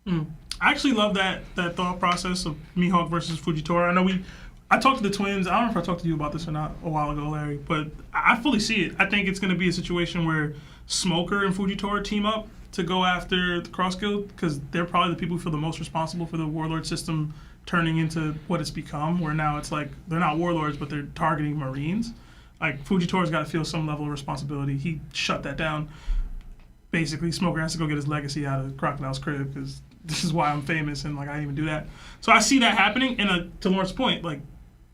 I actually love that thought process of Mihawk versus Fujitora. I talked to the twins. I don't know if I talked to you about this or not a while ago, Larry, but I fully see it. I think it's going to be a situation where Smoker and Fujitora team up to go after the Cross Guild, because they're probably the people who feel the most responsible for the warlord system turning into what it's become, where now it's like they're not warlords, but they're targeting Marines. Like, Fujitora's got to feel some level of responsibility. He shut that down. Basically, Smoker has to go get his legacy out of Crocodile's crib, because this is why I'm famous, and like I didn't even do that. So I see that happening. And to Lawrence's point, like,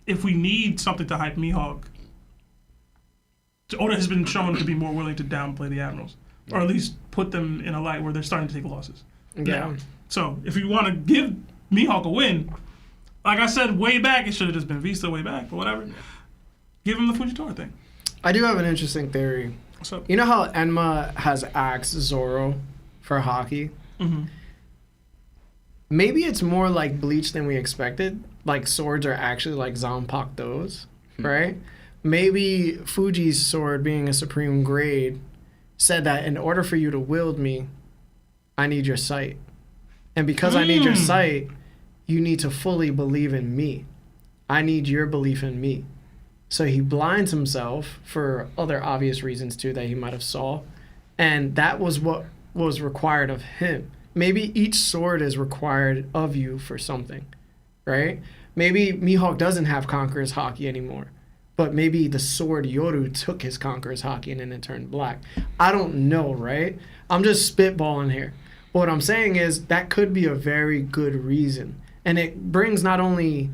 if we need something to hype Mihawk, Oda has been shown to be more willing to downplay the Admirals, or at least put them in a light where they're starting to take losses. Yeah. So if you want to give Mihawk a win, like I said way back, it should have just been Vista way back, but whatever. Give him the Fujitora thing. I do have an interesting theory. What's up? You know how Enma has axed Zoro for Haki? Mm-hmm. Maybe it's more like Bleach than we expected. Like, swords are actually like Zanpakuto's, right? Maybe Fuji's sword, being a supreme grade, said that in order for you to wield me, I need your sight. And because I need your sight, you need to fully believe in me. I need your belief in me. So he blinds himself for other obvious reasons too that he might have saw. And that was what was required of him. Maybe each sword is required of you for something, right? Maybe Mihawk doesn't have Conqueror's Haki anymore, but maybe the sword Yoru took his Conqueror's Haki and then it turned black. I don't know, right? I'm just spitballing here. But what I'm saying is that could be a very good reason. And it brings not only...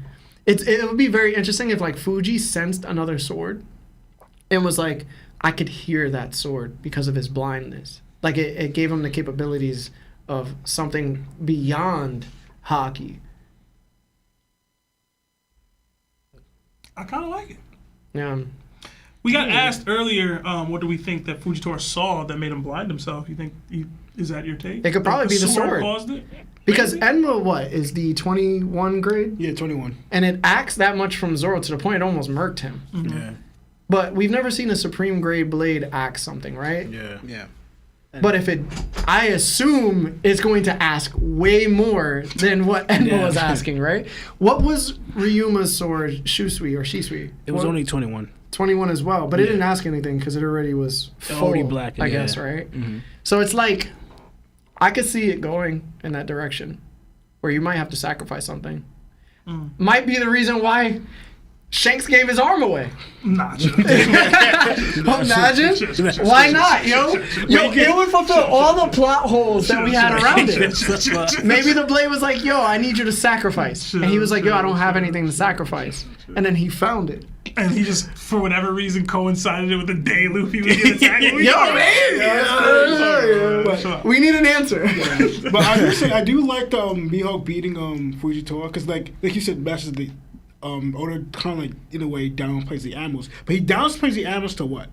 It would be very interesting if, like, Fuji sensed another sword and was like, I could hear that sword because of his blindness. Like, it gave him the capabilities of something beyond Haki. I kind of like it. Yeah. We got asked earlier, what do we think that Fujitora saw that made him blind himself? You think is that your take? It could probably be the sword. Caused it? Because Maybe? Enma, what, is the 21 grade? Yeah, 21. And it acts that much from Zoro to the point it almost murked him. Mm-hmm. Yeah. But we've never seen a supreme grade blade act something, right? Yeah. Yeah. But if I assume it's going to ask way more than what Enma was asking, right? What was Ryuma's sword, Shusui or Shisui? It was only 21. 21 as well, but it didn't ask anything because it already was full, already black, I guess, right? Mm-hmm. So it's like, I could see it going in that direction, where you might have to sacrifice something. Might be the reason why Shanks gave his arm away. Nah. Imagine. Why not, yo? It would fulfill all the plot holes that we had around it. Maybe the blade was like, yo, I need you to sacrifice. And he was like, yo, I don't have anything to sacrifice. And then he found it. And he just, for whatever reason, coincided it with the day Luffy was going to attack him. We need an answer. But I do like Mihawk beating Fujitora, because like you said, matches the Oda kind of like, in a way, downplays the animals. But he downplays the animals to what?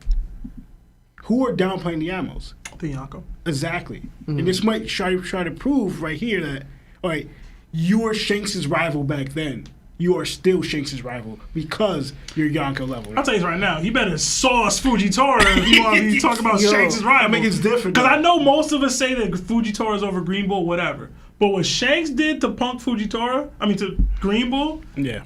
Who are downplaying the animals? The Yonko. Exactly. Mm-hmm. And this might try to prove right here that, all right, you were Shanks' rival back then. You are still Shanks' rival because you're Yonko level. I'll tell you right now, he better sauce Fujitora if you want to talk about Shanks' rival. I mean, it's different. Because I know most of us say that Fujitora's over Green Bull, whatever. But what Shanks did to punk Fujitora, to Green Bull,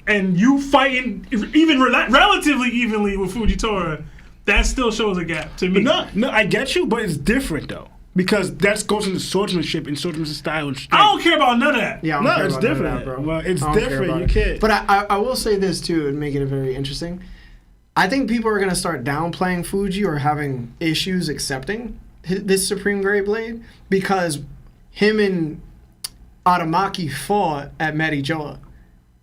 and you fighting even relatively evenly with Fujitora, that still shows a gap to me. But no, I get you, but it's different though. because that goes into swordsmanship and swordsmanship style and strength. I don't care about none of that. Yeah, I don't No, care it's about none of different. that, bro. Well, it's I don't care different. about You it. can't. But I will say this too and make it very interesting. I think people are gonna start downplaying Fuji or having issues accepting this Supreme Grey Blade because him and Aramaki fought at Merijoa.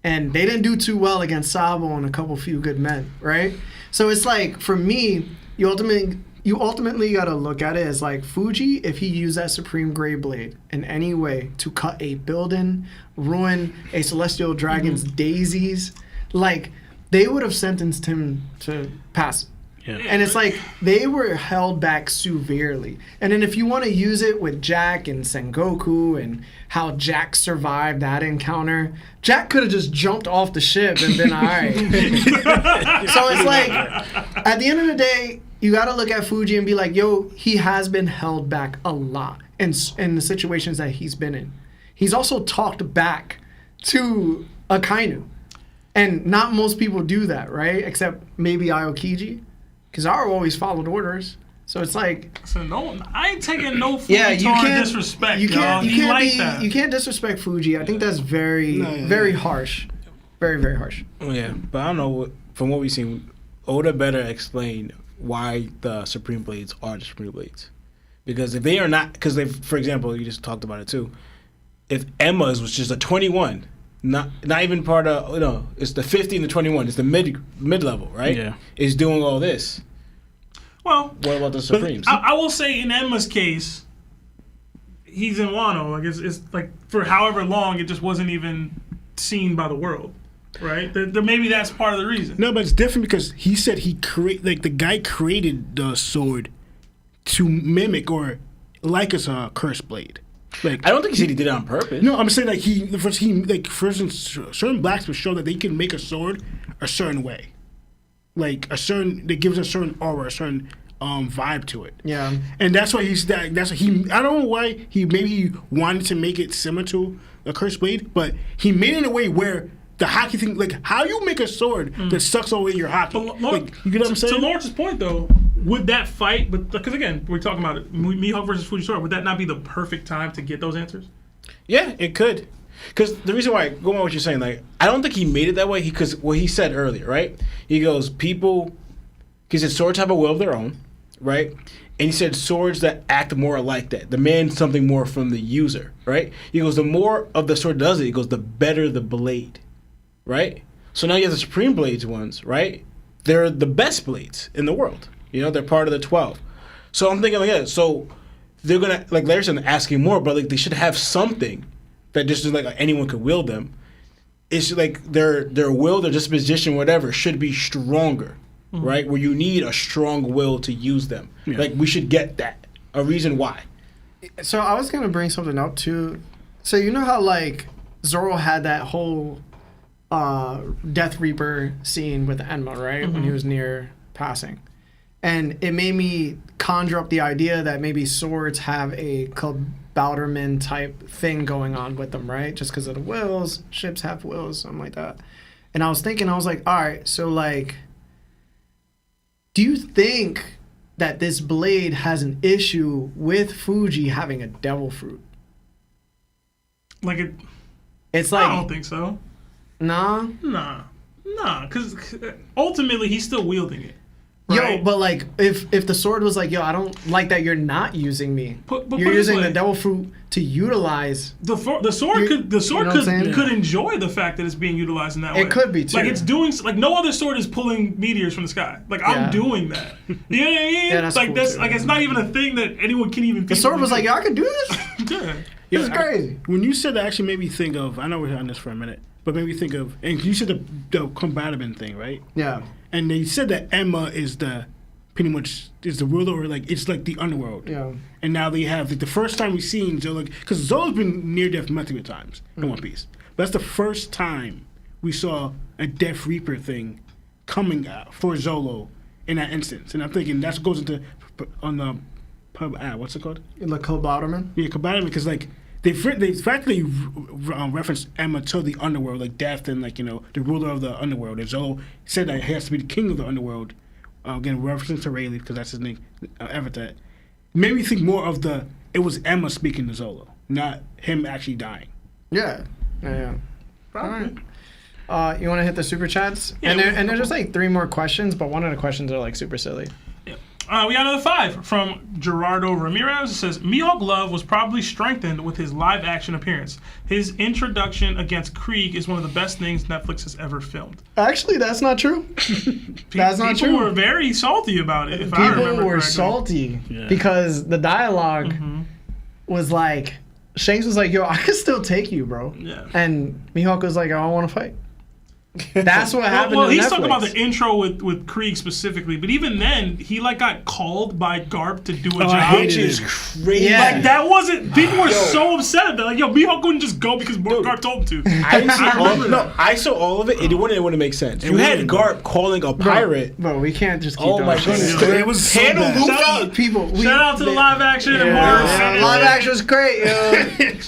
And they didn't do too well against Sabo and a few good men, right? So it's like, for me, you ultimately got to look at it as like Fuji, if he used that Supreme Grey Blade in any way to cut a building, ruin a Celestial Dragon's daisies, like, they would have sentenced him to pass. Yeah. And it's like, they were held back severely. And then if you want to use it with Jack and Sengoku and how Jack survived that encounter, Jack could have just jumped off the ship and been all right. So it's like, at the end of the day, you got to look at Fuji and be like, yo, he has been held back a lot in the situations that he's been in. He's also talked back to Akainu. And not most people do that, right? Except maybe Aokiji. Because Zoro always followed orders. So it's like... So no, I ain't taking no Fujitora disrespect, you can't, y'all. You can't disrespect Fuji. I think that's very harsh. Very, very harsh. Yeah, but I don't know, from what we've seen, Oda better explain why the Supreme Blades are the Supreme Blades. Because if they are not... Because, for example, you just talked about it too. If Emma's was just a 21... Not even part of, it's the 50 and the 21. It's the mid-level, right? Yeah. Is doing all this. Well, What about the Supremes? I will say in Emma's case, he's in Wano. Like it's like for however long, it just wasn't even seen by the world, right? Maybe that's part of the reason. No, but it's different because he said the guy created the sword to mimic or like as a cursed blade. Like, I don't think he said he did it on purpose. no, I'm saying like certain blacksmiths show that they can make a sword a certain way, like that gives a certain aura, a certain vibe to it. Yeah. And that's why I don't know why he wanted to make it similar to a cursed blade, but he made it in a way where the hockey thing, like how you make a sword that sucks away your hockey. Like, you get what I'm saying? To Lawrence's point, though, would that fight? But because again, we're talking about it, Mihawk versus Fujitora. Would that not be the perfect time to get those answers? Yeah, it could. Because the reason why, going on what you're saying, like, I don't think he made it that way. Because what he said earlier, right? He goes, he said swords have a will of their own, right? And he said swords that act more like that demand something more from the user, right? He goes, the more of the sword does it, he goes, the better the blade, right? So now you have the Supreme Blades ones, right? They're the best blades in the world. They're part of the 12. So I'm thinking, like, yeah, so they're gonna, like Larry said, asking more, but like they should have something that just is like anyone could wield them. It's like their will, their disposition, whatever, should be stronger, right? Where you need a strong will to use them. Yeah. Like we should get that, a reason why. So I was gonna bring something up too. So you know how like Zoro had that whole Death Reaper scene with Enma, right? When he was near passing. And it made me conjure up the idea that maybe swords have a 𝗪𝐷𝐼𝐴 type thing going on with them, right? Just because of the wills. Ships have wills, something like that. And I was like, all right, so like, do you think that this blade has an issue with Fuji having a devil fruit? Like It's like, I don't think so. Nah. Because ultimately he's still wielding it. Yo, but like, if the sword was like, yo, I don't like that you're not using me. But you're using the devil fruit to utilize. The sword could enjoy the fact that it's being utilized in that way. It could be too. Like it's doing like no other sword is pulling meteors from the sky. Like I'm doing that. You know what I mean? Yeah, that's like cool that's too. like it's not even a thing that anyone can even. The sword was like, yo, I could do this. Yeah. This is crazy. When you said that, actually made me think of. I know we're on this for a minute, but made me think of. And you said the combative thing, right? Yeah. And they said that Emma is pretty much is the ruler, or like it's like the underworld. Yeah. And now they have like the first time we've seen Zoro, because Zoro's been near death multiple times in One Piece, but that's the first time we saw a Death Reaper thing coming out for Zoro in that instance. And I'm thinking that goes into on the what's it called? The 𝗪𝐷𝐼𝐴? Yeah, combative, because like they referenced Emma to the underworld, like death and like the ruler of the underworld. And Zoro said that he has to be the king of the underworld. Again, referencing to Rayleigh because that's his name, Everett. Made me think more of the it was Emma speaking to Zoro, not him actually dying. Yeah. Probably. Alright. You want to hit the super chats? Yeah, and there's just like 3 more questions, but one of the questions are like super silly. We got another 5 from Gerardo Ramirez. It says, Mihawk Love was probably strengthened with his live-action appearance. His introduction against Krieg is one of the best things Netflix has ever filmed. Actually, that's not true. That's not true. People were very salty about it, if I remember People were correctly. salty because the dialogue was like, Shanks was like, yo, I could still take you, bro. Yeah. And Mihawk was like, I don't want to fight. That's what happened. Well, to he's Netflix. talking about the intro with Krieg specifically, but even then, he like got called by Garp to do a job. Which is crazy. Yeah. Like that wasn't. People were so upset. They're like, "Yo, Mihawk couldn't just go because Garp told him to." I saw all of it. It wouldn't make sense. You had Garp calling a pirate. Bro, we can't just keep Oh doing my shit. goodness. It was so Handle bad. Luffy. People, Shout out to the live action and Mars. Live action was great, yo.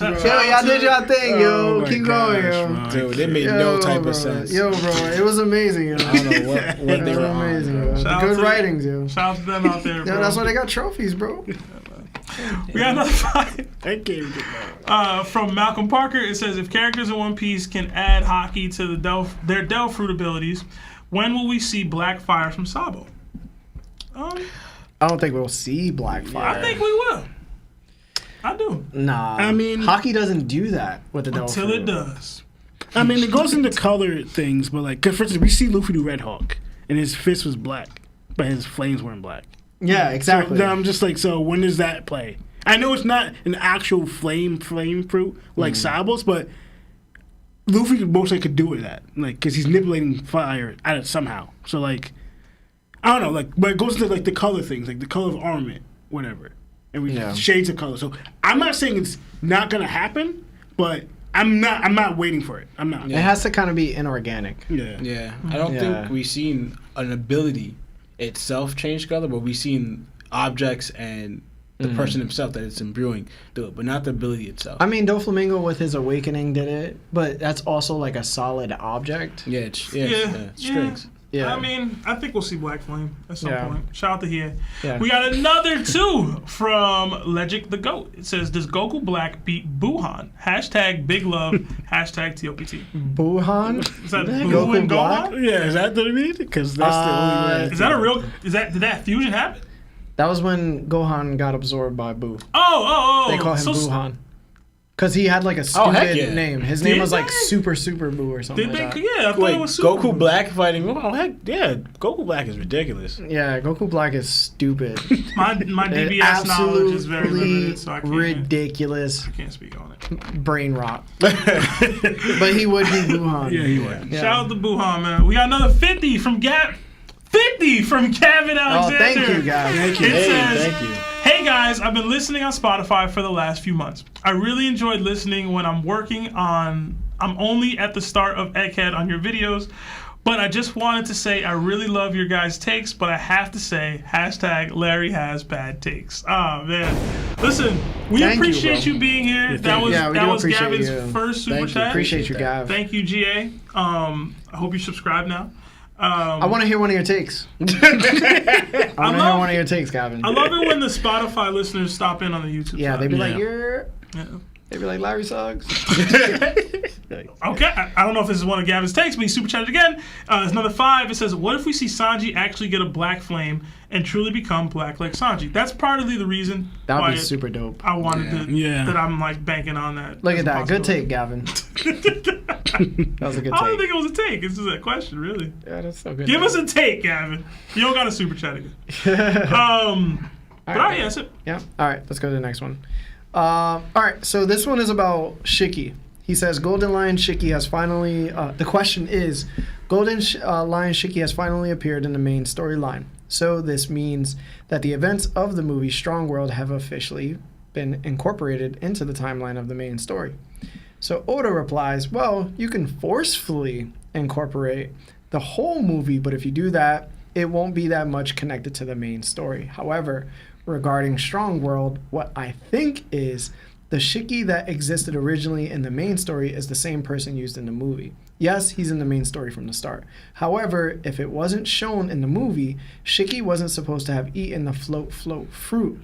Yo, y'all did y'all thing, yo. Oh my Keep going, gosh, yo. bro. Dude, it made no type of sense. Yo, bro, it was amazing, yo. I don't know what It they was were amazing, on, yo. bro. Shout out Good to- writings, yo. Shout out to them out there, bro. Yo, that's why they got trophies, bro. We got another 5 I can't even get that. from Malcolm Parker. It says, if characters in One Piece can add hockey to their Delph fruit abilities, when will we see Black Fire from Sabo? I don't think we'll see Blackfire. I think we will. I do. Nah. I mean- hockey doesn't do that with the Delph Until fruit. it does. I mean, it goes into color things, but like, 'cause for instance, we see Luffy do Red Hawk, and his fist was black, but his flames weren't black. Yeah, exactly. So then I'm just like, so when does that play? I know it's not an actual flame fruit like Sabo's, but Luffy most likely could do it that, like, because he's manipulating fire at it somehow. So like, I don't know, like, but it goes into like the color things, like the color of armament, whatever, and we shades of color. So I'm not saying it's not gonna happen, but I'm not waiting for it. I'm not. It has to kind of be inorganic. Yeah. Yeah, I don't think we've seen an ability itself change color, but we've seen objects and the person himself that it's imbuing do it, but not the ability itself. I mean, Doflamingo with his awakening did it, but that's also like a solid object. Yeah, it's strings. Yeah. I mean, I think we'll see Black Flame at some Yeah. point. Shout out to here. Yeah. We got another 2 from Legic the Goat. It says, does Goku Black beat Buhan? Hashtag Big Love. Hashtag TOPT. Buhan? Is that Goku Goku and Black? Gohan? Yeah, is that what I mean? Because that's the only way. Is that a real? Did that fusion happen? That was when Gohan got absorbed by Boo. Oh. They call him Buhan. Because he had like a Oh, heck stupid yeah. name. His Did name was like they? Super Boo or something Did like they? that. Yeah, I thought Wait, it was Super. Goku Black fighting? Oh heck, yeah, Goku Black is ridiculous. Yeah, Goku Black is stupid. My DBS knowledge is very Absolutely limited, so I ridiculous. can't speak on it. Brain rot. But he would be Buhan. Yeah, he would. Yeah. Shout out to Buhan, man. We got another 50 from Gavin Alexander. Oh, thank you, guys. Thank you. It says, Thank you. hey guys, I've been listening on Spotify for the last few months. I really enjoyed listening when I'm only at the start of Egghead on your videos, but I just wanted to say I really love your guys' takes, but I have to say, hashtag Larry has bad takes. Oh man. Listen, we Thank you, appreciate bro. you being here. we That do was appreciate Gavin's you. first super Thank you. chat. Appreciate you, Gav. Thank you, GA. I hope you subscribe now. I want to hear one of your takes. I want to hear one of your takes, Gavin. I love it when the Spotify listeners stop in on the YouTube Yeah, side. they'd be like, Yeah. you're... Yeah. They'd be like, Larry sucks. Okay, I don't know if this is one of Gavin's takes, but he super chatted again. It's another 5. It says, what if we see Sanji actually get a black flame and truly become black like Sanji? That's partly the reason That why would be super dope. I wanted to, Yeah. that I'm like banking on that. Look as at a that. Good take, possibility. Gavin. That was a good I don't take. think it was a take. It's just a question, really. Yeah, that's so good. Give us a take, Gavin. You don't got to super chat again. But all right, yeah, that's it. Yeah. All right, let's go to the next one. All right, so this one is about Shiki. He says, Golden Lion Shiki has finally... the question is, Golden Lion Shiki has finally appeared in the main storyline. So this means that the events of the movie Strong World have officially been incorporated into the timeline of the main story. So Oda replies, well, you can forcefully incorporate the whole movie, but if you do that, it won't be that much connected to the main story. However, regarding Strong World, what I think is the Shiki that existed originally in the main story is the same person used in the movie. Yes, he's in the main story from the start. However, if it wasn't shown in the movie, Shiki wasn't supposed to have eaten the float fruit.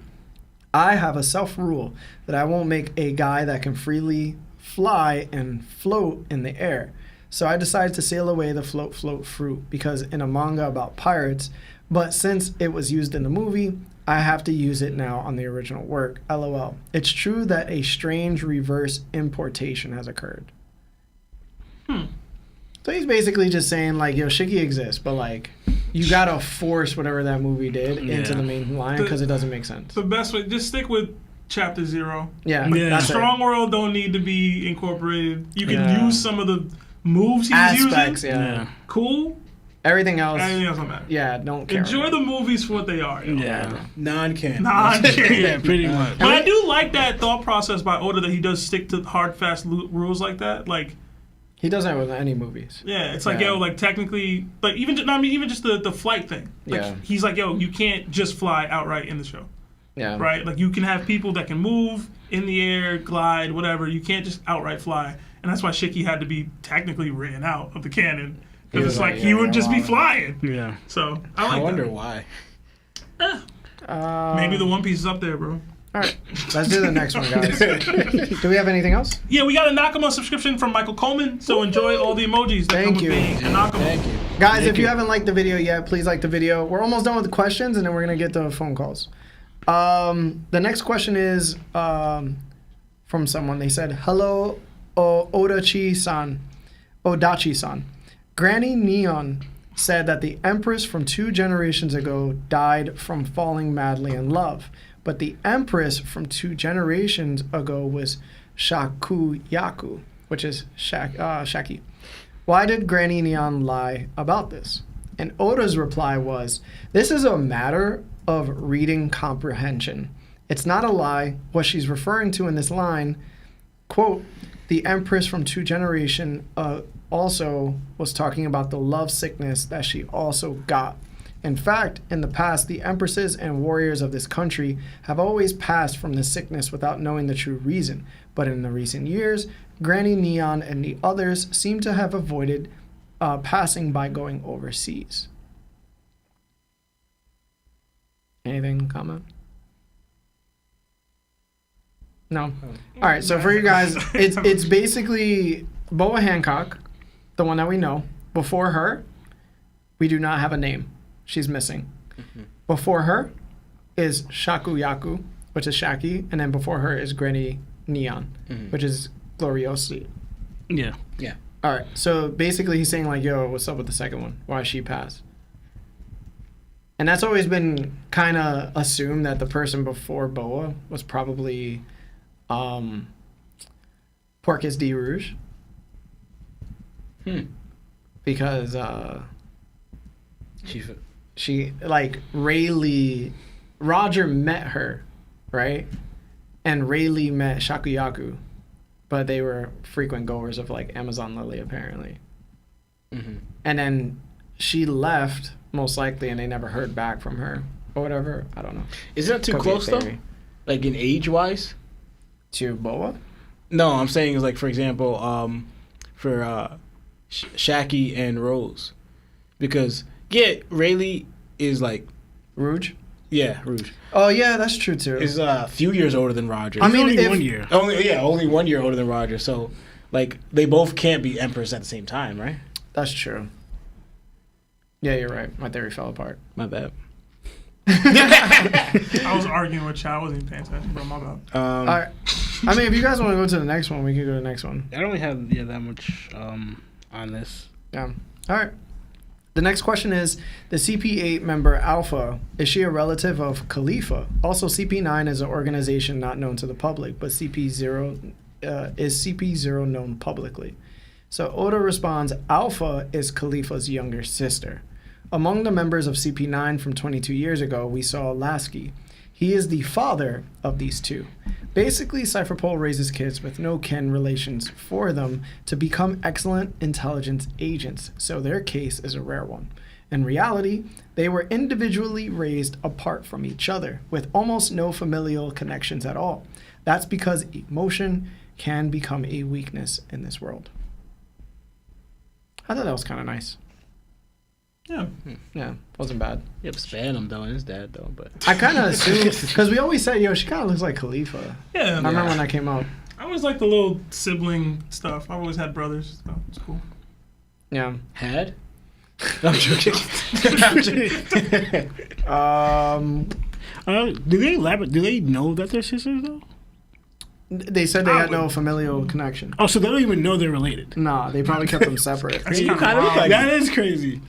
I have a self-rule that I won't make a guy that can freely fly and float in the air. So I decided to sail away the float fruit because in a manga about pirates, but since it was used in the movie, I have to use it now on the original work. LOL. It's true that a strange reverse importation has occurred. So he's basically just saying, like, yo, Shiki exists, but, like, you gotta force whatever that movie did into the main line because it doesn't make sense. The best way, just stick with chapter 0. Yeah. Like, Strong World don't need to be incorporated. You can use some of the moves he's using. Yeah. Cool. Everything else don't matter. Yeah, don't care. Enjoy the movies for what they are. Yeah. Non-canon. Yeah, pretty much. But I do like that thought process by Oda that he does stick to hard, fast rules like that. Like, he does that with any movies. yeah, it's like, yo, like, technically, like, even just the flight thing. Like, he's like, yo, you can't just fly outright in the show. Yeah. Right? Like, you can have people that can move in the air, glide, whatever. You can't just outright fly. And that's why Shiki had to be technically written out of the canon. Because it's like, he would just be flying. Yeah. So, I wonder that. why. Maybe the One Piece is up there, bro. All right, let's do the next one, guys. Do we have anything else? Yeah, we got a Nakama subscription from Michael Coleman, so enjoy all the emojis that come with being a Nakama. Thank you. Guys, if you haven't liked the video yet, please like the video. We're almost done with the questions, and then we're going to get to phone calls. The next question is from someone. They said, hello, Odachi-san. Granny Neon said that the Empress from 2 generations ago died from falling madly in love. But the Empress from 2 generations ago was Shakuyaku, which is Shaki. Why did Granny Neon lie about this? And Oda's reply was, this is a matter of reading comprehension. It's not a lie. What she's referring to in this line, quote, the Empress from 2 generations also was talking about the love sickness that she also got. In fact, in the past, the empresses and warriors of this country have always passed from the sickness without knowing the true reason. But in the recent years, Granny Neon and the others seem to have avoided passing by going overseas. Anything comment? No. All right. So for you guys, it's basically Boa Hancock, the one that we know. Before her, we do not have a name. She's missing. Before her is Shakuyaku, which is Shaki, and then before her is Granny Neon, which is Gloriosi. Yeah. Yeah. All right. So basically, he's saying like, "Yo, what's up with the second one? Why she passed?" And that's always been kind of assumed that the person before Boa was probably Porcus D Rouge. Because she like Rayleigh, Roger met her, right? And Rayleigh met Shakuyaku, but they were frequent goers of like Amazon Lily apparently. And then she left most likely, and they never heard back from her or whatever. I don't know. Isn't that too close though? Like in age wise? To Boa? No, I'm saying is like for example, for Shaki and Rose, because Rayleigh is like Rouge. Yeah, Rouge. Oh yeah, that's true too. Is a few years older than Roger. I mean, only 1 year. Only 1 year older than Roger. So, like, they both can't be emperors at the same time, right? That's true. Yeah, you're right. My theory fell apart. My bad. I was arguing with Chad. I wasn't even paying attention, bro. My bad. All right. I mean, if you guys want to go to the next one, we can go to the next one. I don't really have that much on this. Yeah. All right. The next question is, the CP8 member Alpha, is she a relative of Khalifa? Also, CP9 is an organization not known to the public, but CP0 is CP0 known publicly. So Oda responds, Alpha is Khalifa's younger sister. Among the members of CP9 from 22 years ago, we saw Lasky. He is the father of these two. Basically, Cypher Pole raises kids with no kin relations for them to become excellent intelligence agents, so their case is a rare one. In reality, they were individually raised apart from each other, with almost no familial connections at all. That's because emotion can become a weakness in this world. I thought that was kind of nice. Yeah. Yeah, wasn't bad. You have to span him though, and his dad though. But I kind of assumed because we always said, "Yo, she kind of looks like Khalifa." Yeah. I remember when that came out. I always like the little sibling stuff. I always had brothers, so it's cool. Yeah. had. I'm joking. I'm joking. Do they elaborate? Do they know that they're sisters though? They said they had no familial connection. Oh, so they don't even know they're related. Nah, they probably kept them separate. You kind of look like That is crazy.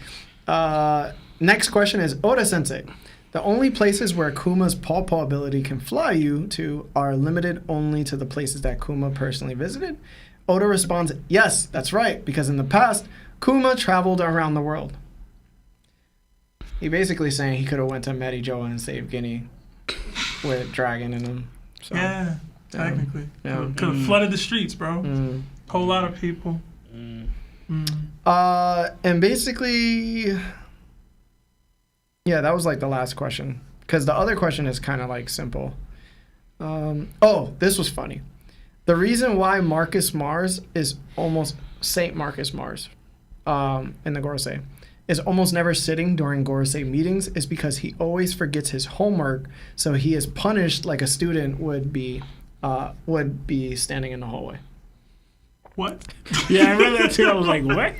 Next question is Oda Sensei. The only places where Kuma's paw ability can fly you to are limited only to the places that Kuma personally visited. Oda responds, yes, that's right, because in the past, Kuma traveled around the world. He basically saying he could have went to Mehdi-Jo and saved Guinea with dragon in him. So, Yeah, technically. Yeah. Could have flooded the streets, bro. Whole lot of people. And basically, yeah, that was like the last question. Because the other question is kind of like simple. Oh, this was funny. The reason why Marcus Mars is almost Saint Marcus Mars in the Gorosei is almost never sitting during Gorosei meetings is because he always forgets his homework, so he is punished like a student would be standing in the hallway. What? Yeah, I read that too. I was like, what?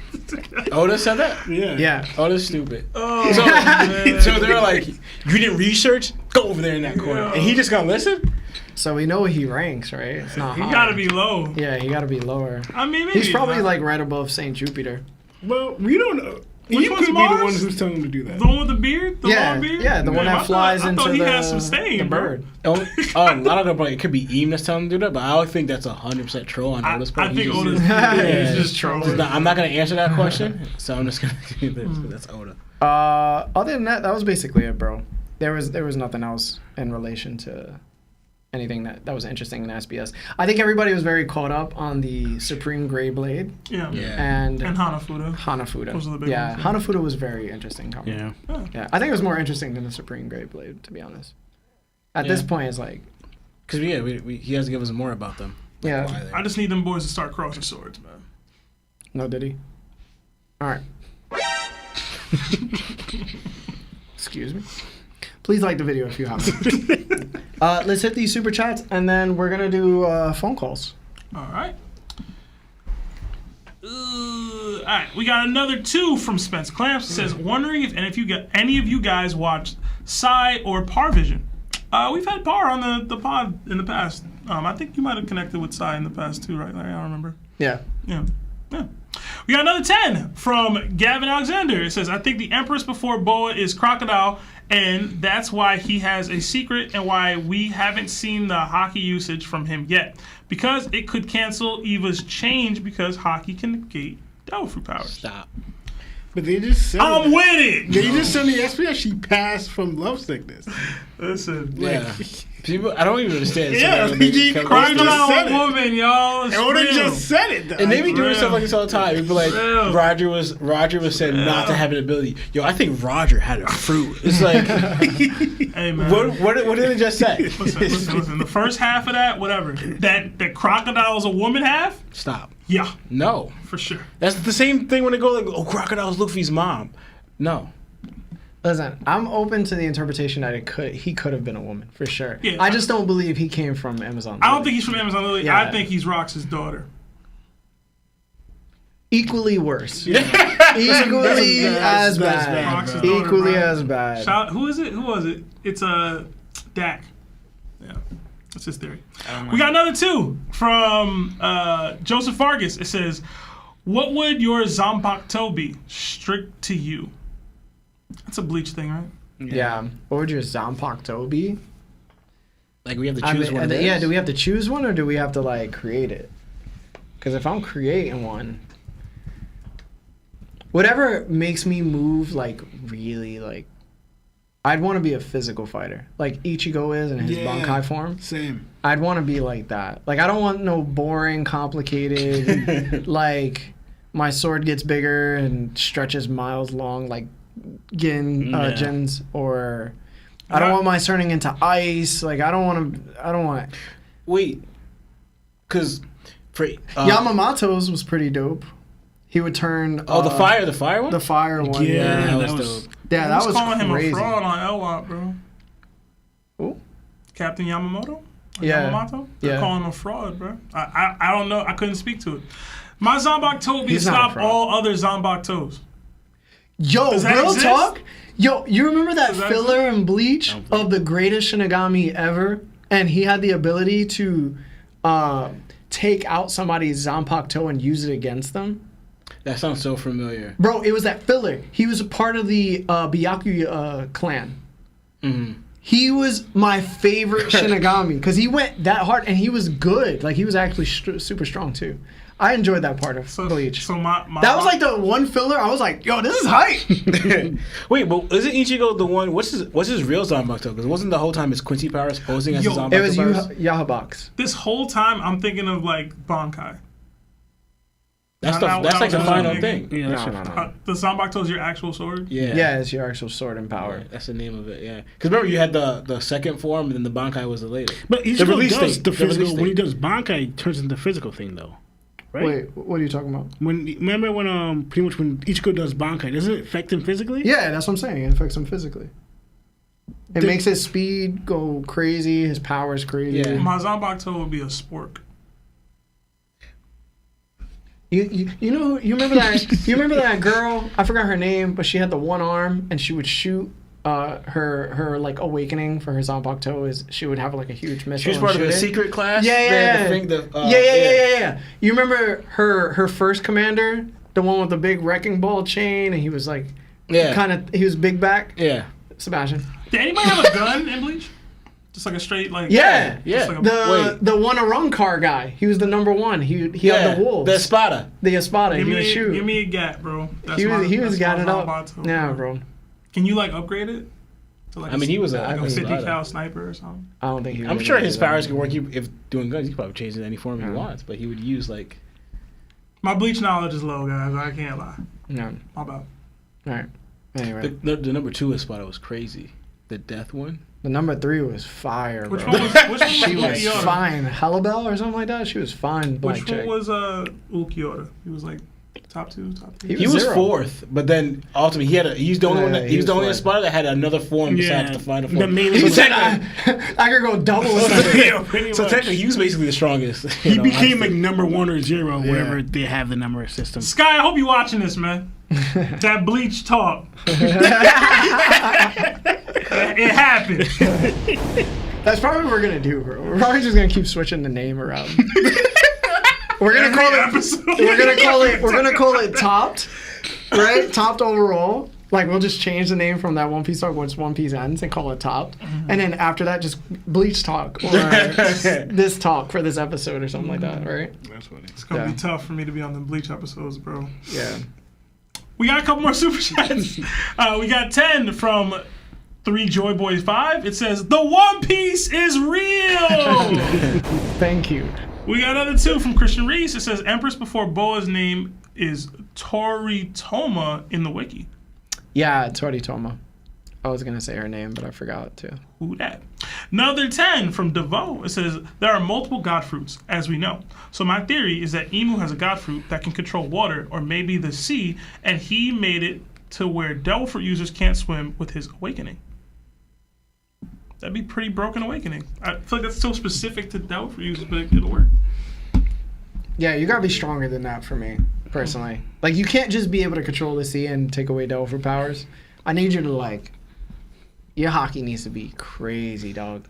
Oda said that? Yeah. Yeah. Oda's stupid. Oh, So they're like, you didn't research? Go over there in that corner. And he just gonna listen? So we know he ranks, right? It's not he high. gotta be low. Yeah, he gotta be lower. I mean, maybe He's probably not. like right above Saint Jupiter. Well, we don't know. Which You one's could be the Mars? one who's telling him to do that. The one with the beard? The Yeah, long beard? yeah, the one Damn, that flies I into thought he the, had some stain, the bro. bird. I don't know, but it could be Eam that's telling him to do that, but I don't think that's 100% troll on Oda's part. I think He just- Oda's Yeah, he's just trolling. I'm not going to answer that question, so I'm just going to do this. But that's Oda. Other than that was basically it, bro. There was nothing else in relation to anything that was interesting in SBS. I think everybody was very caught up on the Supreme Gray Blade Yeah. and Hanafuda. Hanafuda. Those are the big Yeah, ones, Hanafuda was very interesting. Yeah. Yeah, I think it was more interesting than the Supreme Gray Blade, to be honest. At this Yeah. point, it's like, Because, he has to give us more about them. yeah. Why I just need them boys to start crossing swords, man. No, did he? All right. Excuse me. Please like the video if you haven't. Let's hit these super chats, and then we're gonna do phone calls. All right. All right, we got another 2 from Spence Clamps. It says, wondering if any of you guys watched Psy or Parvision. We've had Par on the pod in the past. I think you might have connected with Psy in the past too, right, Larry? I don't remember. Yeah. Yeah. We got another 10 from Gavin Alexander. It says, I think the Empress before Boa is Crocodile, and that's why he has a secret and why we haven't seen the hockey usage from him yet. Because it could cancel Eva's change because hockey can negate devil fruit powers. Stop. But they just said I'm with it! They just said in the SBS she passed from love sickness. Listen. Yeah. People, I don't even understand. Yeah, Somebody PG come- Crocodile Crocodile said it. woman, y'all. It's Oda real. just said it, though. And they be doing real. stuff like this all the time. People like Real. Roger was said not to have an ability. Yo, I think Roger had a fruit. It's like, Hey, man. what did they just say? Listen. The first half of that, whatever. That Crocodile is a woman half? Stop. Yeah, No, for sure. that's the same thing when they go like, oh, Crocodile's Luffy's mom. No. Listen, I'm open to the interpretation that he could have been a woman for sure. Yeah, I just don't believe he came from Amazon. I don't think he's from Amazon Lily. Yeah. I think he's Rox's daughter. Equally worse. Equally as bad. Rox's daughter, Equally bro. as bad. Who is it? Who was it? It's Dak. Yeah, that's his theory. We got another 2 from Joseph Vargas. It says, "What would your Zanpakuto be? Strict to you." That's a Bleach thing, right? Yeah. What would your Zanpakuto be? Like we have to choose one. Of Yeah, theirs? do we have to choose one or do we have to like create it? Because if I'm creating one, whatever makes me move like really like, I'd want to be a physical fighter, like Ichigo is in his Yeah. Bankai form. Same. I'd want to be like that. Like I don't want no boring, complicated, like my sword gets bigger and stretches miles long, like Jin's, or I don't want mine turning into ice. Like I don't want. Wait, because for Yamamoto's was pretty dope. He would turn. Oh, the fire one. The fire one. Yeah, that that was dope. Yeah, that was calling crazy. him a fraud on 𝐿𝐻, bro. Who? Captain Yamamoto? Or Yeah. Yamamoto? They're Yeah. calling him a fraud, bro. I don't know. I couldn't speak to it. My 𝗂𝐷𝐽𝗏 He's not a stop fraud. all other 𝗂𝐷𝐽𝗏s. Yo, Does that real exist? talk. Yo, you remember that Does that filler in Bleach of the greatest Shinigami ever, and he had the ability to take out somebody's Zanpakuto and use it against them? That sounds so familiar. Bro, it was that filler. He was a part of the Byakuya clan. Mm-hmm. He was my favorite Shinigami because he went that hard and he was good. Like, he was actually super strong too. I enjoyed that part of Bleach. So my That was like the one filler. I was like, yo, this is hype. Wait, but isn't Ichigo the one? What's his real Zanpakuto? Because it wasn't the whole time his Quincy powers posing as his Zanpakuto It was powers? Yahabox. This whole time I'm thinking of like Bankai. That's Now, that's like the now, final now, thing. Yeah, that's No. The Zanpakuto is your actual sword. Yeah. Yeah, it's your actual sword and power. Yeah, that's the name of it. Yeah. Because remember, you had the second form, and then the Bankai was the later. But he The still release does date. the The physical. release When he date. does Bankai, it turns into the physical thing, though. Right? Wait, what are you talking about? Remember when pretty much when Ichigo does Bankai, doesn't it affect him physically? Yeah, that's what I'm saying. It affects him physically. It makes his speed go crazy. His power's crazy. Yeah. My Zanpakuto would be a spork. You know you remember that girl? I forgot her name, but she had the one arm and she would shoot. Her like awakening for her Zanpakuto is she would have like a huge missile. She was and part of shoot the it. secret class. Yeah. Yeah. You remember her first commander, the one with the big wrecking ball chain, and he was like, he was big back. Yeah. Sebastian. Did anybody have a gun in Bleach? Just like a straight like. Yeah. just like a- The one Arrancar guy. He was the number one. He had the wolves. The Espada. The Espada. Give He would shoot. me a gat, bro. That's He was that's got my it up. Zanpakuto, Yeah, bro. Can you like upgrade it? To like I mean, he was like a a 50 Espada. cal sniper or something. I don't think he. I'm was sure able to his do that. powers could work if doing guns. He could probably change it in any form he Yeah. wants, but he would use like. My Bleach knowledge is low, guys. I can't lie. No. My bad. All right. Anyway, The number 2 Espada was crazy. The death one. the number 3 was fire, Which bro. one was She was Ukiyoda? fine. Halabel or something like that. She was fine. Black Which chick. one was Ukiyoda? He was like top 2, top 3. He was Zero. 4th, but then ultimately he's the only one that Yeah, he was the only fourth. Espada that had another form besides the final form. The main He was said, I could go double with that. yeah, pretty So much. technically, he was basically the strongest. He you know, became honestly. like number 1 or 0, wherever they have the number system. Sky, I hope you watching this, man. That Bleach talk. It happened. That's probably what we're gonna do, bro. We're probably just gonna keep switching the name around. We're gonna call it. Episode. We're gonna call it Topped, right? Topped overall. Like we'll just change the name from that One Piece talk once One Piece ends and call it Topped, and then after that just Bleach talk or this talk for this episode or something like that, right? That's funny. It's gonna Yeah. be tough for me to be on the Bleach episodes, bro. Yeah. We got a couple more super chats. We got 10 from 3 Joy Boys 5. It says, "The One Piece is real." Thank you. We got another 2 from Christian Reese. It says, "Empress before Boa's name is Toritoma in the wiki." Yeah, Toritoma. I was gonna say her name, but I forgot to. Who that? Another 10 from DeVoe. It says, "There are multiple god fruits, as we know. So my theory is that Emu has a god fruit that can control water, or maybe the sea, and he made it to where devil fruit users can't swim with his awakening." That'd be pretty broken awakening. I feel like that's so specific to devil fruit users, but it'll work. Yeah, you gotta be stronger than that for me, personally. Like, you can't just be able to control the sea and take away devil fruit powers. I need you to, like, your hockey needs to be crazy, dog.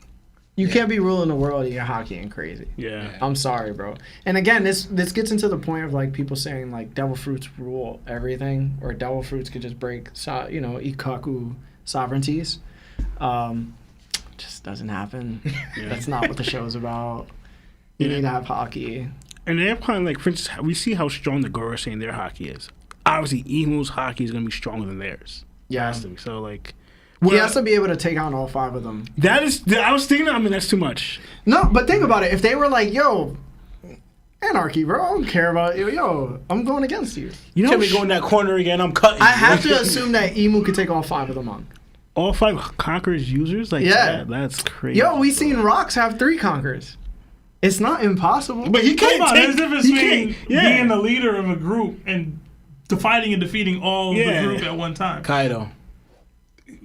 You can't be ruling the world and your hockey ain't crazy. Yeah. I'm sorry, bro. And again, this gets into the point of, like, people saying, like, devil fruits rule everything, or devil fruits could just break, Ikoku sovereignties. Just doesn't happen. That's not what the show's about. You need to have hockey. And they're kind of like, for instance, we see how strong the Goro saying their hockey is. Obviously, Emu's hockey is going to be stronger than theirs. Yeah. Has to be. So, like... He has to be able to take on all 5 of them. That is... I was thinking, I mean, that's too much. No, but think about it. If they were like, yo, anarchy, bro, I don't care about you. Yo, I'm going against you. You know, Can we go in that corner again? I'm cutting. I have to assume that Emu could take all 5 of them on. all 5 Conquerors users? Like, Yeah. that's crazy. Yo, we seen Rocks have 3 Conquerors. It's not impossible. But he Think can't about it. take... There's a difference he between can't- yeah. being the leader of a group and fighting and defeating all Yeah. the group at one time. Kaido.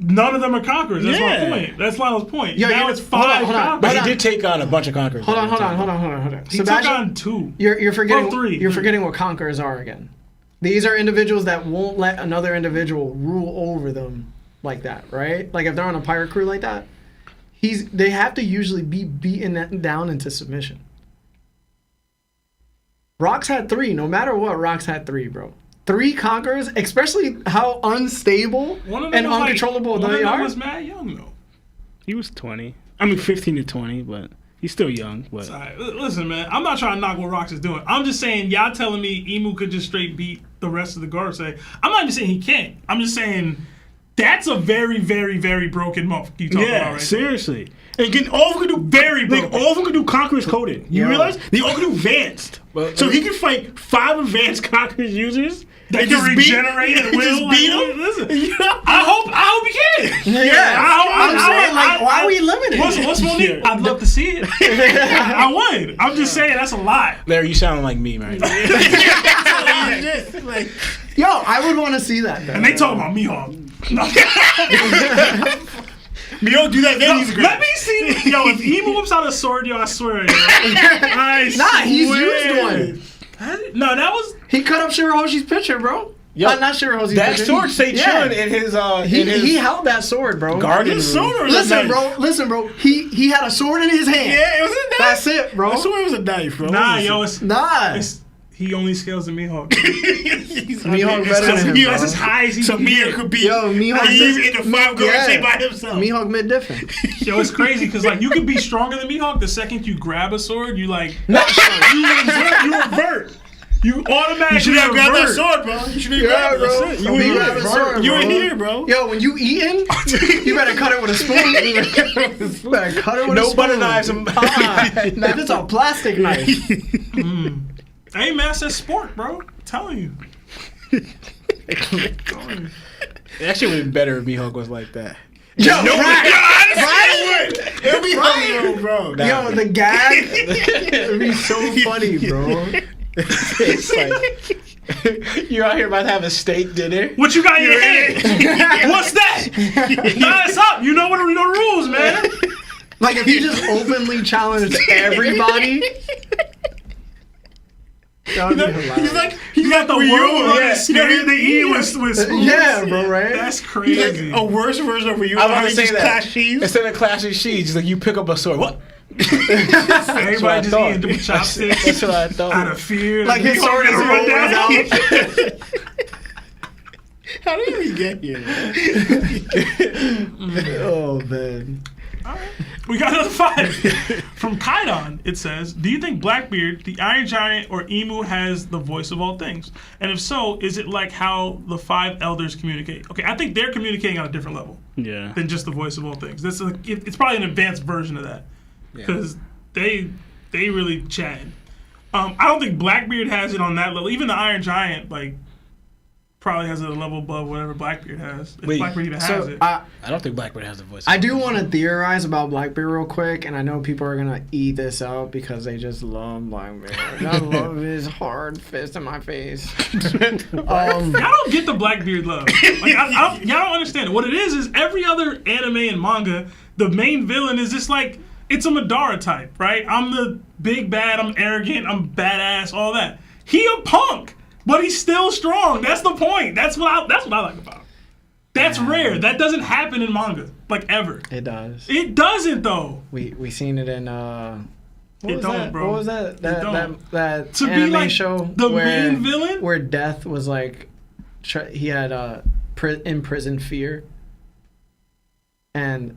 None of them are conquerors. That's my Yeah. point. That's Lionel's point. Yo, now you- it's 5 hold on. conquerors. But Hold he on. did take on a bunch of conquerors. Hold on. He took Sebastian, on 2. you're forgetting. Oh, 3. You're forgetting what conquerors are again. These are individuals that won't let another individual rule over them like that, right? Like if they're on a pirate crew like that, they have to usually be beaten down into submission. Rocks had 3. No matter what, Rocks had 3, bro. 3 conquerors, especially how unstable One of them and was uncontrollable one of they them are. was mad young though. He was 20. I mean, 15 to 20, but he's still young. But All right, listen, man. I'm not trying to knock what Rocks is doing. I'm just saying y'all telling me Emu could just straight beat the rest of the guards. I'm not even saying he can't. I'm just saying that's a very, very, very broken month you talking about right seriously. And again, all of them can do Very like, broken. all of them can do Conqueror's Coding. You Yo. realize they all can do advanced. So he can fight 5 advanced Conqueror's users. They and can just regenerate beat, at will. just beat Like, them. listen. You know? I hope he can. Yeah, I'm saying, like, why I- are we limiting it? What's Monique? I'd love to see it. I would. I'm just saying that's a lot. Larry, you sound like me right now. Like, Yo, I would want to see that. Though. And they talking about Mihawk. No. me don't do that. Then he's great. Let me see. Yo, if Emu whips out a sword, yo, I swear. Yo. I Nah, he's swear. used one. No, that was. He cut up Shirahoshi's picture, bro. Yo, Not Shirahoshi's that picture. sword stayed chilling in his He held that sword, bro. garden His room. sword was a knife. Listen, bro. He had a sword in his hand. Yeah, it was a knife. That's it, bro. I swear it was a knife, bro. Nah, yo, it's. Nah. He only scales the Mihawk. Mihawk better than him, That's bro. as high as he So can Mihawk get. could be Yo, Mihawk in the 5 guard Yeah. say by himself. Mihawk mid different. Yo, it's crazy because like you could be stronger than Mihawk. The second you grab a sword, you like Not sure. you revert. You automatically You should have grabbed that revert. sword, bro. You should have Yeah, grabbed bro. that sword. You You grab a sword, You bro. in here, bro. Yo, when you eating, you better cut it with a spoon. You better cut it with a No spoon. butter knives. Nah, this is a plastic knife. Hey man, that's sport, bro. I'm telling you. That shit would be better if Mihawk was like that. Yo, Right? It'll be hard, bro. Yo, the gag would be so funny, bro. It's like you're out here about to have a steak dinner. What you got in your hand? What's that? Nah, it's up. You know what are the rules, man. Like if he just openly challenged everybody. That would be hilarious. You got the Were you- world running yeah. spirit they eat with spoons. Yeah, bro, right? That's He's crazy. like a worse version of you. I was about to say that. Clash cheese. Instead of clashing sheets, like you pick up a sword. What? Everybody just thought. eating with chopsticks. That's what I thought. Out of fear. Like his sword is run always down. out. How did we get here? Oh man. We got another 5 from Kaidon. It says, "Do you think Blackbeard, the Iron Giant, or Emu has the voice of all things? And if so, is it like how the 5 elders communicate?" Okay, I think they're communicating on a different level Yeah. than just the voice of all things. It's probably an advanced version of that because they really chatting. I don't think Blackbeard has it on that level. Even the Iron Giant, like, probably has it a level above whatever Blackbeard has. If Wait, Blackbeard even has So it. I don't think Blackbeard has the voice. I do want to theorize about Blackbeard real quick, and I know people are gonna eat this out because they just love Blackbeard. I love his hard fist in my face. Y'all don't get the Blackbeard love. Like, y'all don't understand it. What it is every other anime and manga, the main villain is just like, it's a Madara type, right? I'm the big bad, I'm arrogant, I'm badass, all that. He a punk, but he's still strong. That's the point. That's what I like about him. That's rare. That doesn't happen in manga, like, ever. It does. It doesn't, though. We seen it in what It was don't, that? bro. What was that? It That don't. that To be anime like show the where, main villain? where Death was like, he had imprisoned Fear, and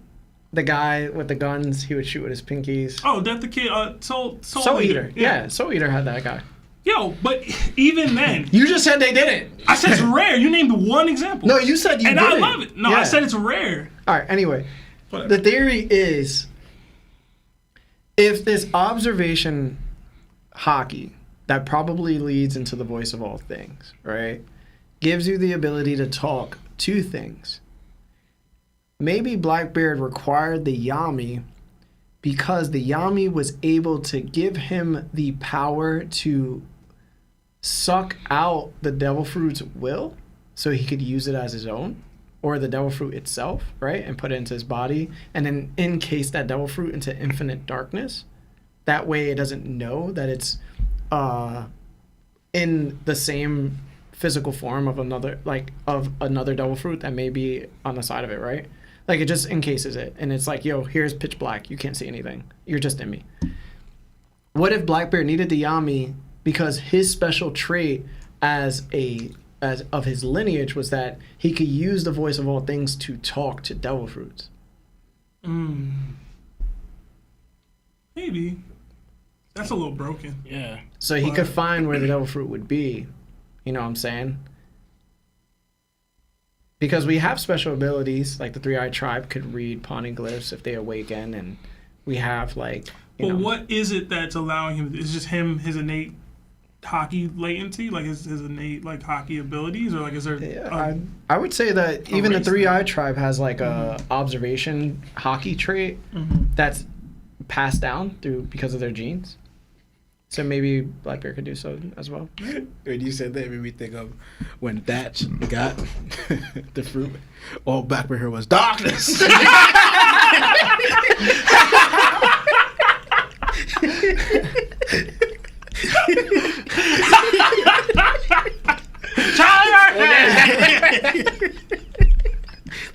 the guy with the guns, he would shoot with his pinkies. Oh, Death the Kid, Soul Eater. Yeah, Soul Eater had that guy. Yo, but even then, You just said they didn't. I said it's rare. You named one example. No, you said you and didn't. I love it. No, Yeah. I said it's rare. All right. Anyway, Whatever. the theory is, if this observation hockey that probably leads into the voice of all things, right, gives you the ability to talk to things. Maybe Blackbeard required the Yami because the Yami was able to give him the power to suck out the devil fruit's will so he could use it as his own, or the devil fruit itself, right? And put it into his body, and then encase that devil fruit into infinite darkness. That way it doesn't know that it's in the same physical form of another devil fruit that may be on the side of it, right? Like, it just encases it, and it's like, yo, here's pitch black. You can't see anything. You're just in me. What if Blackbeard needed the Yami because his special trait as of his lineage was that he could use the voice of all things to talk to devil fruits? Maybe. That's a little broken. Yeah. So he could find where the devil fruit would be. You know what I'm saying? Because we have special abilities, like the Three-Eyed Tribe could read poneglyphs if they awaken, and we have, like, you know. What is it that's allowing him? Is just him, his innate hockey latency, like his innate like hockey abilities, or like is there? Yeah, I would say that even the Three-Eyed Tribe has like a observation hockey trait that's passed down because of their genes. So maybe Blackbeard could do so as well. When you said that, it made me think of when Thatch got the fruit. All Blackbeard heard was darkness.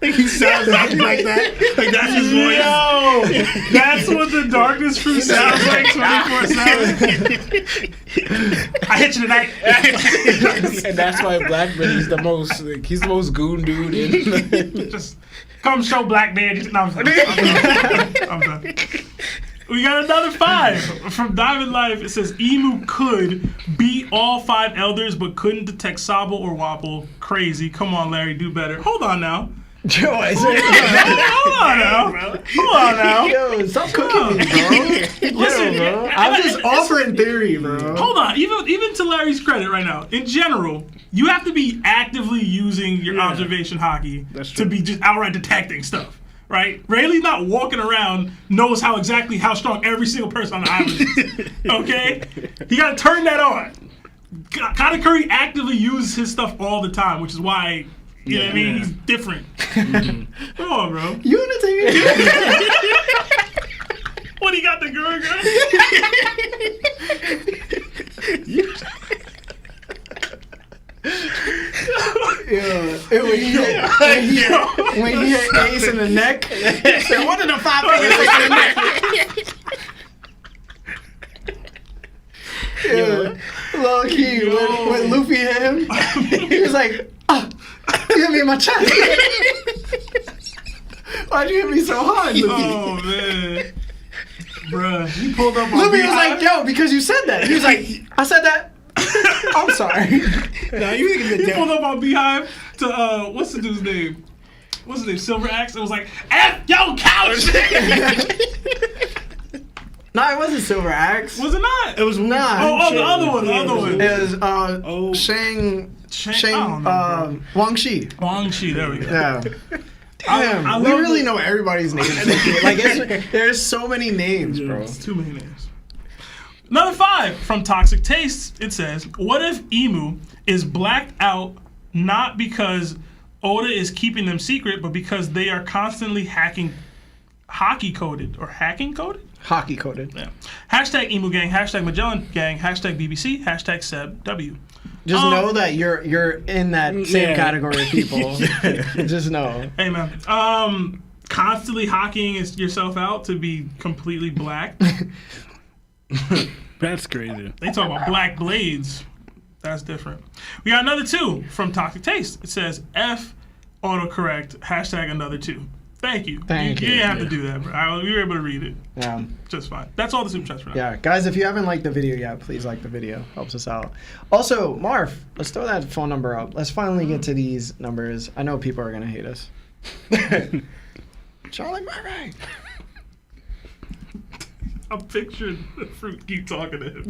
Like he sounds exactly like that. Like that's his voice. Yo, that's what the darkness fruit sounds like 24/7. I hit you tonight. And that's why Blackbeard is the most. Like, he's the most goon dude. Just come show Blackbeard. No, I'm done. We got another 5 from Diamond Life. It says Emu could beat all 5 elders, but couldn't detect Sabo or Wapple. Crazy. Come on, Larry, do better. Hold on now. Hold on now. Yo, stop cooking me, bro. Listen, bro. I'm just offering theory, bro. Hold on. Even to Larry's credit right now, in general, you have to be actively using your observation hockey to be just outright detecting stuff. Right? Rayleigh's not walking around, knows how strong every single person on the island is. Okay? He got to turn that on. Connor Curry actively uses his stuff all the time, which is why, you know what I mean? He's different. Come on, bro. Unity. What, he got the girl? When he hit Ace in the neck, one of the 5 fingers in the neck. Low key, when Luffy hit him, he was like, you hit me in my chest. Why'd you hit me so hard, Luffy? Oh, man. Bruh, he pulled up on Luffy was like, yo, because you said that. He was like, I said that? I'm sorry. Nah, you he pulled up on Beehive to what's the dude's name? What's his name? Silver Axe. It was like F yo couch. No, it wasn't Silver Axe. Was it not? It was not. Oh, the other one. It was Wang Shi. Wang Shi. There we go. Yeah. Damn, we really know everybody's names. Like, there's so many names, bro. It's too many names. Another 5 from Toxic Tastes. It says, what if Emu is blacked out not because Oda is keeping them secret, but because they are constantly hockey coded? Hockey coded? Yeah. Hashtag Emu Gang, hashtag Magellan Gang, hashtag BBC, hashtag SebW. Just know that you're in that same category of people. Just know. Hey, man. Constantly hockeying yourself out to be completely black. That's crazy. They talk about black blades. That's different. We got another 2 from Toxic Taste. It says F autocorrect hashtag another 2. Thank you. Thank you. You didn't have to do that, bro. We were able to read it. Yeah. Just fine. That's all the super chats for now. Yeah, guys, if you haven't liked the video yet, please like the video. Helps us out. Also, Marv, let's throw that phone number up. Let's finally get to these numbers. I know people are gonna hate us. Charlie Murray. I'm picturing the fruit keep talking to him.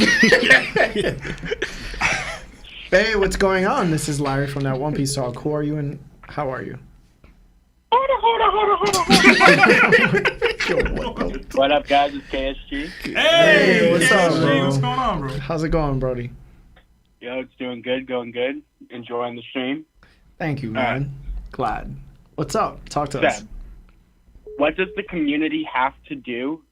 Hey, what's going on? This is Larry from that One Piece talk. Who are you and how are you? What up, guys? It's KSG. Hey, what's up, bro? What's going on, bro? How's it going, Brody? Yo, it's doing good, going good. Enjoying the stream. Thank you, man. Glad. What's up? Talk to us. Seb, what does the community have to do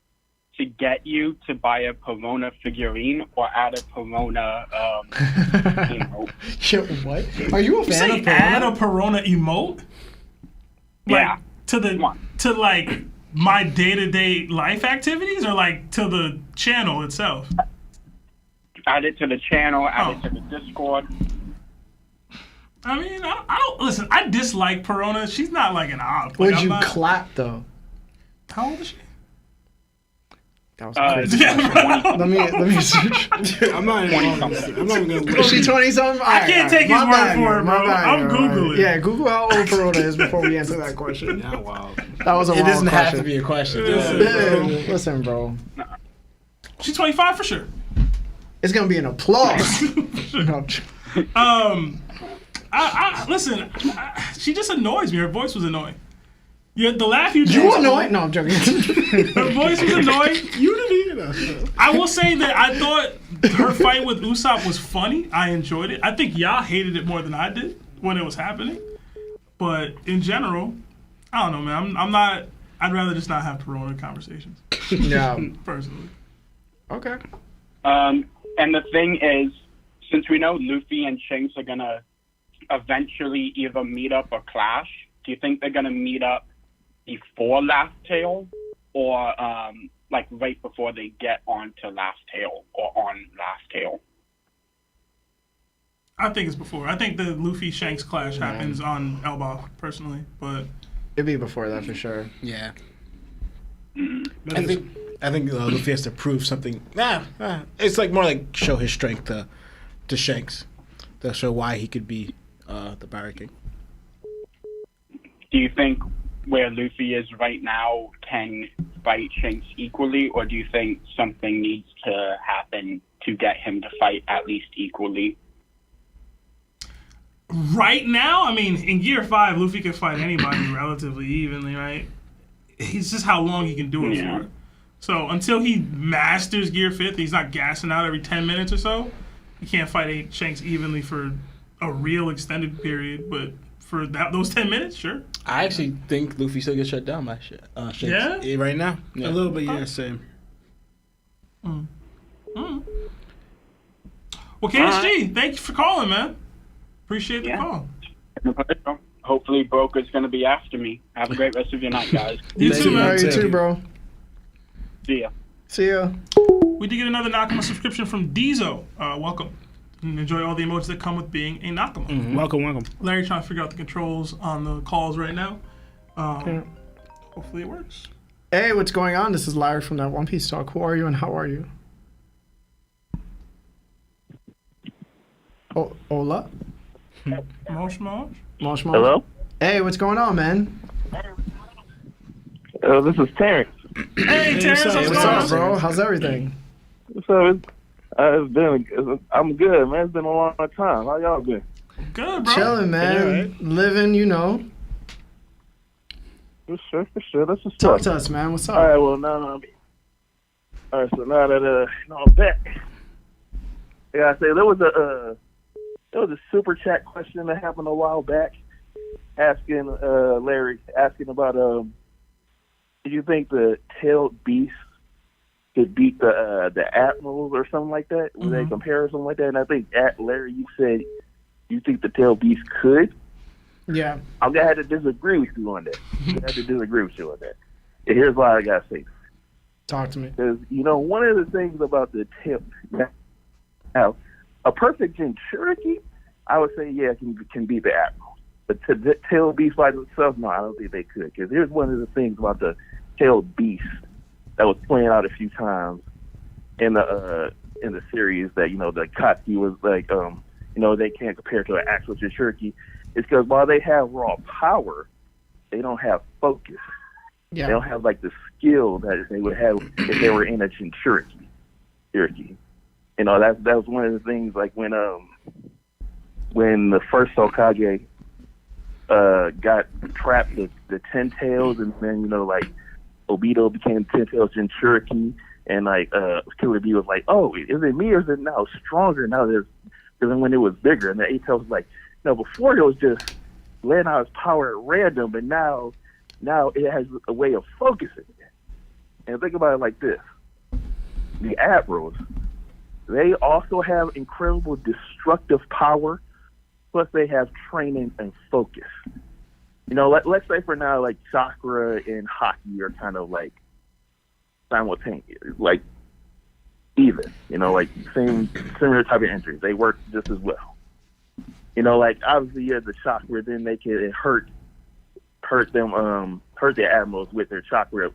to get you to buy a Pomona figurine or add a Pomona emote? Shit, what? Are you a You fan say of add a Corona? Perona emote? Yeah. Like my day-to-day life activities, or like to the channel itself? Add it to the channel, add it to the Discord. I mean, I don't listen. I dislike Perona. She's not like an op. Like, Would I'm you not- clap though? How old is she? That was crazy. Yeah, Let me search. I'm not even gonna. Is she 20 something? I can't take his word for it, bro. I'm Googling. Yeah, Google how old Corona is before we answer that question. Yeah, wow. That was a It wild doesn't have question. to be a question. Yeah, listen, bro. She's 25 for sure. It's gonna be an applause. No, Listen. She just annoys me. Her voice was annoying. Yeah, the laugh you did. you annoying? No, I'm joking. Her voice was annoying. You didn't either. I will say that I thought her fight with Usopp was funny. I enjoyed it. I think y'all hated it more than I did when it was happening. But in general, I don't know, man. I'm not. I'd rather just not have Corona conversations. Yeah. Personally. Okay. And the thing is, since we know Luffy and Shanks are gonna eventually either meet up or clash, do you think they're gonna meet up before Last Tail, or like right before they get onto Last Tail, or on Last Tail? I think it's before. I think the Luffy Shanks clash happens on Elbaf, personally, but It'd be before that for sure. Yeah. I think Luffy has to prove something. It's like more like show his strength to Shanks, to show why he could be the Pirate King. Do you think where Luffy is right now can fight Shanks equally, or do you think something needs to happen to get him to fight at least equally? right now, I mean, in Gear 5, Luffy can fight anybody relatively evenly, right? It's just how long he can do it for. So until he masters Gear 5, he's not gassing out every 10 minutes or so, he can't fight Shanks evenly for a real extended period, but for those 10 minutes, sure. I actually think Luffy still gets shut down by Shanks. Yeah? Right now? Yeah. A little bit, yeah, same. Well, KSG, thank you for calling, man. Appreciate the call. Hopefully Broker's going to be after me. Have a great rest of your night, guys. You too, man. You too, bro. See ya. See ya. We did get another Nakama subscription from Dizo. Welcome. And enjoy all the emojis that come with being a Nakama. Mm-hmm. Welcome. Larry trying to figure out the controls on the calls right now. Hopefully it works. Hey, what's going on? This is Larry from that One Piece Talk. Who are you and how are you? Oh, hola? Mosh. Mosh. Hello? Hey, what's going on, man? This is Terrence. Hey, Terrence, how's it What's going? up, bro? How's everything? So I'm good, man. It's been a long time. How y'all been? Good, bro. Chilling, man. Living, you know. For sure. That's what's Talk up. to us, man. What's up? All right, well, now that I'm back, I gotta say there was a super chat question that happened a while back, asking Larry about do you think the tailed beast could beat the admirals or something like that? Would they compare or something like that? And I think Larry, you said you think the tailed beast could. Yeah. I'm gonna have to disagree with you on that. And here's why I gotta say. Talk to me. Because, one of the things about the tail, now, a perfect Jinchuriki, I would say, yeah, can beat the Admiral. But to the tail beast by itself, no, I don't think they could. Because here's one of the things about the tail beast that was playing out a few times in the series that, the Katsuki was like, they can't compare to an actual Jinchuriki. It's because while they have raw power, they don't have focus. Yeah. They don't have like the skill that they would have if they were in a Jinchuriki. That was one of the things, like when the first Hokage got trapped the Ten Tails, and then Obito became Ten Tails Jinchuriki, and Killer B was like, oh, is it me or is it now stronger? Now there's because when it was bigger, and the 8-tails was like, no, before it was just letting out its power at random, but now it has a way of focusing it. And think about it like this: the admirals, they also have incredible destructive power, plus they have training and focus. You know, let's say for now, like chakra and Haki are kind of like simultaneous, like even. You know, like similar type of injuries. They work just as well. You know, like obviously you have the chakra, then they can hurt the admirals with their chakra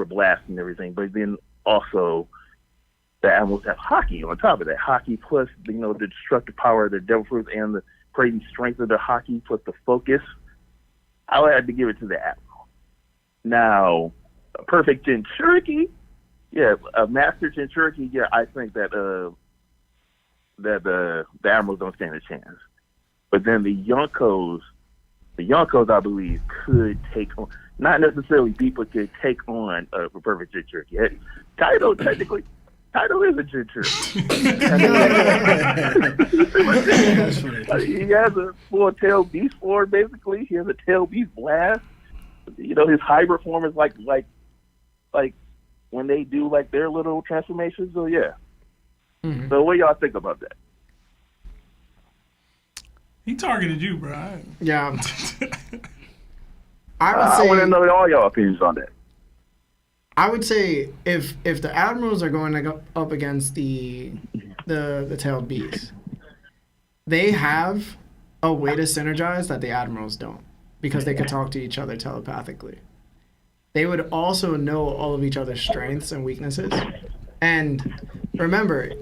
blast and everything. But then also the admirals have Haki on top of that. Haki plus, you know, the destructive power of their devil fruits and the crazy strength of the Haki plus the focus. I would have to give it to the admiral. Now, a perfect Jinchuriki, yeah, a master Jinchuriki, yeah, I think that the admirals don't stand a chance. But then the Yonkos, I believe, could take on, not necessarily beat, but could take on a perfect Jinchuriki. Hey, Kaido is a Jinchuriki. He has a full tail beast form, basically. He has a tail beast blast. You know, his hybrid form is like when they do like their little transformations. So yeah. Mm-hmm. So what y'all think about that? He targeted you, bro. Yeah. I want to know all y'all opinions on that. I would say if the admirals are going up against the tailed beasts, they have a way to synergize that the admirals don't, because they could talk to each other telepathically. They would also know all of each other's strengths and weaknesses. And remember,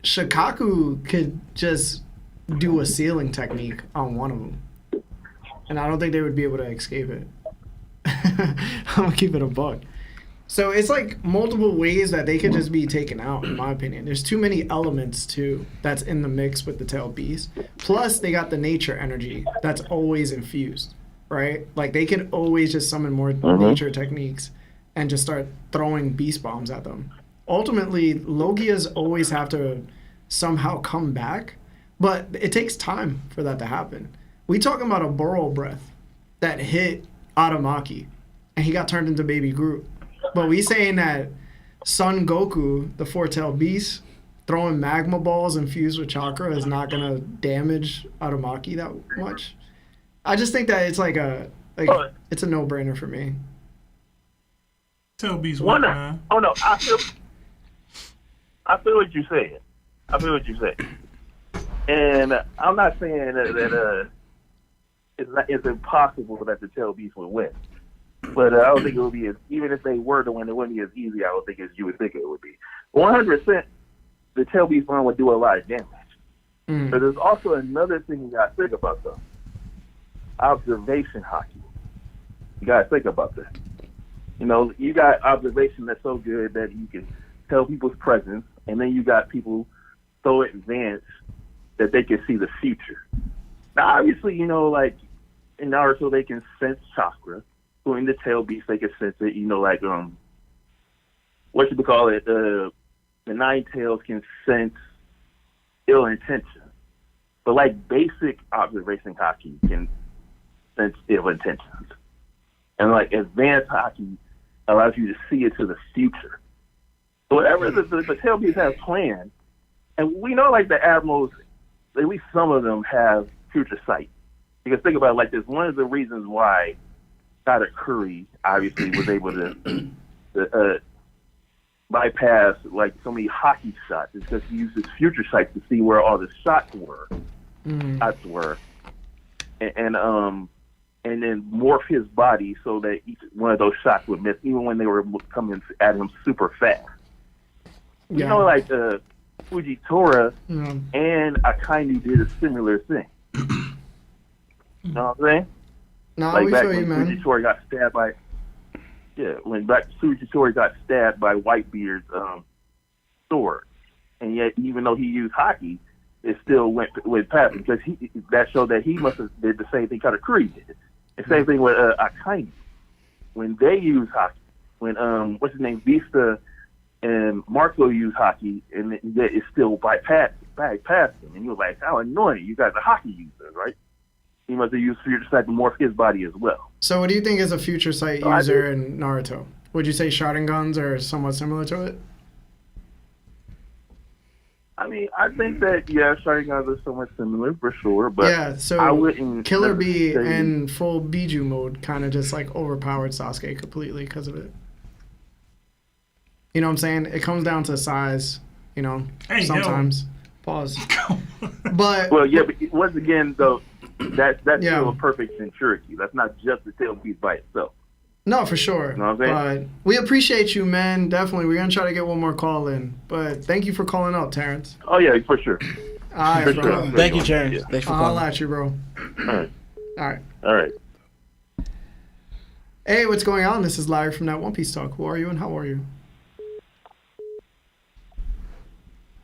Shikaku could just do a sealing technique on one of them, and I don't think they would be able to escape it. I'm gonna keep it a buck. So it's like multiple ways that they could just be taken out, in my opinion. There's too many elements too that's in the mix with the tailed beast. Plus they got the nature energy that's always infused, right? Like they can always just summon more nature techniques and just start throwing beast bombs at them. Ultimately, Logias always have to somehow come back, but it takes time for that to happen. We talking about a burrow breath that hit Aramaki, and he got turned into Baby Groot. But we saying that Son Goku, the four-tailed beast, throwing magma balls infused with chakra is not gonna damage Aramaki that much. I just think that it's it's a no-brainer for me. Tail beast, man. Oh no, I feel what you're saying. And I'm not saying that it's impossible that the tail beast would win. But I don't think it would be even if they were to win, it wouldn't be as easy, I don't think, as you would think it would be. 100%, the tail beast run would do a lot of damage. But there's also another thing you got to think about, though. Observation hockey. You got to think about that. You know, you got observation that's so good that you can tell people's presence, and then you got people so advanced that they can see the future. Now, obviously, you know, like in Naruto, they can sense chakra. In the tail beast, they can sense it. You know, like the 9 tails can sense ill intention, but like basic observation hockey can sense ill intentions, and like advanced hockey allows you to see into the future. So whatever the tail beast has planned, and we know like the admirals, at least some of them have future sight. Because think about it like this: one of the reasons why Katakuri obviously was able to bypass like so many hockey shots is because he used his future sight to see where all the shots were, and then morph his body so that each one of those shots would miss, even when they were coming at him super fast. You know, like Fujitora and Akainu did a similar thing. You know what I'm saying? No, like we back feel when you, man. Fujitora got stabbed by, Fujitora got stabbed by Whitebeard's sword, and yet even though he used hockey, it still went past him because that showed that he must have did the same thing Katakuri did. The same thing with Akainu when they used hockey. When Vista and Marco used hockey, and yet it still bypassed bag past him, and he was like, "How annoying! You guys are hockey users, right?" He must have used Future Sight to morph his body as well. So what do you think is a Future Sight So user in Naruto? Would you say Sharingan's are somewhat similar to it? I mean, I think that Sharingan are somewhat similar for sure, but yeah, so I wouldn't. Killer Bee say- in full Biju mode kind of just like overpowered Sasuke completely because of it. You know what I'm saying? It comes down to size, you know, Hey, sometimes. Pause. But Well, yeah, but once again, though, that's Yeah. still a perfect Jinchuriki. That's not just the tail piece by itself. no, for sure. know what I'm saying? But we appreciate you, man. Definitely. We're going to try to get one more call in. But thank you for calling out, Terrence. Oh yeah, for sure. All right, For bro. sure. Thank you, Terrence. Yeah. Thanks for I'll calling. at you, bro. All right. All right. All right. Hey, what's going on? This is Larry from that One Piece Talk. Who are you and how are you?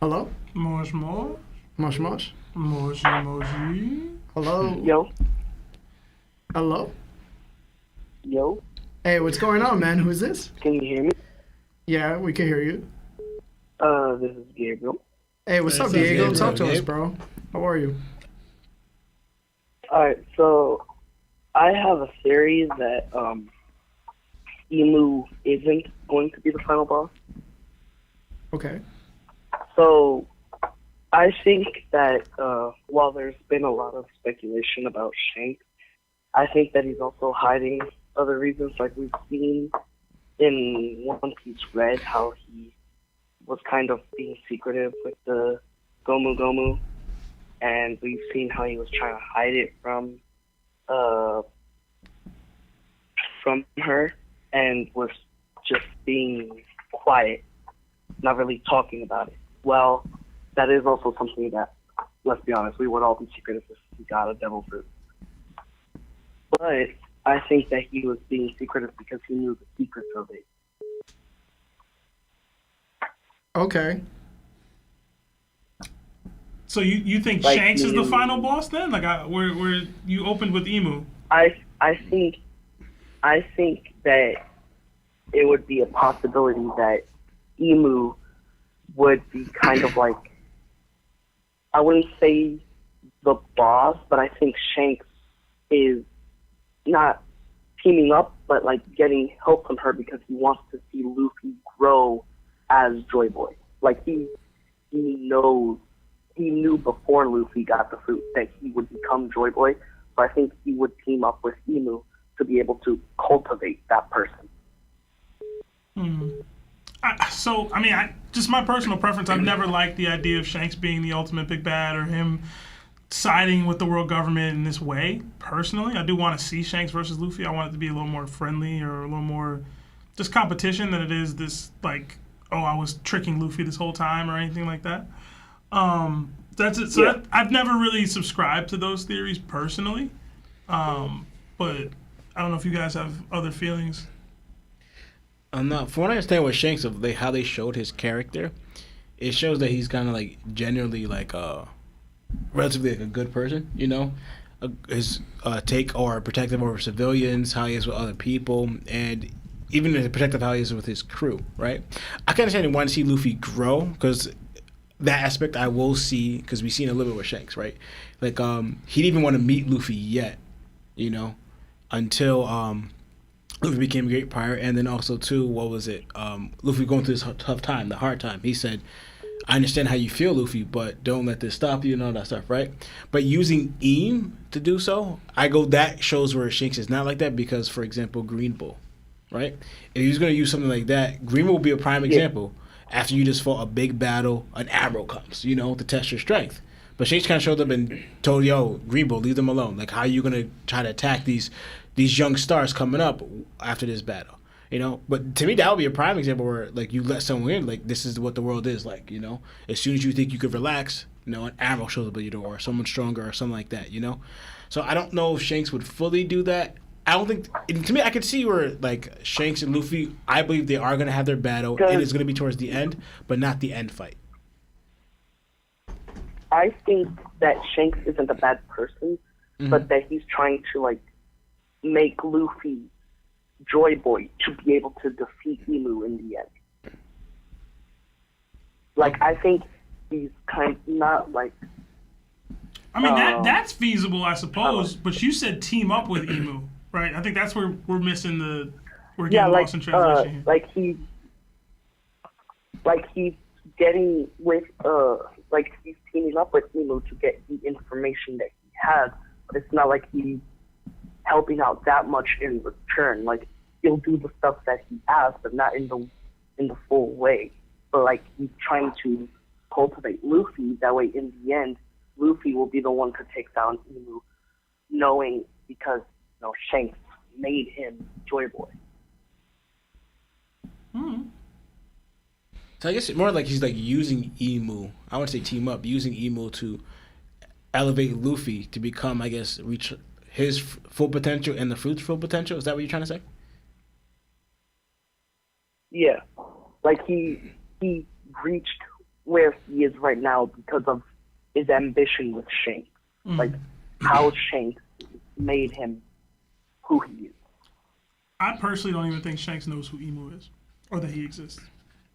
Hello? Mosh. Mosh Mosh? Moshi. Hello? Yo, Hello? yo, Hey, what's going on, man? Who's this? can you hear me? Yeah, we can hear you. This is Gabriel. Hey, what's up, What's up, Diego? Gabe? Talk to us, Gabe? bro. How are you? Alright, so I have a theory that Emu isn't going to be the final boss. Okay. So I think that while there's been a lot of speculation about Shanks, I think that he's also hiding other reasons, like we've seen in One Piece Red, how he was kind of being secretive with the Gomu Gomu, and we've seen how he was trying to hide it from her, and was just being quiet, not really talking about it. Well, that is also something that, let's be honest, we would all be secretive if we got a devil fruit. But I think that he was being secretive because he knew the secrets of it. Okay. So you think Like Shanks is the you- final boss then? Like where you opened with Emu. I think that it would be a possibility that Emu would be kind of like, I wouldn't say the boss, but I think Shanks is not teaming up, but like getting help from her because he wants to see Luffy grow as Joy Boy. Like he knew before Luffy got the fruit that he would become Joy Boy. So I think he would team up with Emu to be able to cultivate that person. Just my personal preference, I've never liked the idea of Shanks being the ultimate big bad or him siding with the world government in this way. Personally, I do want to see Shanks versus Luffy. I want it to be a little more friendly or a little more just competition than it is this like, oh, I was tricking Luffy this whole time or anything like that. That's it. So I've never really subscribed to those theories personally, but I don't know if you guys have other feelings. From what I understand with Shanks, of how they showed his character, it shows that he's kind of like genuinely like relatively like a good person, you know, his take or protective over civilians, how he is with other people, and even the protective how he is with his crew, right? I can understand and want to see Luffy grow because that aspect I will see because we've seen a little bit with Shanks, right? Like he didn't even want to meet Luffy yet, you know, until Luffy became a great pirate, and then also too, what was it? Luffy going through this tough time, the hard time. He said, "I understand how you feel, Luffy, but don't let this stop you," and all that stuff, right? But using to do so, that shows where Shanks is not like that because, for example, Green Bull, right? If he was going to use something like that, Green Bull would be a prime example. After you just fought a big battle, an arrow comes, you know, to test your strength. But Shanks kind of showed up and told, "Yo, Green Bull, leave them alone. Like, how are you going to try to attack these young stars coming up after this battle?" You know, but to me that would be a prime example where like you let someone in, like this is what the world is like, you know. As soon as you think you could relax, you know, an arrow shows up at your door or someone stronger or something like that, you know. So I don't know if Shanks would fully do that. I don't think, to me I could see where like Shanks and Luffy, I believe they are going to have their battle and it's going to be towards the end, but not the end fight. I think that Shanks isn't a bad person, but that he's trying to like make Luffy Joy Boy to be able to defeat Emu in the end. Like I think he's kind of not like. I mean, that's feasible, I suppose. But you said team up with Emu, right? I think that's where we're missing the. We're getting lost in translation here. Like he's getting with like he's teaming up with Emu to get the information that he has, but it's not like he's helping out that much in return. Like he'll do the stuff that he asks, but not in the full way. But like he's trying to cultivate Luffy. That way, in the end, Luffy will be the one to take down Emu, knowing because Shanks made him Joy Boy. So I guess it's more like he's like using Emu. I want to say team up, using Emu to elevate Luffy to become, I guess, reach his full potential and the fruit's full potential. Is that what you're trying to say? Yeah, like he reached where he is right now because of his ambition with Shanks. Like how Shanks made him who he is. I personally don't even think Shanks knows who Emu is or that he exists.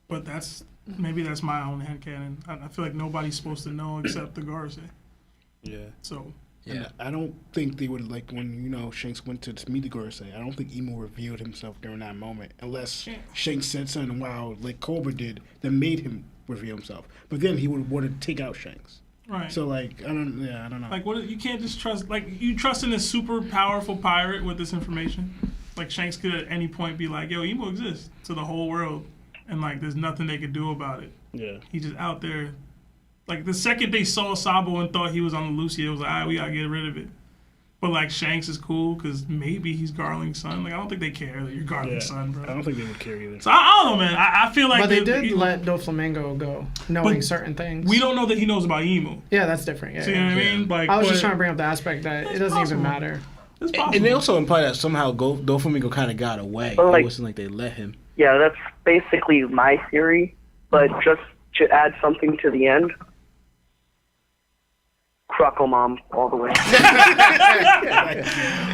But maybe that's my own headcanon. I feel like nobody's supposed to know except the 𝗁𝐺. Yeah. So. Yeah. And I don't think they would, like, when, Shanks went to meet the 𝗁𝐺, I don't think Emu revealed himself during that moment. Unless Shanks said something wild, like Cobra did, that made him reveal himself. But then he would want to take out Shanks. Right. So, like, I don't know. Like, you can't just trust, like, you trust in this super powerful pirate with this information. Like, Shanks could at any point be like, yo, Emu exists to the whole world. And, like, there's nothing they could do about it. Yeah. He's just out there. Like, the second they saw Sabo and thought he was on the Lucy, it was like, all right, we got to get rid of it. But, like, Shanks is cool because maybe he's Garling's son. Like, I don't think they care that you're Garling's son, bro. I don't think they would care either. So, I don't know, man. I feel like... But they did let Doflamingo go, knowing certain things. We don't know that he knows about Emu. Yeah, that's different. Yeah, See what I mean? Like, I was just trying to bring up the aspect that it doesn't even matter. It's possible. And they also imply that somehow Doflamingo kind of got away. But, like, it wasn't like they let him. Yeah, that's basically my theory. But just to add something to the end, Croco Mom all the way.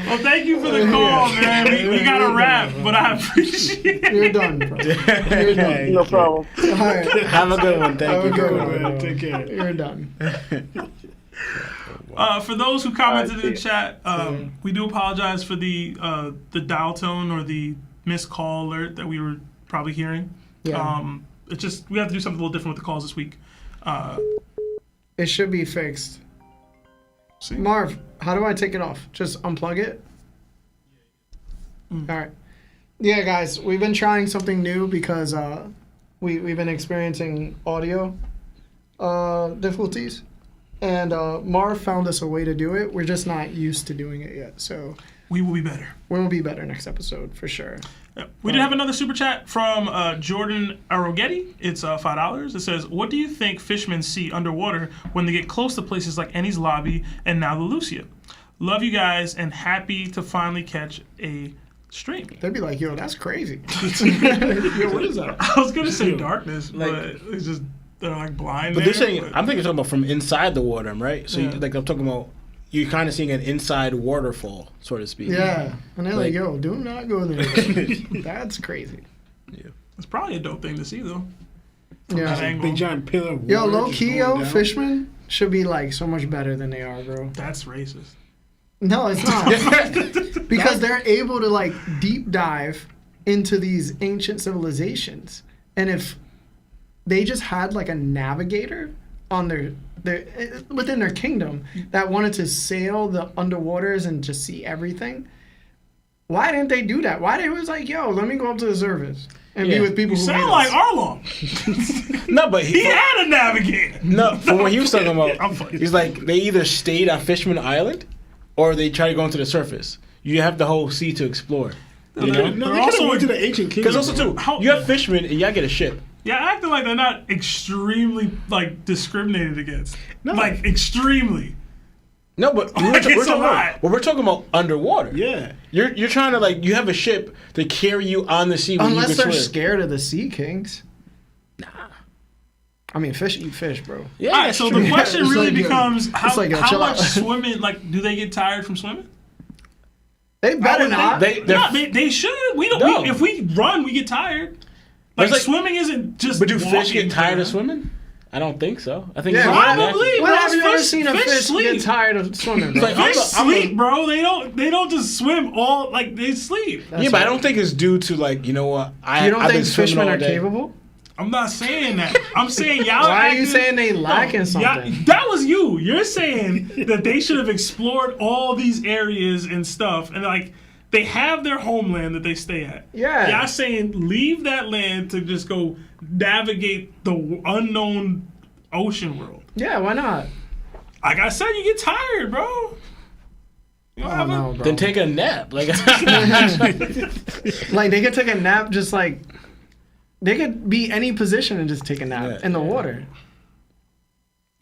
Well, thank you for the call, man. We got to wrap, but I appreciate it. You're done, bro. You're done. No problem. All right. Have a good one. Thank you. Have a good one. Take care. You're done. For those who commented in the chat, we do apologize for the dial tone or the missed call alert that we were probably hearing. Yeah. It's just we have to do something a little different with the calls this week. It should be fixed. See? Marv, how do I take it off? Just unplug it? All right. Yeah, guys, we've been trying something new because we've been experiencing audio difficulties. And Marv found us a way to do it. We're just not used to doing it yet. So we will be better. We will be better next episode for sure. Yep. We did have another super chat from Jordan Arogetti. It's $5. It says, what do you think fishmen see underwater when they get close to places like Ennie's Lobby and now the Lucia? Love you guys and happy to finally catch a stream. They'd be like, yo, that's crazy. Yo, what is that? I was going to say darkness, but it's just, they're like blind. But they're saying, I'm thinking you're talking about from inside the water, right? So Yeah. I'm talking about, you're kind of seeing an inside waterfall, so to speak. Yeah. And they're like, yo, do not go there. That's crazy. Yeah. It's probably a dope thing to see, though. From Yeah. that angle. Big giant pillar of Yo, water low just key, going yo, down. fishermen should be like so much better than they are, bro. That's racist. No, it's not. Because they're able to like deep dive into these ancient civilizations. And if they just had like a navigator on their within their kingdom that wanted to sail the underwaters and just see everything, why didn't they do that? Why they was like, yo, let me go up to the surface and be with people You who sound made like us. Arlong. No, but He had a navigator. No, from what he was talking I'm about, fucking- he's like, they either stayed on Fishman Island or they try to go into the surface. You have the whole sea to explore. You know? No, They're they also also went to the ancient kingdom. Because also, too, you have fishermen and y'all get a ship. Yeah, acting like they're not extremely like discriminated against. No. Like extremely. No, but Like, it's a lot. we're talking about underwater. Yeah. You're trying to, like, you have a ship to carry you on the sea when you Unless can they're swim. scared of the sea kings. Nah. I mean, fish eat fish, bro. Yeah, All right, that's so true. the question It's really like, becomes how chill much out. swimming, like, do they get tired from swimming? They better not. They should. We don't. No. If we run, we get tired. Like, It's like- swimming isn't just. But do fish walking get tired there. of swimming? I don't think so. I think Yeah, Probably. When bro. have you ever Fish- seen a fish sleep. get tired of swimming? Bro? Like, Fish I'm a- sleep, bro. They don't just swim all like they sleep. Yeah, but I don't think it's due to like, you know what? You don't I've been think swimming fishermen all are day. capable? I'm not saying that. I'm saying y'all. Why are you acting- saying they lacking something? That was you. You're saying that they should have explored all these areas and stuff, and like they have their homeland that they stay at. Yeah. Y'all saying leave that land to just go navigate the unknown ocean world. Yeah, why not? Like I said, you get tired, bro. You don't I have don't a- know, bro. Then take a nap. Like, Like they could take a nap, just like they could be any position and just take a nap in the water.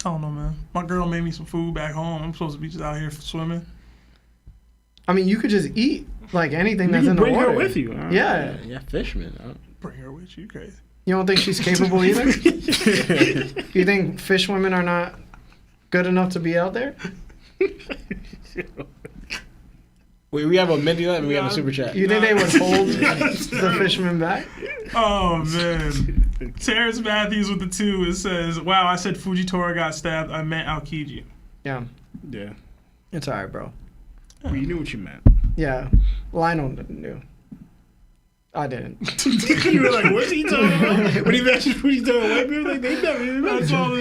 I don't know, man. My girl made me some food back home. I'm supposed to be just out here swimming. I mean, you could just eat like anything that's You in can the bring water. her with you. Yeah. yeah, fisherman. Bring her with you, crazy. You don't think she's capable either? You think fish women are not good enough to be out there? We have a mini and we have a super chat. You think they would hold the fishermen back? Oh man. Terrence Matthews with the 2. It says, "Wow, I said Fujitora got stabbed. I meant Aokiji." Yeah. Yeah. It's alright, bro. Well, you knew what you meant. Yeah. Lionel knew. I didn't. You were like, what's he talking about? When he mentioned Fujitora, white people like they never even That's mentioned. all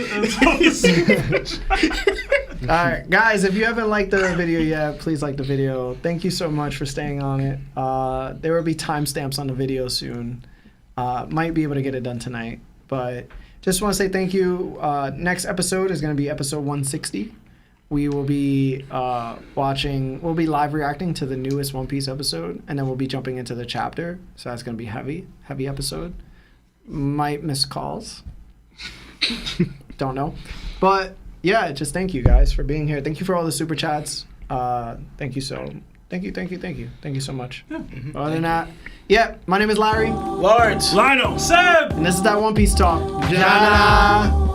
it Alright, guys, if you haven't liked the video yet, please like the video. Thank you so much for staying on it. There will be timestamps on the video soon. Might be able to get it done tonight. But just want to say thank you. Next episode is going to be episode 160. We will be we'll be live reacting to the newest One Piece episode, and then we'll be jumping into the chapter. So that's going to be heavy episode. Might miss calls. Don't know. But yeah, just thank you guys for being here. Thank you for all the super chats. Thank you so much. Other than that, yeah, my name is Larry. Lawrence. Lionel. Seb! And this is that One Piece Talk. Jana.